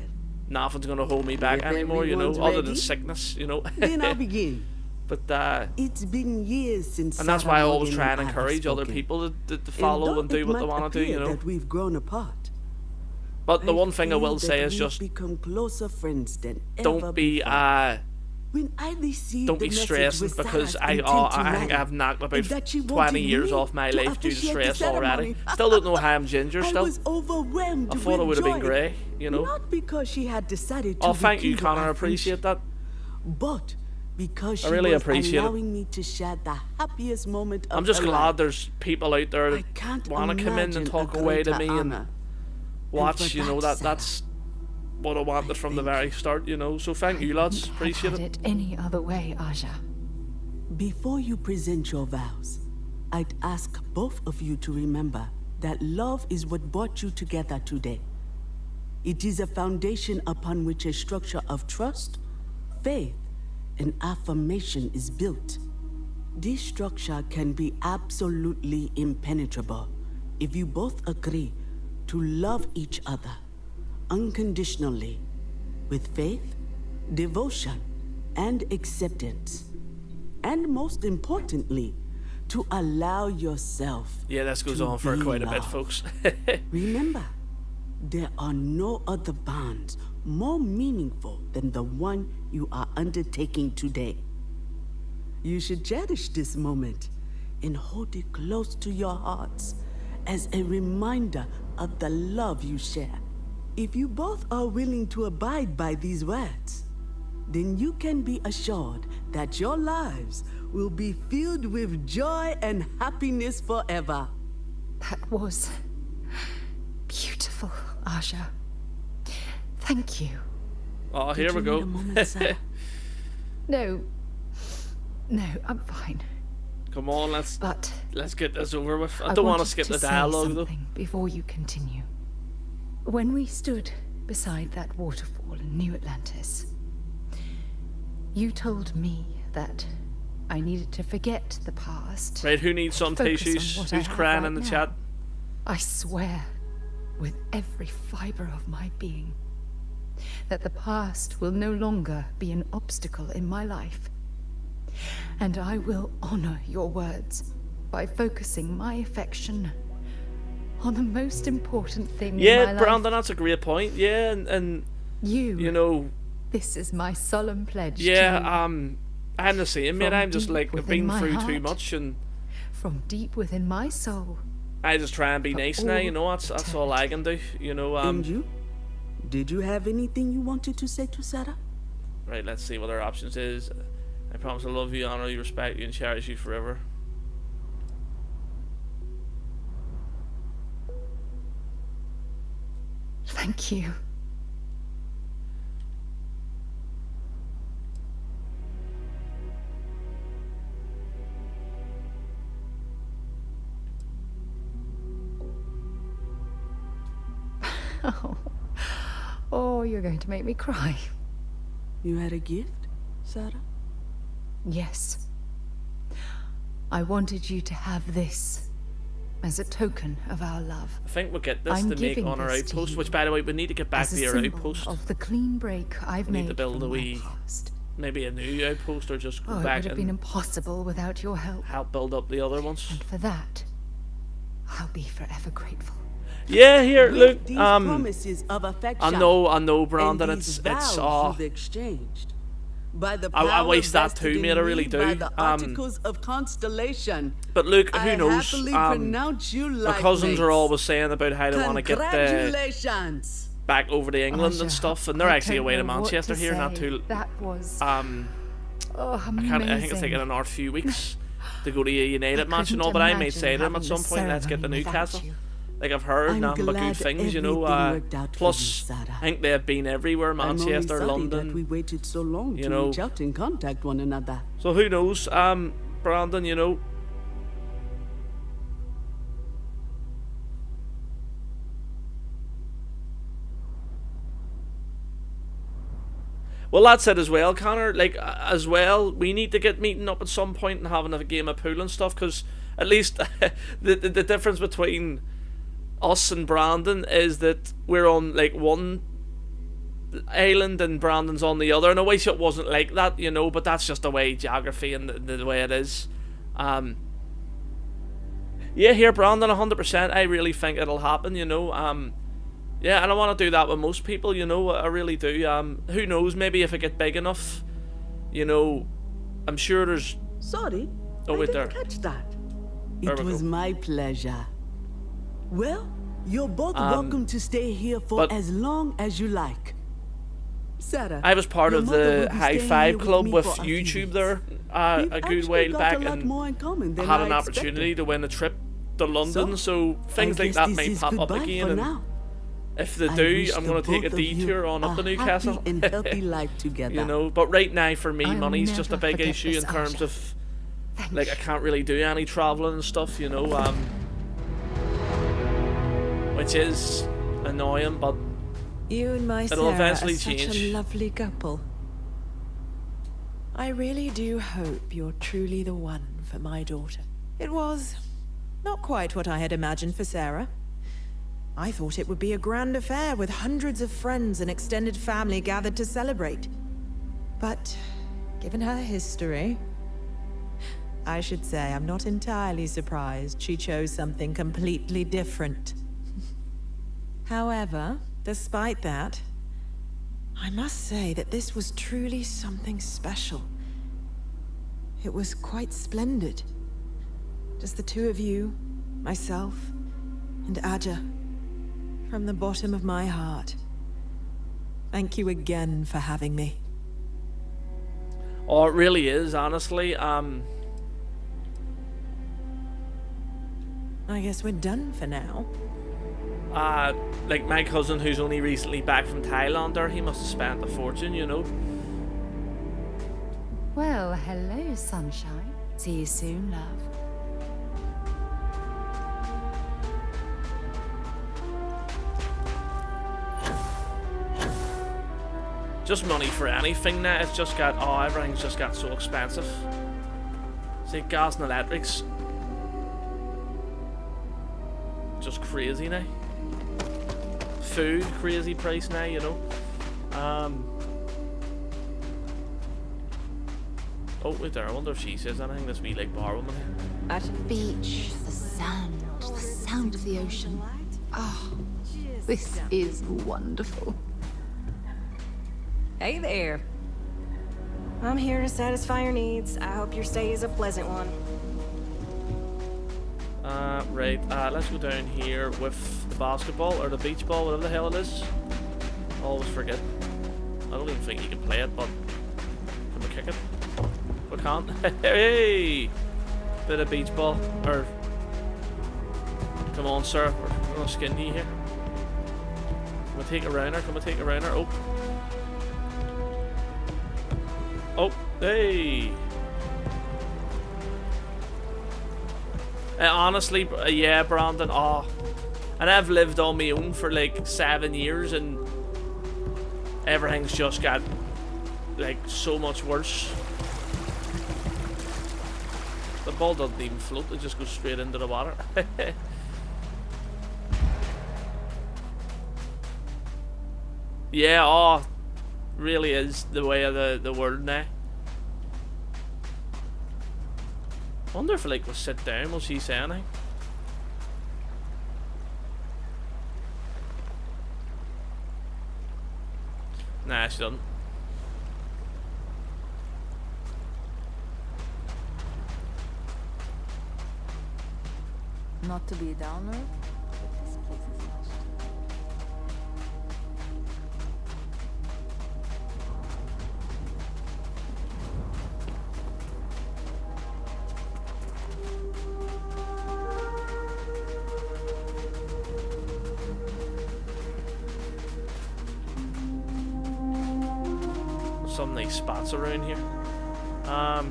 nothing's gonna hold me back If anymore. You know, everyone's other than ready, sickness. You know. Then I'll begin. But It's been years since and that's Sarah why I always Morgan try and I have encourage other spoken. people to follow and though do it what they might want to do. You appear know. that we've grown apart. But the I one thing I feel will that say is we've just become closer friends than don't ever be before. When I received don't the be message stressing with because Sarah's I intent to think marry, I've knocked about and that she 20 wanted years me off my to life due to officiate the stress already. ceremony. Still don't know how I'm ginger. I Still, was overwhelmed I thought it with would have been joy. great. You know. Not because she had decided to Oh, thank you, rekindle Connor. I our appreciate that. but because I she really was appreciate it. allowing me to share the happiest moment of I'm just her glad life. there's people out there that can't want to come in imagine and a talk away to greater me and honor. watch. for You know, that, that's what I wanted from the very start. You know. So thank you, lads. Appreciate Had it. it any other way, Aja. Before you present your vows, I'd ask both of you to remember that love is what brought you together today. It is a foundation upon which a structure of trust, faith, an affirmation is built. This structure can be absolutely impenetrable if you both agree to love each other unconditionally, with faith, devotion, and acceptance. And most importantly, to allow yourself. Yeah, this goes on for quite a bit, folks. Remember, there are no other bonds more meaningful than the one you are undertaking today. You should cherish this moment and hold it close to your hearts as a reminder of the love you share. If you both are willing to abide by these words, then you can be assured that your lives will be filled with joy and happiness forever. That was beautiful, Asha. Thank you. Oh, here we go. No, I'm fine. Come on, let's get this over with. I don't want to skip the dialogue though. Before you continue, when we stood beside that waterfall in New Atlantis, you told me that I needed to forget the past. Right, who needs some tissues? Who's crying in the chat? I swear, with every fiber of my being, that the past will no longer be an obstacle in my life. And I will honor your words by focusing my affection on the most important thing in my life. Yeah, Brandon, that's a great point. Yeah, and you know, this is my solemn pledge. Yeah, I'm the same, mate. I'm just like, I've been through too much, and from deep within my soul, I just try and be nice now. You know, that's all I can do. You know. And you? Did you have anything you wanted to say to Sarah? Right, let's see what our options is. I promise to love you, honor you, respect you, and cherish you forever. Thank you. Oh, you're going to make me cry. You had a gift, Sarah? Yes. I wanted you to have this as a token of our love. I think we'll get this to make on our outpost, which, by the way, we need to get back to our outpost. Of the clean break I've made need to build from a wee, maybe a new outpost, or just go back it would have been impossible without your help. Help build up the other ones. And for that, I'll be forever grateful. Yeah, here, look. Promises of affection, I know, Brandon. It's exchanged. By the I waste that too, mate. I really do. By the articles of constellation. But look, who knows? You my cousins are always saying about how they want to get back over to England and stuff, and they're actually away to Manchester here, not too. That was I think it's taking another few weeks to go to a United match and all, but I may say to them at some point, let's get to Newcastle. Like, I've heard nothing but good things, you know. Plus, I think they've been everywhere, Manchester, London. That we waited so long to reach out and contact one another. So who knows, Brandon, you know. Well, that's it as well, Connor. Like, as well, we need to get meeting up at some point and having a game of pool and stuff, because at least the difference between us and Brandon is that we're on like one island and Brandon's on the other, and I wish it wasn't like that, you know, but that's just the way geography and the way it is. Yeah, here, Brandon, 100%. I really think it'll happen, you know. Yeah, and I want to do that with most people, you know. I really do. Who knows? Maybe if I get big enough, you know. I'm sure there's. Sorry, I didn't catch that. It was my pleasure. Well, you're both welcome to stay here for as long as you like. Sarah, I was part of the High Five Club with YouTube there a good while back, and I had an opportunity to win a trip to London, so things like that may pop up again. And if they do, I'm going to take a detour on up to Newcastle. And healthy life together. You know, but right now for me, money's just a big issue in terms of, like, I can't really do any traveling and stuff, you know. Which is annoying, but you and my it'll Sarah eventually are change. Such a lovely couple. I really do hope you're truly the one for my daughter. It was not quite what I had imagined for Sarah. I thought it would be a grand affair with hundreds of friends and extended family gathered to celebrate. But given her history, I should say I'm not entirely surprised she chose something completely different. However, despite that, I must say that this was truly something special. It was quite splendid. Just the two of you, myself, and Aja. From the bottom of my heart. Thank you again for having me. Oh, it really is, honestly. I guess we're done for now. Like my cousin who's only recently back from Thailand there, he must have spent a fortune, you know. Well, hello, sunshine. See you soon, love. Just money for anything now. It's just got, oh, everything's just got so expensive. See, gas and electrics. Just crazy now. Food, crazy price now, you know. Oh, wait there. I wonder if she says anything. This wee like bar woman here. At the beach, the sound of the ocean. Oh, this is wonderful. Hey there. I'm here to satisfy your needs. I hope your stay is a pleasant one. Right. Let's go down here with the basketball or the beach ball, whatever the hell it is. I always forget. I don't even think you can play it, but can we kick it? We can't. Hey! Bit of beach ball. Or come on, sir. We're gonna skin you here. Can we take a rounder? Can we take a rounder? Oh. Oh, hey! Honestly, yeah, Brandon, oh. And I've lived on my own for like 7 years and everything's just got like so much worse. The ball doesn't even float, it just goes straight into the water. Yeah, oh, really is the way of the world now. I wonder if like we'll sit down, will she say anything? Nah, she doesn't. Not to be a downer, but this place is lost. Some nice spots around here. I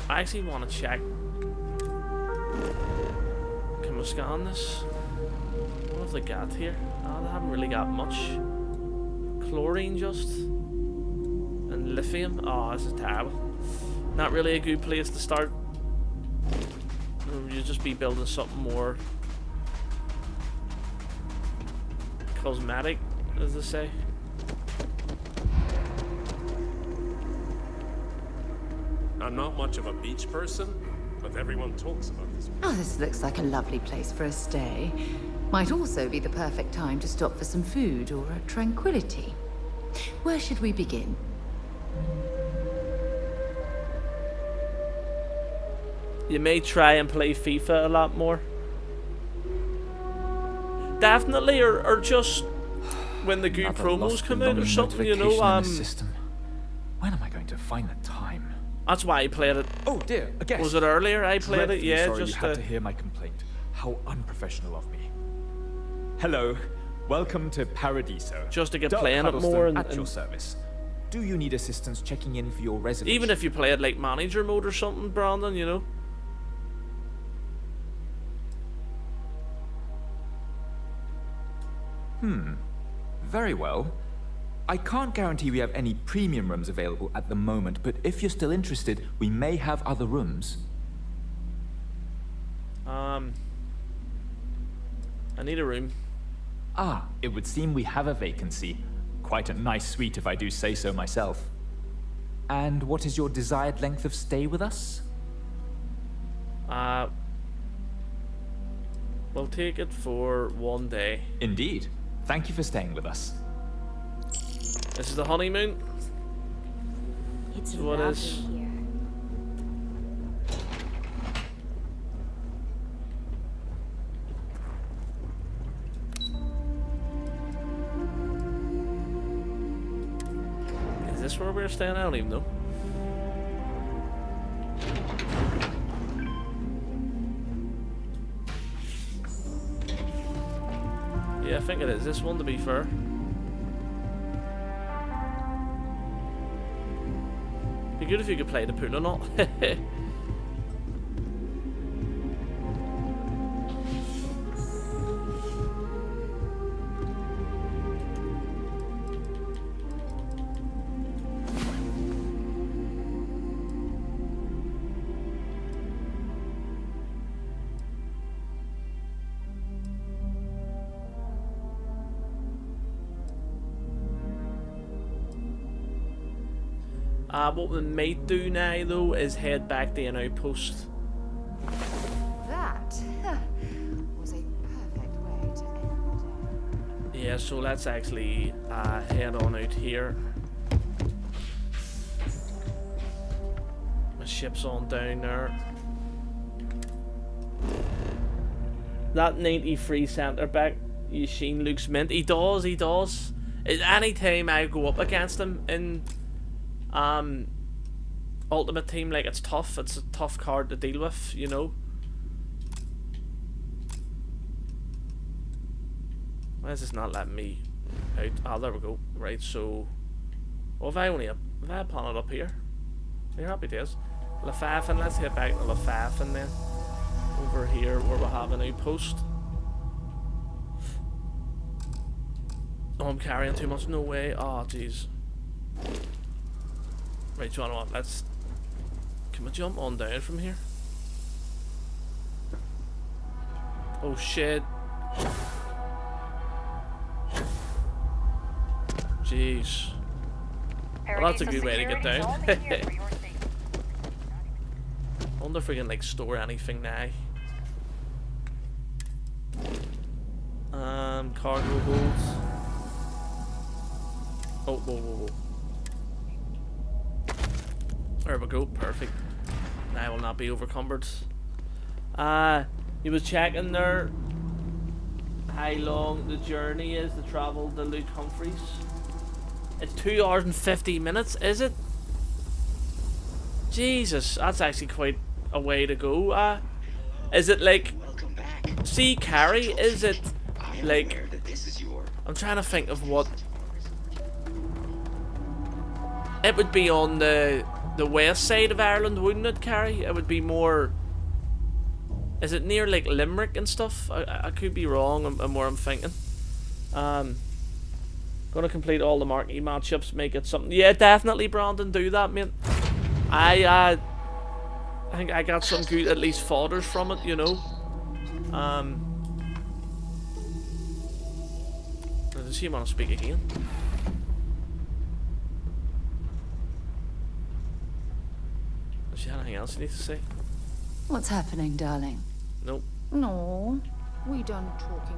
actually want to check. Can we scan this? What have they got here? Oh, they haven't really got much. Chlorine just. And lithium. Oh, this is terrible. Not really a good place to start. You'll just be building something more cosmetic, as they say. I'm not much of a beach person, but everyone talks about this. Oh, this looks like a lovely place for a stay. Might also be the perfect time to stop for some food or a tranquility. Where should we begin? You may try and play FIFA a lot more. Definitely, or just when the good promos come out or something, you know. System. When am I going to find the time? That's why I played it. Oh dear, a guest. Was it earlier I played it? Yeah, sorry just you had to hear my complaint. How unprofessional of me. Hello, welcome to Paradiso. Just to get Doug playing it more and at your service. Do you need assistance checking in for your reservation? even if you played like manager mode or something, Brandon, you know. Very well. I can't guarantee we have any premium rooms available at the moment, but if you're still interested, we may have other rooms. I need a room. Ah, it would seem we have a vacancy. Quite a nice suite if I do say so myself. And what is your desired length of stay with us? We'll take it for 1 day. Indeed. Thank you for staying with us. This is the honeymoon. It's what lovely is? here. Is this where we're staying? I don't even know. Yeah, I think it is this one, to be fair. Be good if you could play the pool or not. What we might do now, though, is head back to an outpost. That was a perfect way to end the day. Yeah, so let's actually head on out here. My ship's on down there. That 93 centre back Yashin looks mint. He does. Any time I go up against him in Ultimate Team, like, it's tough. It's a tough card to deal with, you know. Why is this not letting me out? Oh, there we go. Right, so well, if I had planted up here. You're happy days. Lefafin, let's head back to Lefafin then. Over here where we have an outpost. Oh, I'm carrying too much. No way. Oh, jeez. Right, you know what? Can we jump on down from here? Oh shit. Jeez. Well, that's a good way to get down. I wonder if we can, like, store anything now. Cargo holds. Oh, whoa. There we go, perfect. Now I will not be overcumbered. You was checking there how long the journey is to travel to Luke Humphreys. It's 2 hours and 50 minutes, is it? Jesus, that's actually quite a way to go. Is it like, see Carrie, is it like, I'm trying to think of what it would be on the west side of Ireland, wouldn't it, Carrie? It would be more, is it near like Limerick and stuff? I could be wrong on where I'm thinking. Gonna complete all the marquee matchups, make it something. Yeah, definitely, Brandon, do that, mate. I think I got some good, at least, fodders from it, you know. Does he want to speak again? Is there anything else you need to say? What's happening, darling? Nope. No, we done talking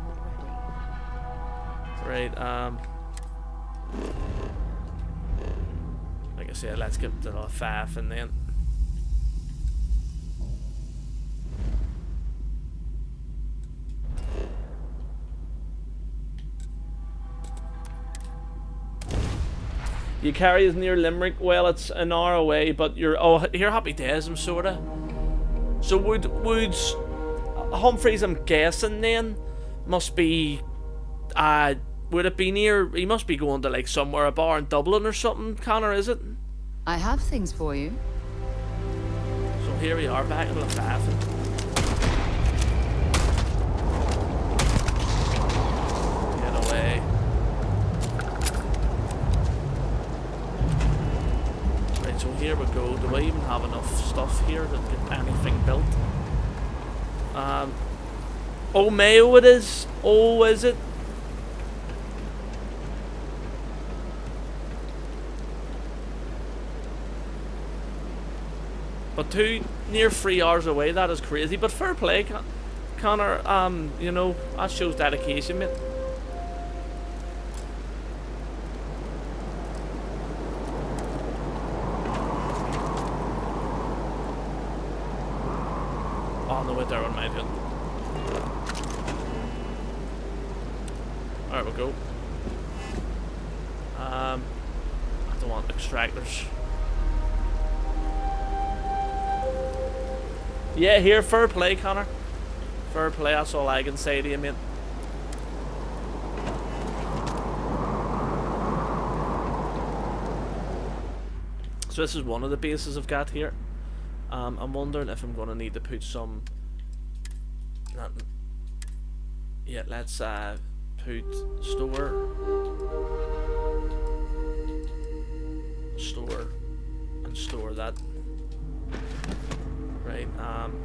already. Right, like I said, let's get to the faff and then. You carry is near Limerick. Well, it's an hour away, but you're happy days. I'm sorta. So would Humphreys? I'm guessing then must be. Would it be near? He must be going to like somewhere, a bar in Dublin or something. Connor, is it? I have things for you. So here we are back in Lefafin. Get away. so here we go. Do I even have enough stuff here to get anything built? Oh, Mayo it is. Oh, is it? But near 3 hours away, that is crazy. But fair play, Connor. You know, that shows dedication, mate. Oh, no, wait there on my head. There we go. I don't want extractors. Yeah, here, fair play, Connor. Fair play, that's all I can say to you, mate. So this is one of the bases I've got here. I'm wondering if I'm going to need to put some... Yeah, let's put store, and store that. Right,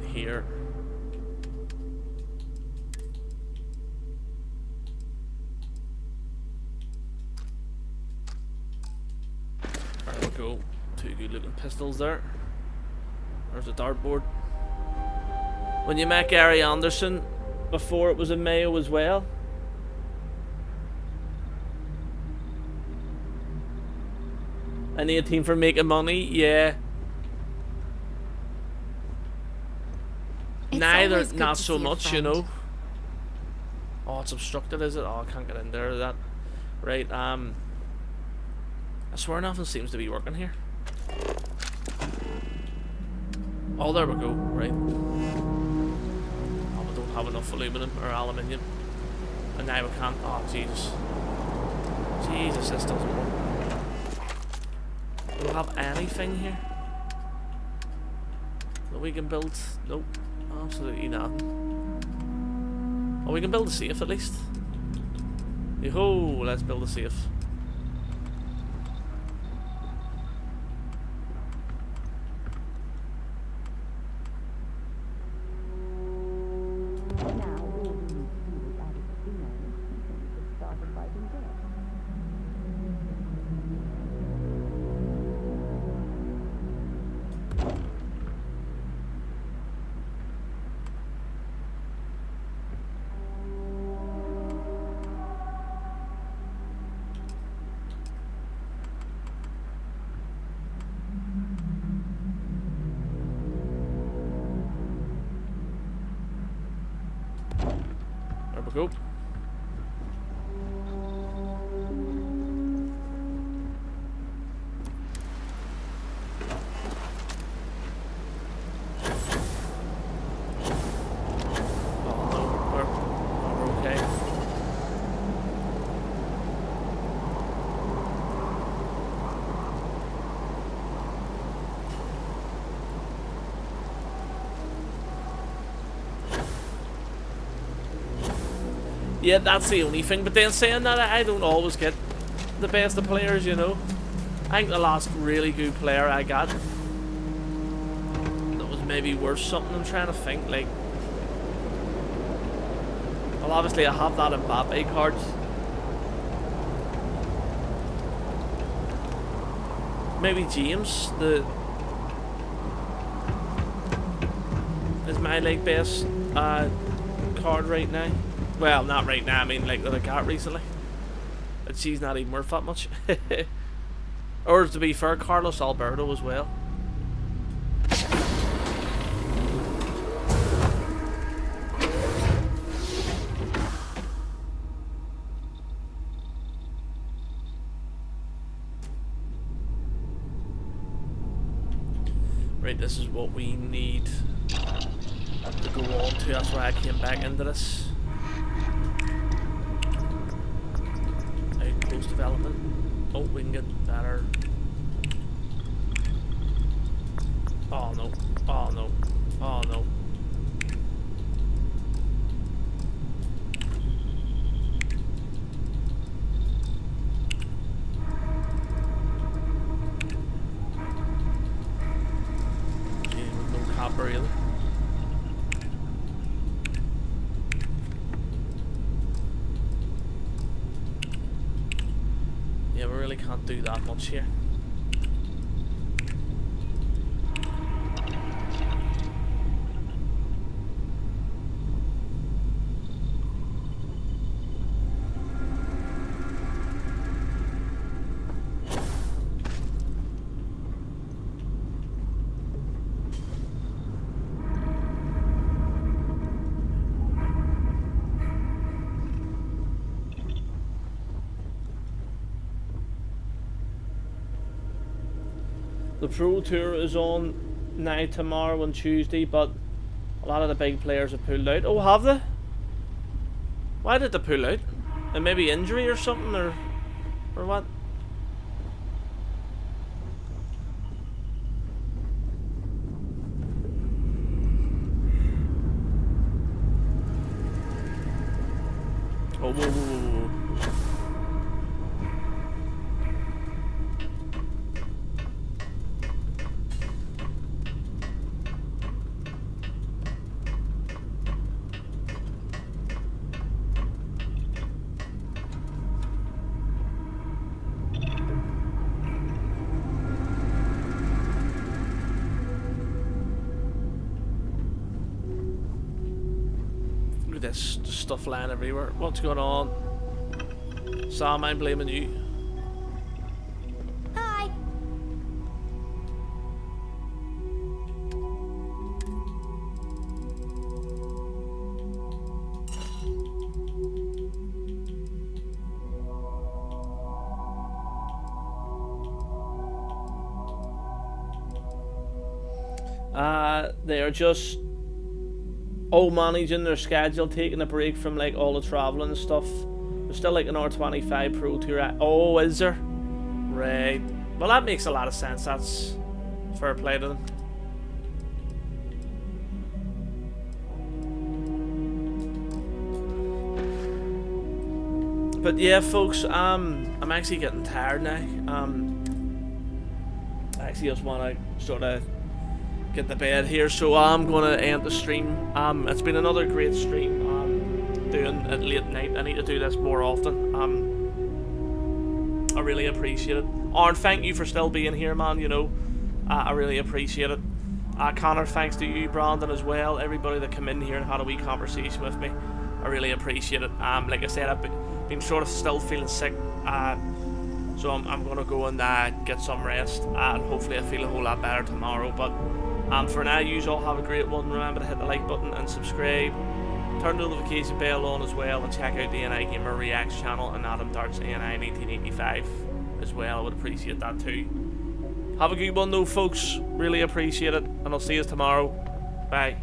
here. There we go. 2 good looking pistols there. There's a dartboard. When you met Gary Anderson, before it was a Mayo as well. An 18 for making money, yeah. Neither, not so much, you know. Oh, it's obstructed, is it? Oh, I can't get in there. That, right? I swear nothing seems to be working here. Oh, there we go. Right. Oh, we don't have enough aluminum or aluminium, and now we can't. Oh, Jesus! Jesus, this doesn't work. Do we have anything here that we can build? Nope. Absolutely nothing. Oh, we can build a safe at least. Yo-ho, let's build a safe. Go. Yeah, that's the only thing. But then saying that, I don't always get the best of players, you know. I think the last really good player I got that was maybe worth something, I'm trying to think, like... Well, obviously I have that Mbappe card. Maybe James, is my like best card right now. Well, not right now, I mean like that I got recently. But she's not even worth that much. Or to be fair, Carlos Alberto as well. Right, this is what we need to go on to. That's why I came back into this. Outpost development. Oh, we can get better. Oh no. Oh no. Oh no. really. Yeah, we really can't do that much here. The Pro Tour is on now tomorrow and Tuesday, but a lot of the big players have pulled out. Oh, have they? Why did they pull out? And maybe injury or something, or what? Oh, whoa, whoa, whoa, whoa. This stuff lying everywhere. What's going on? Sam, I'm blaming you. Hi. They are just managing their schedule, taking a break from like all the traveling and stuff. There's still like an R25 Pro Tour. Oh, is there? Right. Well, that makes a lot of sense. That's fair play to them. But yeah, folks, I'm actually getting tired now. I actually just want to sort of get to bed here, so I'm gonna end the stream. It's been another great stream. Doing it late night. I need to do this more often. I really appreciate it. Arn, thank you for still being here, man. You know, I really appreciate it. Connor, thanks to you, Brandon, as well. Everybody that came in here and had a wee conversation with me, I really appreciate it. Like I said, I've been sort of still feeling sick. So I'm gonna go and get some rest, and hopefully I feel a whole lot better tomorrow. But for now, you all have a great one. Remember to hit the like button and subscribe. Turn the notification bell on as well, and check out the NI Gamer Reacts channel and Adam Dart's NI 1985 as well. I would appreciate that too. Have a good one though, folks. Really appreciate it, and I'll see you tomorrow. Bye.